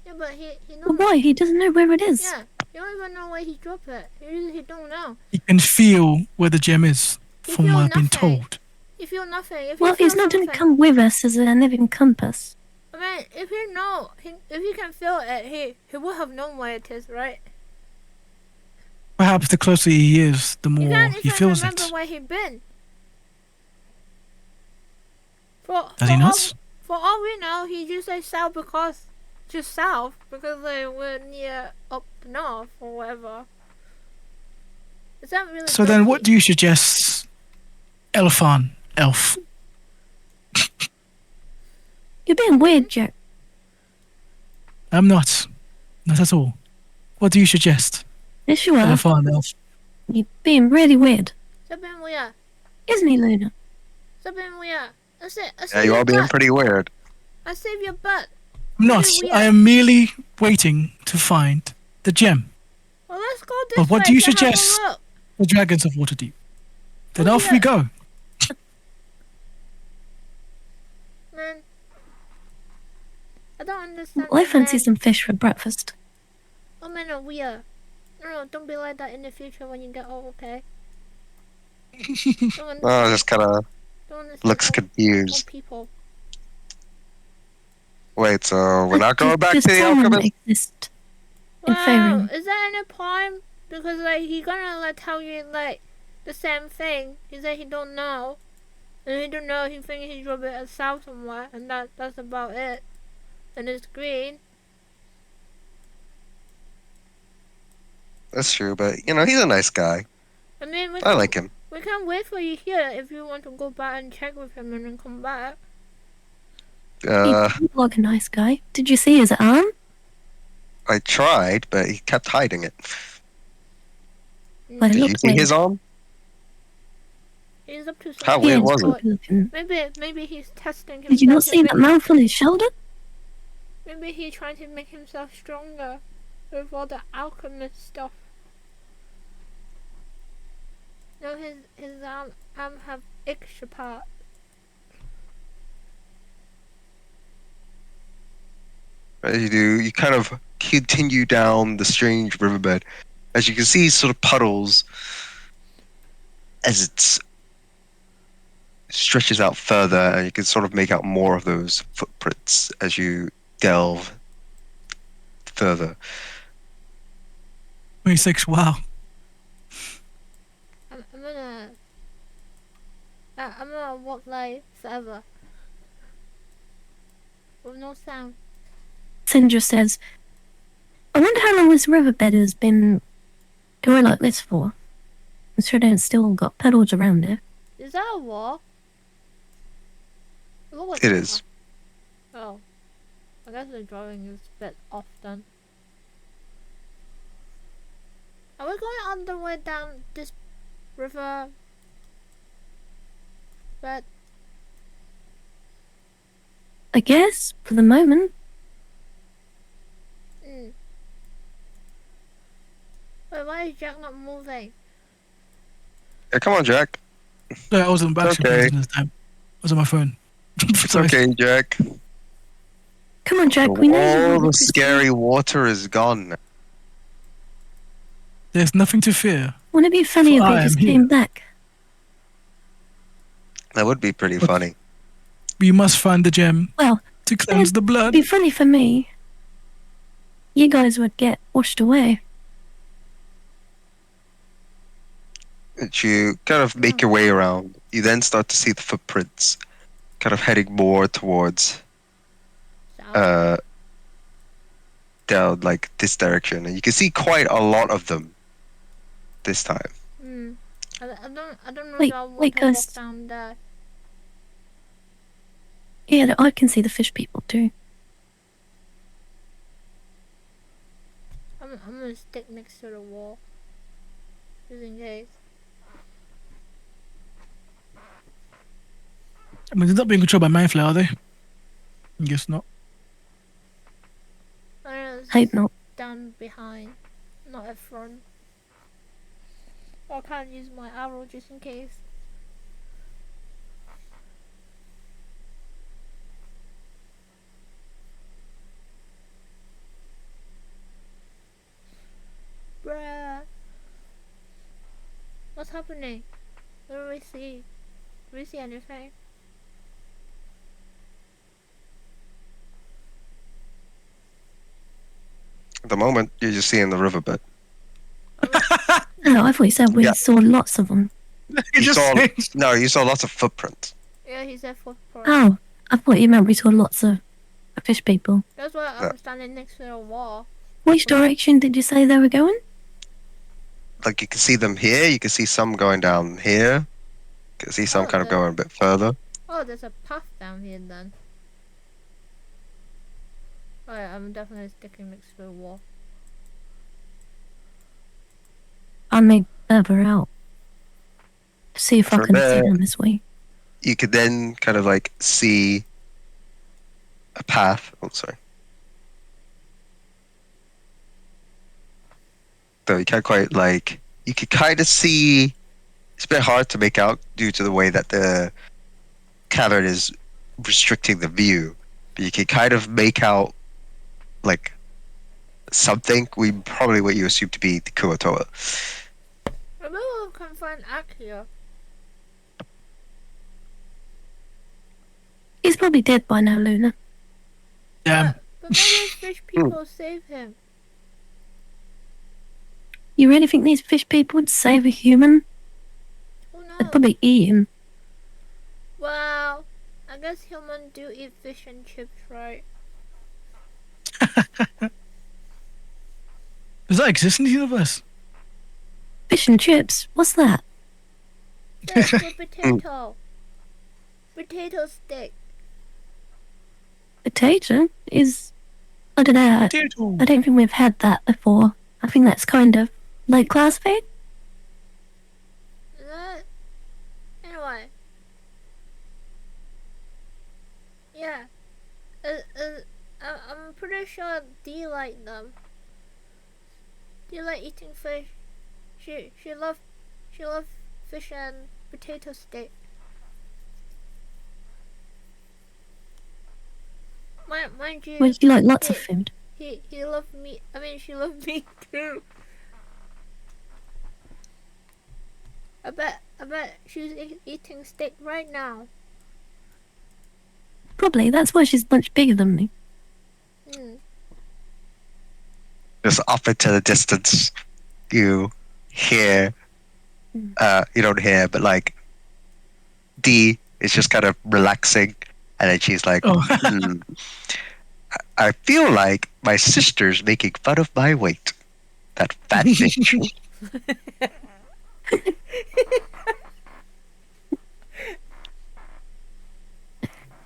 Yeah, but he But knows. why? He doesn't know where it is. Yeah, you don't even know where he dropped it. He don't know. He can feel where the gem is, He from feel what I've been nothing. told. You feel nothing. If Well, you feel he's not going to something- come with us as a living compass. I mean, if you know, if he can feel it, he would have known where it is, right? Perhaps the closer he is, the You more can't he even feels remember it. where he been. For Does he not? For all we know, he just like south because just south because like we're near up north or whatever. Is that really? So then, what do you suggest, Elf? You're being weird, Jack. I'm not. Not at all. What do you suggest, Yes, you are. Elf? You're being really weird. Stop being weird. Isn't he, Luna? Stop being weird. That's it. I Yeah, save you your are being butt. pretty weird. I save your butt. I'm not. Really weird. I am merely waiting to find the gem. Well, let's go this But what way do you to have a suggest? look. The dragons of Waterdeep. Then Oh, off yeah. we go. Man, I don't understand. I that, fancy man. some fish for breakfast. Oh man, are weird. No, don't be like that in the future when you get old, okay? Don't understand. Oh, just kind of Don't understand looks old confused. people. Wait, so we're not going back to Does the salmon alchemist? exist in Wow, Faerun? is there any point? Because like he gonna like tell you like the same thing. He said he don't know, and he don't know. He think he drove it at south somewhere, and that's about it. And it's green. That's true, but he's a nice guy. I mean, I like him. We can wait for you here if you want to go back and check with him and then come back. He looked like a nice guy. Did you see his arm? I tried, but he kept hiding it. But it Did you looked see weird. his arm? He's up to How something. weird Yeah, was it's it? creepy looking. Maybe he's testing himself. Did you not to see make- that mouth on his shoulder? Maybe he's trying to make himself stronger with all the alchemist stuff. No, his arm have extra part. As you do, you kind of continue down the strange riverbed. As you can see, sort of puddles as it stretches out further, and you can sort of make out more of those footprints as you delve further. 26. Wow. I'm gonna walk like forever with no sound. Sindra says, I wonder how long this riverbed has been going like this for. I'm sure it's still got puddles around it. Is that a wall? It is. Oh, I guess the drawing is a bit off then. Are we going all the way down this river? But I guess, for the moment. wait, why is Jack not moving? Yeah, come on, Jack. No, I wasn't actually paying Okay. attention this time. I was on my phone. It's Sorry. okay, Jack. Come on, Jack, we know you All want the to proceed. scary water is gone. There's nothing to fear. Wouldn't it be funny if For we I just am here. came back? That would be pretty But- funny. We must find the gem Well, to cleanse the it'd blood. be funny for me. You guys would get washed away. As you kind of make your way around, you then start to see the footprints kind of heading more towards South? down like this direction, and you can see quite a lot of them this time. I don't know Wait, if I want wait, to walk guys. down there. Yeah, I can see the fish people too. I'm gonna stick next to the wall, just in case. I mean, they're not being controlled by Mindflayer, are they? I guess not. I'm gonna Hope not. stand behind, not at front. I can't use my arrow just in case. Bruh. What's happening? What do we see? Do we see anything? At the moment, you're just seeing the riverbed. No, I thought you said we Yeah. saw lots of them. You just saw saying. no, you saw lots of footprints. Yeah, he said footprint. Oh, I thought you meant we saw lots of fish people. That's why Yeah. I'm standing next to the wall. Which direction did you say they were going? Like you can see them here. You can see some going down here. You can see some Oh, kind of the- going a bit further. Oh, there's a path down here then. Alright, I'm definitely sticking next to the wall. I may further out. See if I From can see there- them this way. You could then kind of like see a path. Oh, sorry. Though you can't quite like. You could kind of see. It's a bit hard to make out due to the way that the cavern is restricting the view. But you can kind of make out like something. Probably what you assume to be the Kuatoa. Maybe we can find Akio. He's probably dead by now, Luna. Yeah. But maybe fish people save him. You really think these fish people would save a human? Who They'd knows? probably eat him. Well, I guess humans do eat fish and chips, right? Does that exist in the universe? Fish and chips? What's that? That's the potato. Potato stick. Potato is. I don't know. Potato. I don't think we've had that before. I think that's kind of like class food. Is that? Anyway, Yeah. I'm pretty sure Dee like them. Dee like eating fish. She love fish and potato steak. Mind you, Well, you like lots of food. he loved meat. I mean, she loved meat too. I bet she's eating steak right now. Probably. That's why she's much bigger than me. Just off into the distance, you hear, you don't hear, but like, Dee is just kind of relaxing, and then she's like, Oh, I feel like my sister's making fun of my weight. That fat bitch.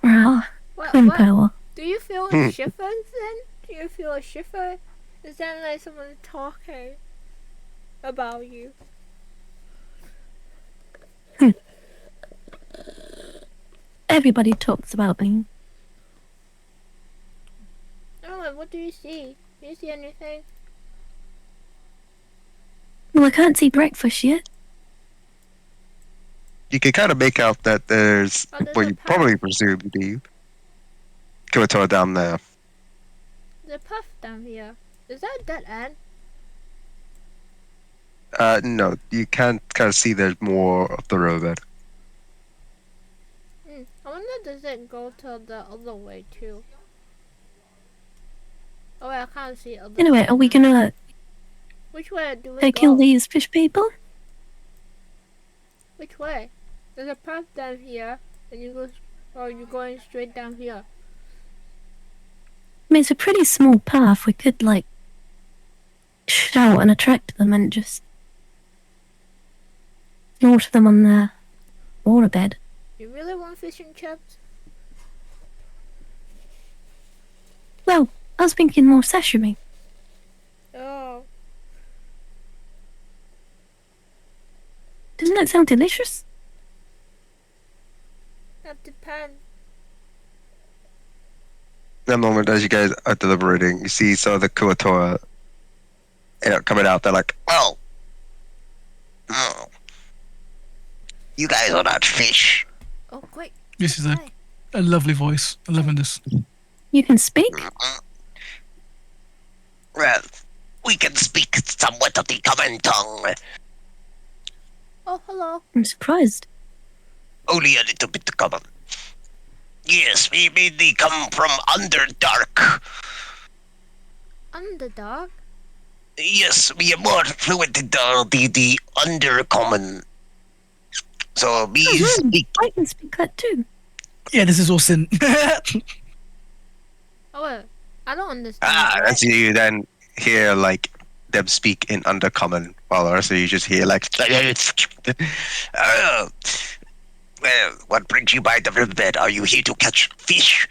Ah, What? twin What? power. Do you feel a shiver then? Do you feel a shiver? Is that like someone talking about you? Everybody talks about me. Oh, what do you see? Do you see anything? Well, I can't see breakfast yet. You can kind of make out that there's Oh, there's what a you path. probably presume to be Kotor down there. The path down here. Is that a dead end? No, you can't kind of see there's more of the road there. I wonder does it go to the other way too? Oh, wait, I can't see other. Anyway, are we gonna Which way do we go? kill these fish people? Which way? There's a path down here, and you go, or you're going straight down here. I mean, it's a pretty small path. We could, like, shout and attract them and just slaughter them on their waterbed. You really want fish and chips? Well, I was thinking more sashimi. Oh, Doesn't that sound delicious? that depends. In a moment, as you guys are deliberating, you see some of the Kuatora coming out. They're like, well, oh, you guys are not fish. Oh, quick! this is a lovely voice. I love this. You can speak? Well, we can speak somewhat of the common tongue. Oh, hello. I'm surprised. Only a little bit common. Yes, we mainly come from Underdark. Underdog? Yes, we are more fluent in the Undercommon. So we Oh, really? speak. I can speak that too. Yeah, this is all sin. Oh, wait. I don't understand. Right? And so you then hear like them speak in Undercommon, while the rest of you just hear like. Oh, well, what brings you by the riverbed? Are you here to catch fish?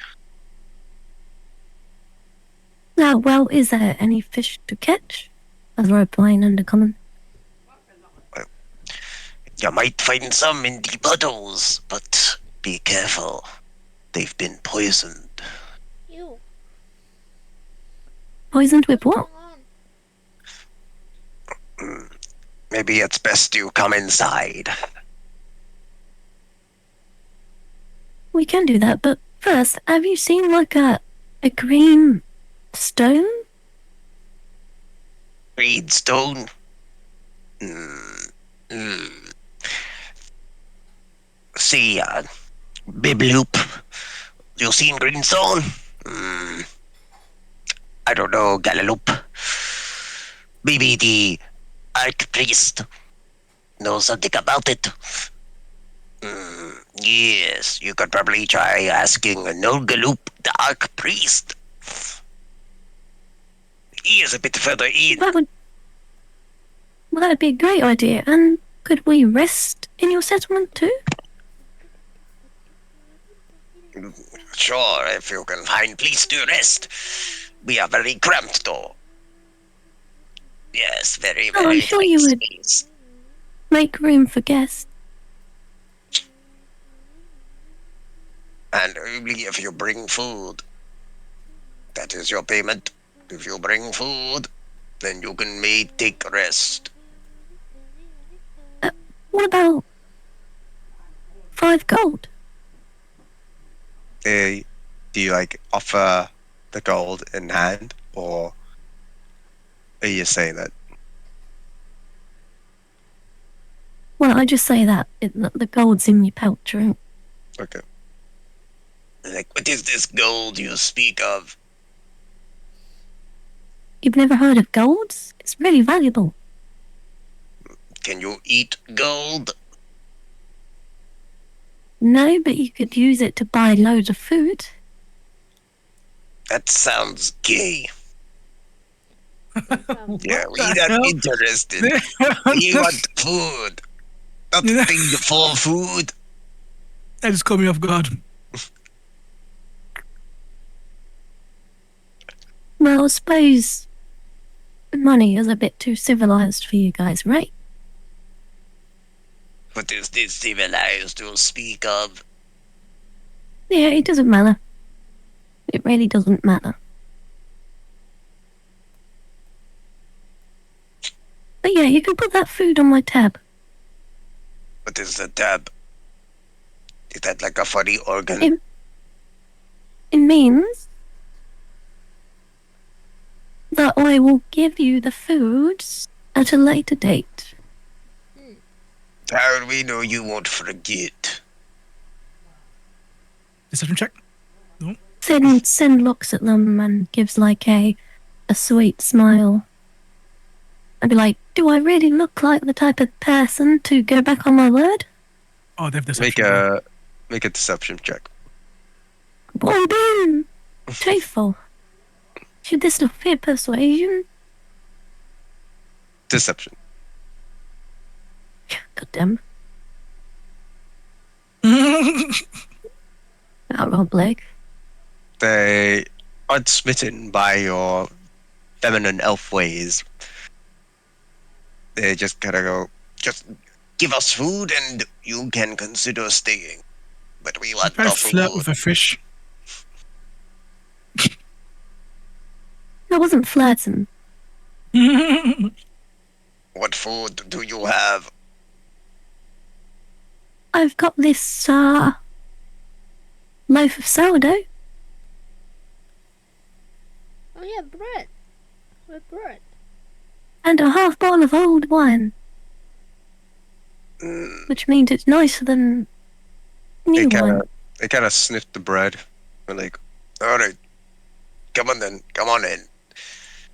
Now, well, is there any fish to catch? As we're applying undercommon. You might find some in the puddles, but be careful. They've been poisoned. You. Poisoned with What's what? going on? Maybe it's best you come inside. We can do that, but first, have you seen like a green stone? Greenstone. See, Bibloop. You seen Greenstone? I don't know, Galaloop. Maybe the Archpriest knows something about it. Yes, you could probably try asking Nolgaloop, the Archpriest. He is a bit further in. That'd be a great idea. And could we rest in your settlement too? Sure, if you can find place to rest. We are very cramped, though. Yes, very, Oh, very I'm sure tight you would. space. Make room for guests. And only if you bring food. That is your payment. If you bring food, then you can may take rest. What about 5 gold? Do you like offer the gold in hand, or are you saying that? Well, I just say that the gold's in your pouch, right? Okay. Like, what is this gold you speak of? You've never heard of gold? It's really valuable. Can you eat gold? No, but you could use it to buy loads of food. That sounds gay. Yeah, we the not hell? interested. We want food. Not Yeah. paid for food. That just caught me off guard. Well, I suppose money is a bit too civilized for you guys, right? What is this civilized to speak of? Yeah, it doesn't matter. It really doesn't matter. But yeah, you can put that food on my tab. What is the tab? Is that like a funny organ? It means that I will give you the foods at a later date. How do we know you won't forget? Deception check. Sin looks at them and gives like a sweet smile. I'd be like, do I really look like the type of person to go back on my word? Oh, they have Make deception. a deception check. Well done! Truthful. Should this not be persuasion? Deception. Goddamn. Okay. I rolled Blake. They aren't smitten by your feminine elf ways. They just kind of go, just give us food and you can consider staying. But we want If I the flirt food. with a fish. I wasn't flirting. What food do you have? I've got this, loaf of sourdough. Oh yeah, bread. With bread. And a half bowl of old wine, Mm, which means it's nicer than new wine. they kind of sniffed the bread. They're like, all right, come on then, come on in.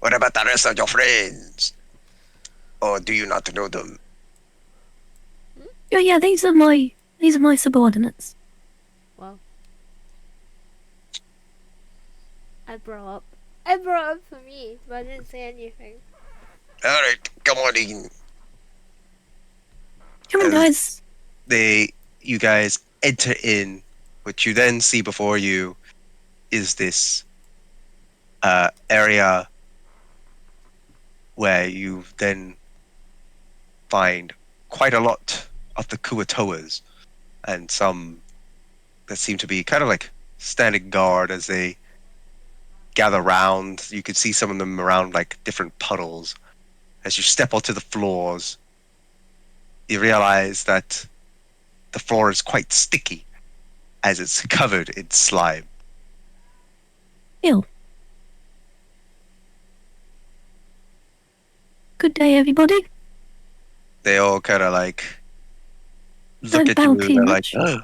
What about the rest of your friends? Or do you not know them? Oh yeah, these are my subordinates. Well, I brought up. I brought up for me, but I didn't say anything. All right, come on in. Come on, And guys. you guys enter in. What you then see before you is this area where you then find quite a lot of the Kuatoas and some that seem to be kind of like standing guard as they gather round. You can see some of them around like different puddles. As you step onto the floors, you realize that the floor is quite sticky as it's covered in slime. Ew. Good day, everybody. They all kind of like look Don't at bow you. too They're much. like, "Oh,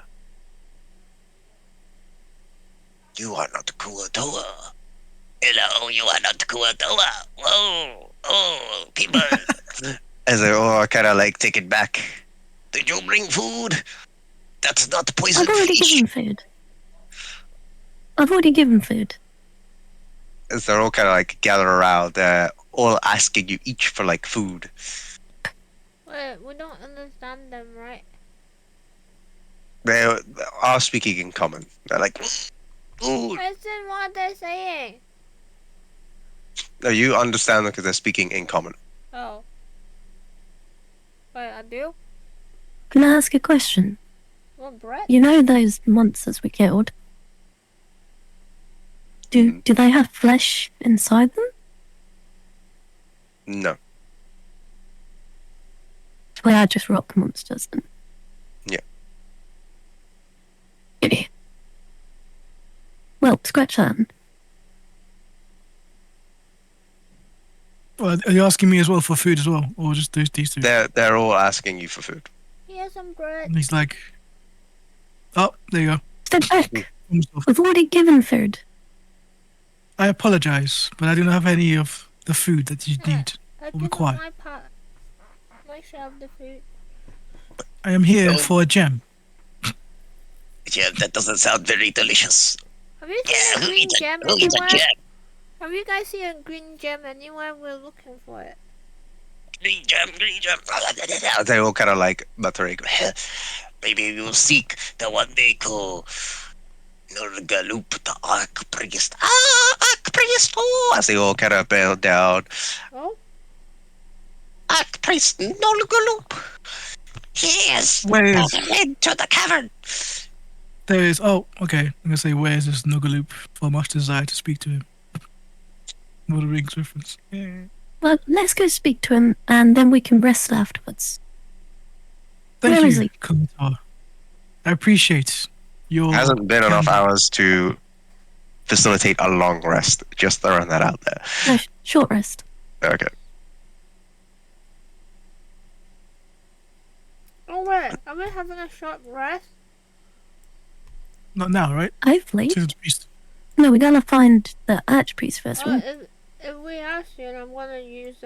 you are not Kuatoa. Hello, you are not Kuatoa. Whoa, oh, people." As they all kind of like take it back. Did you bring food? That's not poison I've already fish. given food. I've already given food. As they're all kind of like gathered around, they're all asking you each for like food. Wait, we don't understand them, right? They are speaking in common. They're like, food. Listen what they're saying. No, you understand them because they're speaking in common. Oh. Wait, I do? Can I ask a question? Want bread? You know those monsters we killed? Do they have flesh inside them? No. They are just rock monsters then. Yeah. Well, scratch that. Well, are you asking me as well for food as well, or just these two? They're all asking you for food. Here's some bread. And he's like, "Oh, there you go." Step back. Almost off. We've already given food. I apologize, but I do not have any of the food that you Yeah, need I or give require. my part. My share of the food. I am here Oh. for a gem. Yeah, that doesn't sound very delicious. Have you seen a green gem Who eats a anywhere? gem? Have you guys seen a green gem anywhere? We're looking for it. Green gem, green gem. They all kind of like muttering. Maybe we will seek the one they call Nurgaloop, the Archpriest. Archpriest! Oh, as they all kind of bow down. Oh, Archpriest Nurgaloop. Yes, Where is into the cavern. there is? Oh, okay. I'm gonna say, where is this Nugaloop? For much desire to speak to him. Lord of the Rings reference. Yeah. Well, let's go speak to him, and then we can rest afterwards. Thank Where is you, he? Komitar. I appreciate your. Hasn't been enough candor. hours to facilitate a long rest. Just throwing that out there. No, short rest. Okay. oh wait, are we having a short rest? Not now, right? Hopefully. To the beast. No, we gotta find the archpriest first, Oh, right? if we are soon, I'm gonna use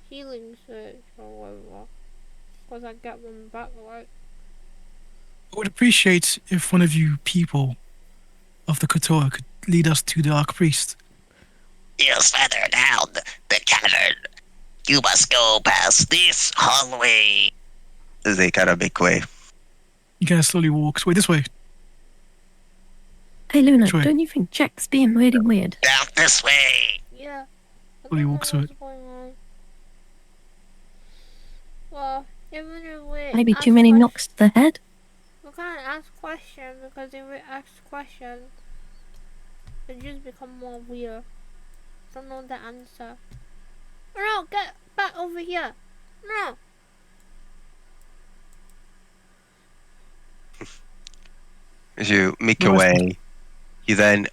healing search or whatever. Cause I get one back, right? I would appreciate if one of you people of the Kotora could lead us to the Archpriest. Yes, further down the cavern. You must go past this hallway. They kind of make way. He kind of slowly walks. Wait, this way. Hey, Luna, Sure. don't you think Jack's being really weird? Down this way. Yeah. I Well, he don't know walks through what's going on. Well, even if we Maybe ask too many ques- knocks to the head? we can't ask questions because if we ask questions, it just become more weird. Don't know the answer. No, get back over here. No. As you make Where your was it? way, you then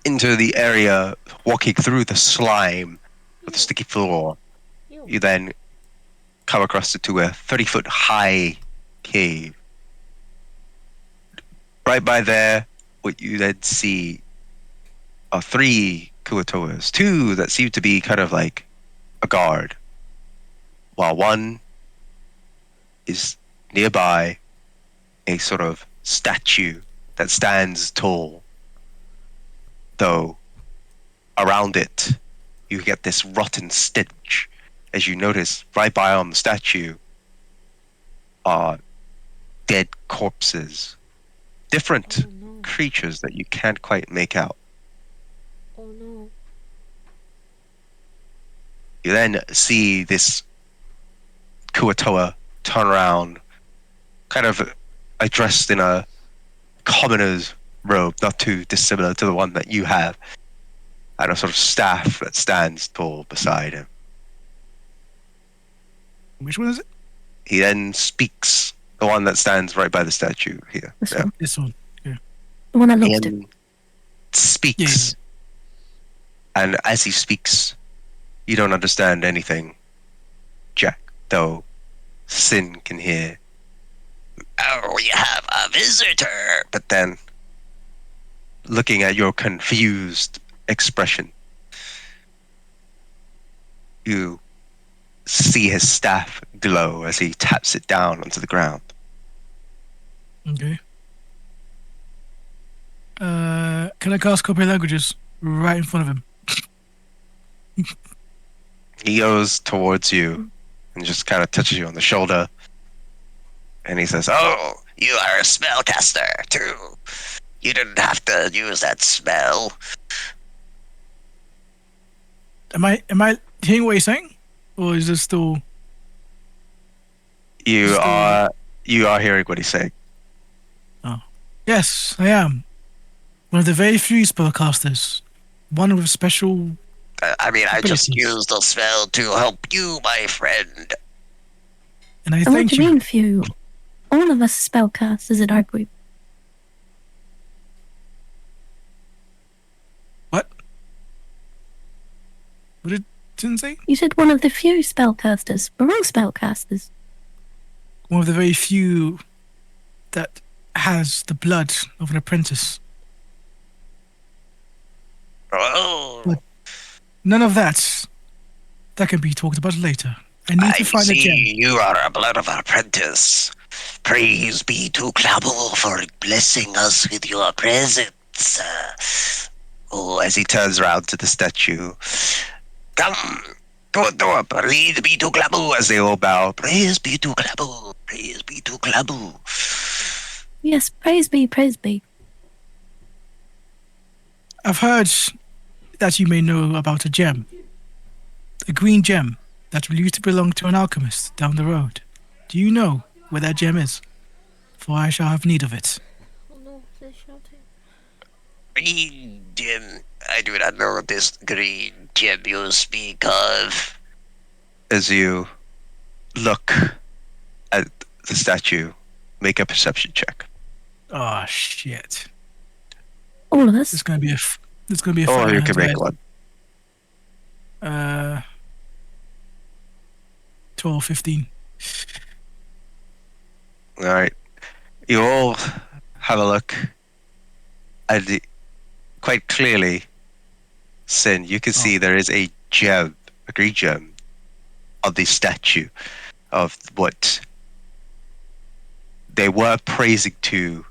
enter the area, walking through the slime with the sticky floor. You. You then come across to a 30-foot high cave. Right by there, what you then see are 3 Kuatoas, 2 that seem to be kind of like a guard, while one is nearby a sort of statue that stands tall, though around it you get this rotten stench as you notice right by on the statue are dead corpses, different Oh no. creatures that you can't quite make out. Oh no. You then see this Kuatoa turn around, kind of dressed in a commoner's robe, not too dissimilar to the one that you have, and a sort of staff that stands tall beside him. Which one is it? He then speaks, the one that stands right by the statue here. This Yeah. one. This one. The one that He looks then speaks, and as he speaks, you don't understand anything, Jack, though Sin can hear. Oh, you have a visitor. But then, looking at your confused expression, you see his staff glow as he taps it down onto the ground. Okay. Can I cast Copy Languages right in front of him? He goes towards you and just kind of touches you on the shoulder. And he says, oh, you are a spellcaster, too. You didn't have to use that spell. Am I hearing what you're saying? Or is this still... You Still- are hearing what he's saying. Yes, I am. One of the very few spellcasters. One with special I mean, I just abilities. used the spell to help you, my friend. And I And what thank do you you. mean few? All of us spellcasters in our group. What? What did Sin say? You said one of the few spellcasters. We're all spellcasters. One of the very few that has the blood of an apprentice. Oh, What? None of that. That can be talked about later. I need I to find a gem. see you are a blood of apprentice. Praise be to Clabble for blessing us with your presence. Oh, as he turns around to the statue. Come, to praise be to Clabble. As they all bow. Praise be to Clabble. Praise be to Clabble. Yes, praise be, praise be. I've heard that you may know about a gem. A green gem that used to belong to an alchemist down the road. Do you know where that gem is? For I shall have need of it. Oh no, they're shouting. Green gem. I do not know this green gem you speak of. As you look at the statue, make a perception check. Oh shit! All of us. There's gonna be a. There's gonna be a Or fire you in can his make head. one. 12, 15. All right. You all have a look. And quite clearly, Sin, you can see there is a gem, a green gem, of the statue of what they were praising to.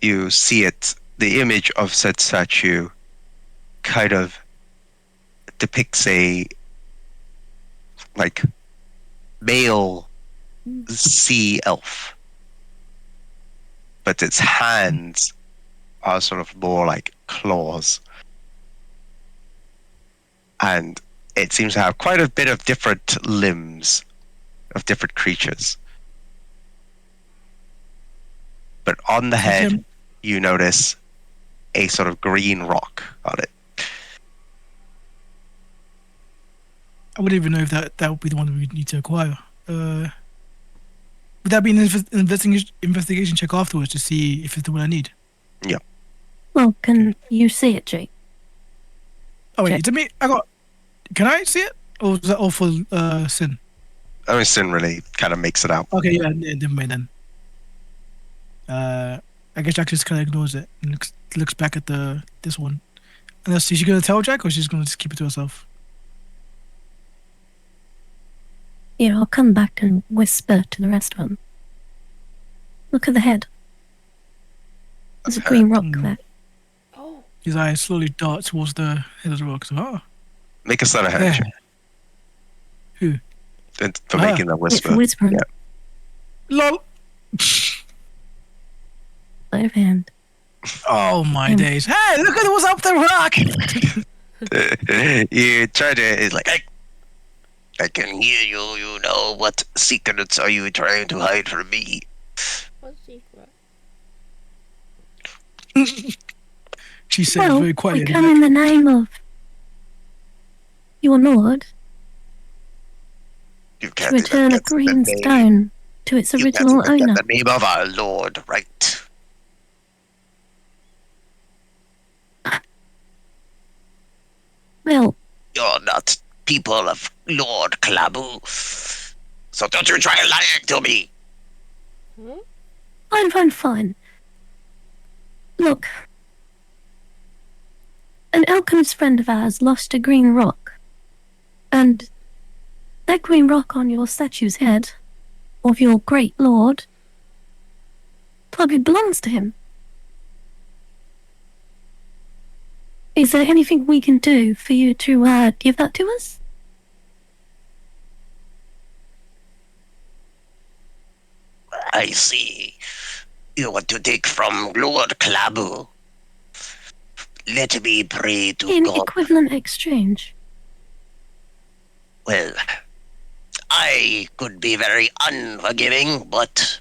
You see it, the image of said statue kind of depicts a like male sea elf, but its hands are sort of more like claws, and it seems to have quite a bit of different limbs of different creatures. But on the It's a head, gem. you notice a sort of green rock on it. I wouldn't even know if that would be the one we need to acquire. Would that be an investigation check afterwards to see if it's the one I need? Well, can you see it, Jake? Oh wait, Check. it's me. I got. Can I see it? Or is that all for Sin? I mean, Sin really kind of makes it out. Okay, yeah, never mind then. I guess Jack just kind of ignores it and looks back at this one. Unless is she gonna tell Jack or she's gonna just keep it to herself? Yeah, I'll come back and whisper to the rest of them. Look at the head. There's a green rock there. Oh, His eyes slowly dart towards the head of the rock. So, oh, Make a sleight of hand there. check Who? for Ah. making that It's whisper. whispering. Yeah. Lol. Sleight of hand. Oh my days! Hey, look at what's up the rock! You try to. It's like, I can hear you. You know what secrets are you trying to hide from me? what secret? She said Well, very we quietly. come in the name of your lord You to can't even return a get the green name. stone to its You can't original even get owner. the name of our lord, right? Well, You're not people of Lord Klabu. So don't you try lying to me. fine. Look, an alchemist friend of ours lost a green rock, and that green rock on your statue's head, of your great lord, probably belongs to him. Is there anything we can do for you to give that to us? I see. You want to take from Lord Klabu. Let me pray to In God. equivalent exchange. Well, I could be very unforgiving, but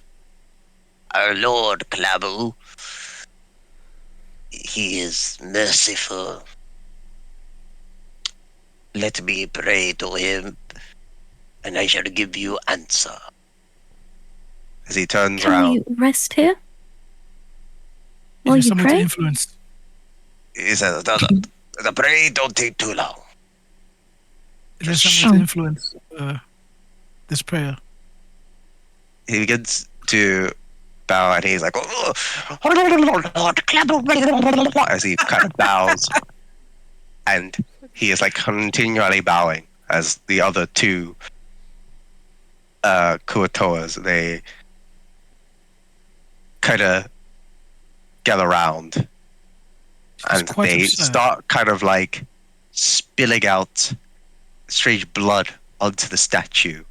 our Lord Klabu He is merciful. Let me pray to him, and I shall give you answer. As he turns Can around, we rest here Is while there you someone to pray? influence? He says, the pray don't take too long. Is there Just someone shh. to Oh, influence this prayer? he begins to bow, and he's like, as he kind of bows, and he is like continually bowing as the other two Kuatoas, they kind of gather around, She's and quite they absurd. start kind of like spilling out strange blood onto the statue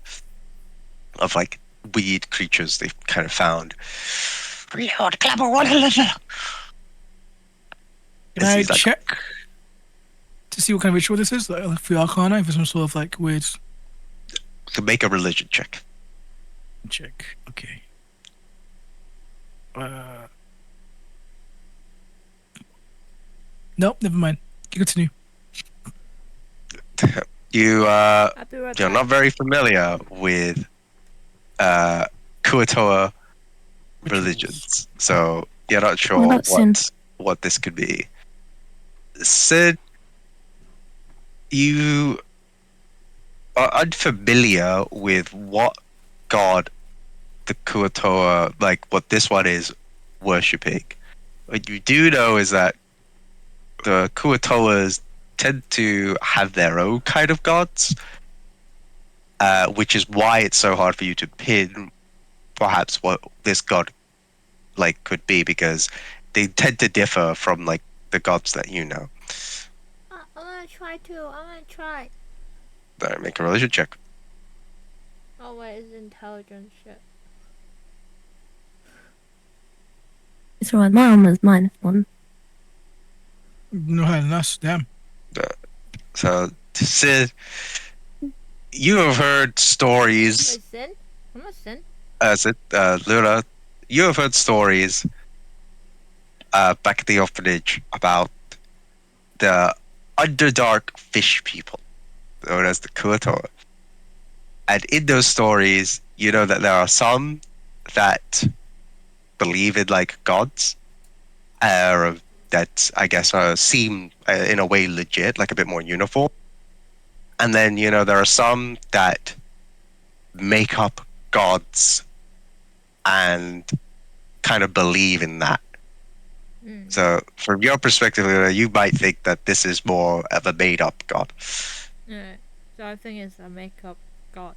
of like weird creatures they've kind of found. Lord Clapper, Can As I he's like, check to see what kind of ritual this is? Like for Arcana, if it's some sort of like weird to make a religion check. check. Okay. Nope, never mind. Continue. You I'll be right you're back. not very familiar with Kuatoa Rituals. religions, so you're not what sure about sin? what this could be. Sid, you are unfamiliar with what god the Kuatoa, like what this one is worshipping. What you do know is that the Kuatoas tend to have their own kind of gods, which is why it's so hard for you to pin perhaps what this god like could be, because they tend to differ from like the gods that you know. I'm gonna try too. I'm gonna try. Make a religion check. Oh wait, it's intelligence shit. It's alright, my armor's -1. No higher than us. Damn. So, Sid, you have heard stories. Wait, sin? I'm a sin. Sid, Luna, you have heard stories back at the orphanage about the Underdark fish people, known as the Kuatoa. And in those stories, you know that there are some that believe in like gods, that I guess seem in a way legit, like a bit more uniform. And then you know there are some that make up gods and kind of believe in that. Mm. So from your perspective, you might think that this is more of a made-up god. Yeah. So I think it's a makeup god.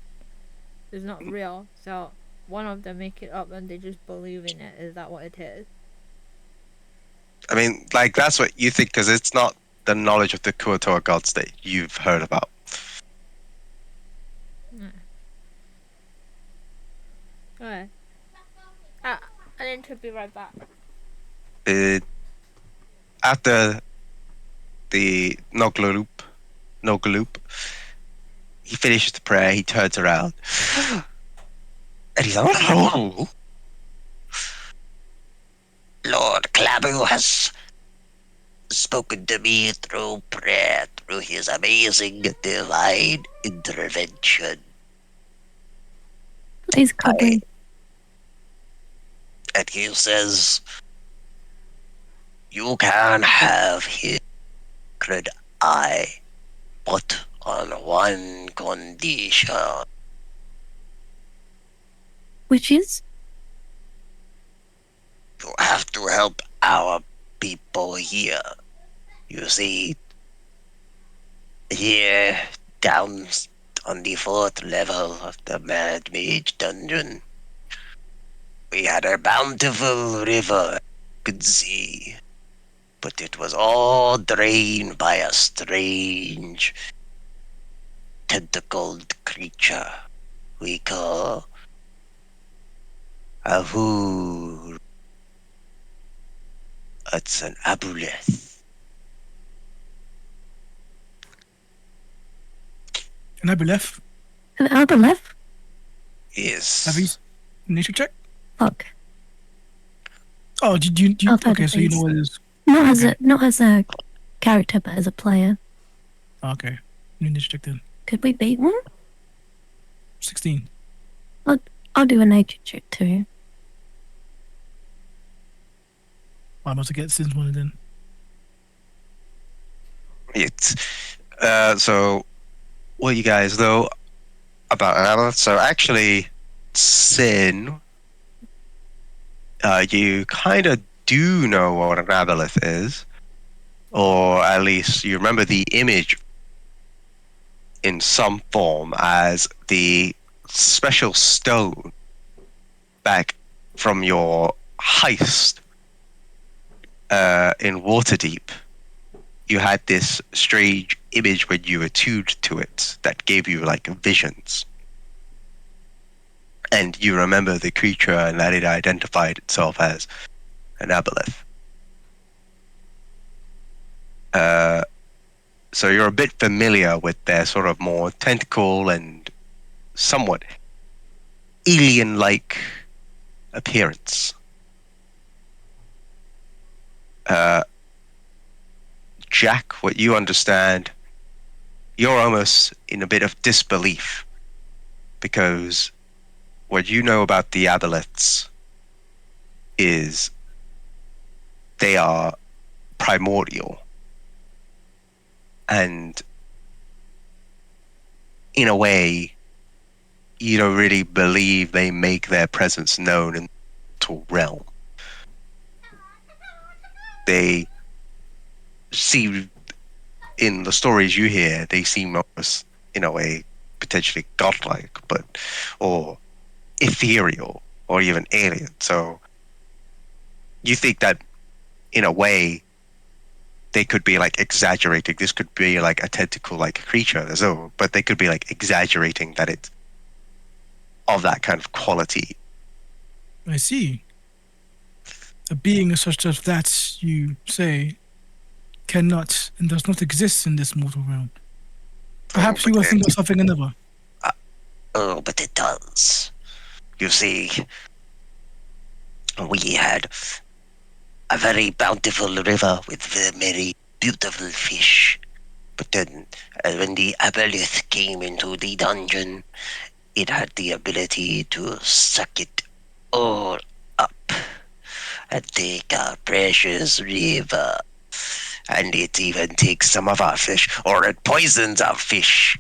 It's not real. So one of them make it up and they just believe in it. Is that what it is? I mean, like that's what you think because it's not the knowledge of the Kuatoa gods that you've heard about. Okay. I need to be right back. After the Nogaloop, he finishes the prayer. He turns around, and he's like, "Oh, Lord Clabu has spoken to me through prayer, through his amazing divine intervention. Please cuddle. And he says, you can have his sacred eye, but on one condition. Which is? You have to help our people here. You see, here down on the 4th level of the Mad Mage dungeon, we had a bountiful river you could see, but it was all drained by a strange tentacled creature we call a Vur. It's an aboleth. And I be left. An other left? Yes. Have you nature check? Fuck. Oh, did you I've heard okay, of so you know these. what it is. Not as a character, but as a player. Okay. You need to check then. Could we beat one? 16. I'll do a nature check too. I must get since one then. It's so what you guys know about an aboleth? So actually, Sin, you kind of do know what an aboleth is, or at least you remember the image in some form as the special stone back from your heist in Waterdeep. You had this strange image when you attuned to it that gave you like visions. And you remember the creature and that it identified itself as an aboleth. So you're a bit familiar with their sort of more tentacle and somewhat alien-like appearance. Jack, what you understand, you're almost in a bit of disbelief because what you know about the aboleths is they are primordial. And in a way, you don't really believe they make their presence known in the mortal realm. They seem, in the stories you hear, they seem almost, in a way, potentially godlike, or ethereal, or even alien. So you think that, in a way, they could be like exaggerating. This could be like a tentacle-like creature, but they could be like exaggerating that it's of that kind of quality. I see. A being such as that, you say, cannot and does not exist in this mortal realm. Perhaps you but will think of something another. Oh, but it does. You see, we had a very bountiful river with very beautiful fish. But then, when the aboleth came into the dungeon, it had the ability to suck it all up and take our precious river. And it even takes some of our fish, or it poisons our fish.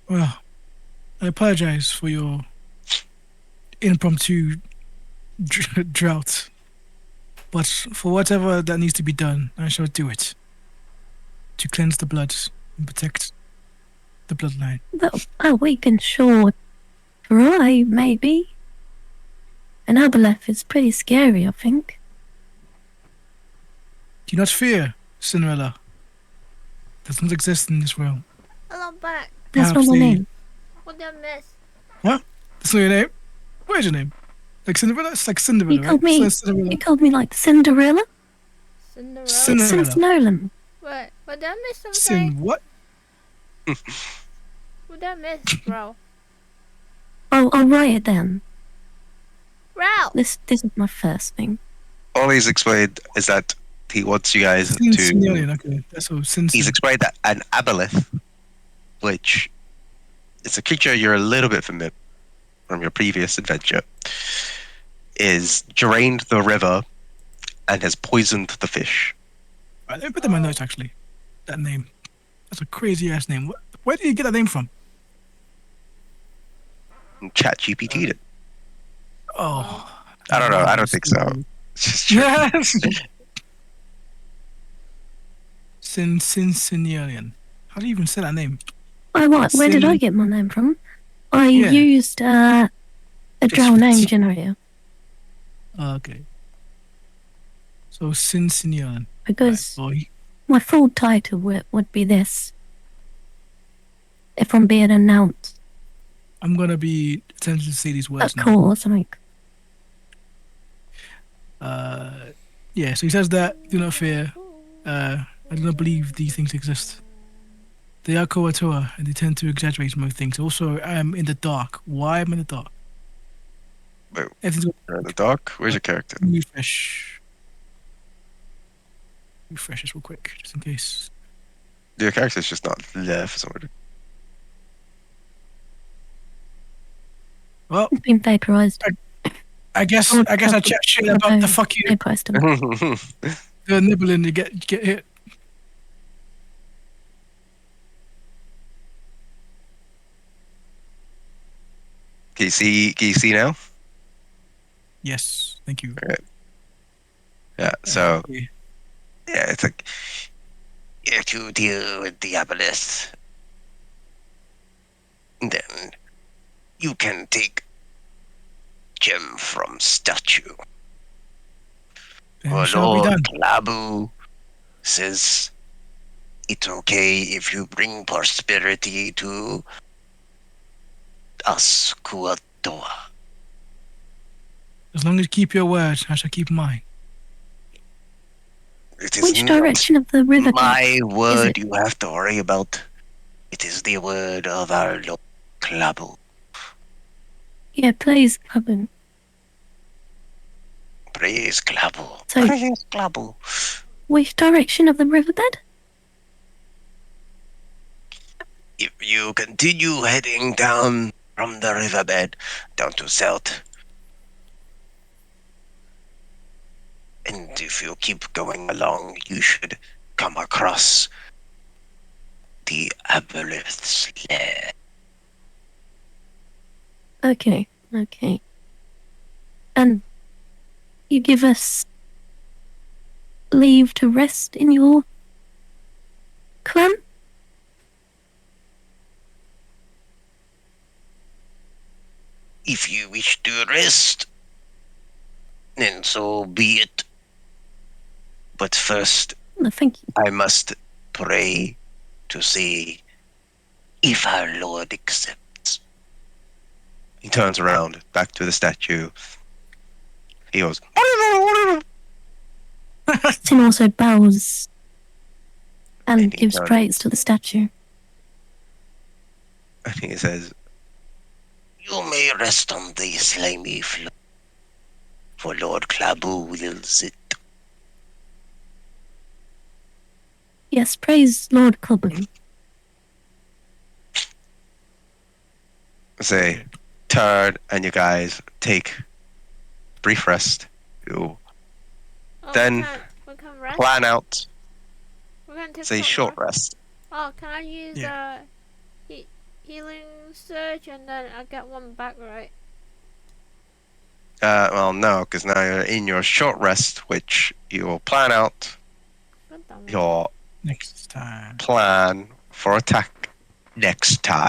Well, I apologize for your impromptu drought. But for whatever that needs to be done, I shall do it. To cleanse the blood and protect the bloodline. Well, a weak and short dry, maybe. An aboleth is pretty scary, I think. Do not fear, Cinderella. It does not exist in this realm. Hello back. That's not Perhaps my they- name. What did I miss? What? That's not your name? What is your name? Like Cinderella? It's like Cinderella, You right? called me. So Cinderella. You called me like Cinderella. Cinderella? Cinderella. Since Nolan. What did I miss something? Sin what? What did I miss, bro? I'll write it down. Ralph! This is my first thing. All he's explained is that he wants you guys Sin to. Signorian, okay. That's all. Sin. He's explained that an aboleth, which is a creature you're a little bit familiar from your previous adventure, is drained the river and has poisoned the fish. Right, let me put that in my notes, actually. That name. That's a crazy ass name. Where did you get that name from? And Chat GPT'd it. Oh. I don't know. I don't think so. It's just true. Yes. Sin Signorian. How do you even say that name? Where did I Sin- get my name from? I Yeah. used a drow name generator Oh, okay. So Sin Signorian. because Right, boy. my full title would be this. If I'm being announced, I'm gonna be attempting to say these words of now. course, like Yeah, so he says that, do not fear. I do not believe these things exist. They are Koatua, and they tend to exaggerate most things. Also, I am in the dark. Why am I in the dark? Wait, Everything's you're in the dark? Where's your character? new fish. refresh this real quick, just in case. Your character's just not there for some reason. Well, It's been vaporized. I guess Lord I Clubber. chat shit about the fucking Vaporized him. the nibbling to get hit. Can you see now? Yes, thank you. Yeah. So Yeah. yeah, it's like Here to deal with Diabolus. Then you can take gem from statue. Then Our it shall be Lord done. Klabu says it's okay if you bring prosperity to us Kuatoa. As long as you keep your word, I shall keep mine. It is Which not direction of the river my word it? you have to worry about. It is the word of our Lord Klabu. Yeah, please, Clubber. Praise Klabu. So- Praise Klabu. Which direction of the riverbed? If you continue heading down from the riverbed down to south, and if you keep going along, you should come across the Aboleth's lair. Okay. And you give us leave to rest in your clan? If you wish to rest, then so be it. But first, No, thank you. I must pray to see if our Lord accepts. he turns around back to the statue. He goes, Tim also bows and And he gives turns. praise to the statue. and he says, You may rest on the slimy floor, for Lord Klabu wills it. Yes, praise Lord Clubber. say, turn, and you guys take a brief rest. You Oh, Then we can rest. plan out, We can take say, some short rest. rest. Oh, can I use Yeah. healing surge and then I get one back, right? Well, no, because now you're in your short rest, which you will plan out God damn it. your Next time. plan for attack next time.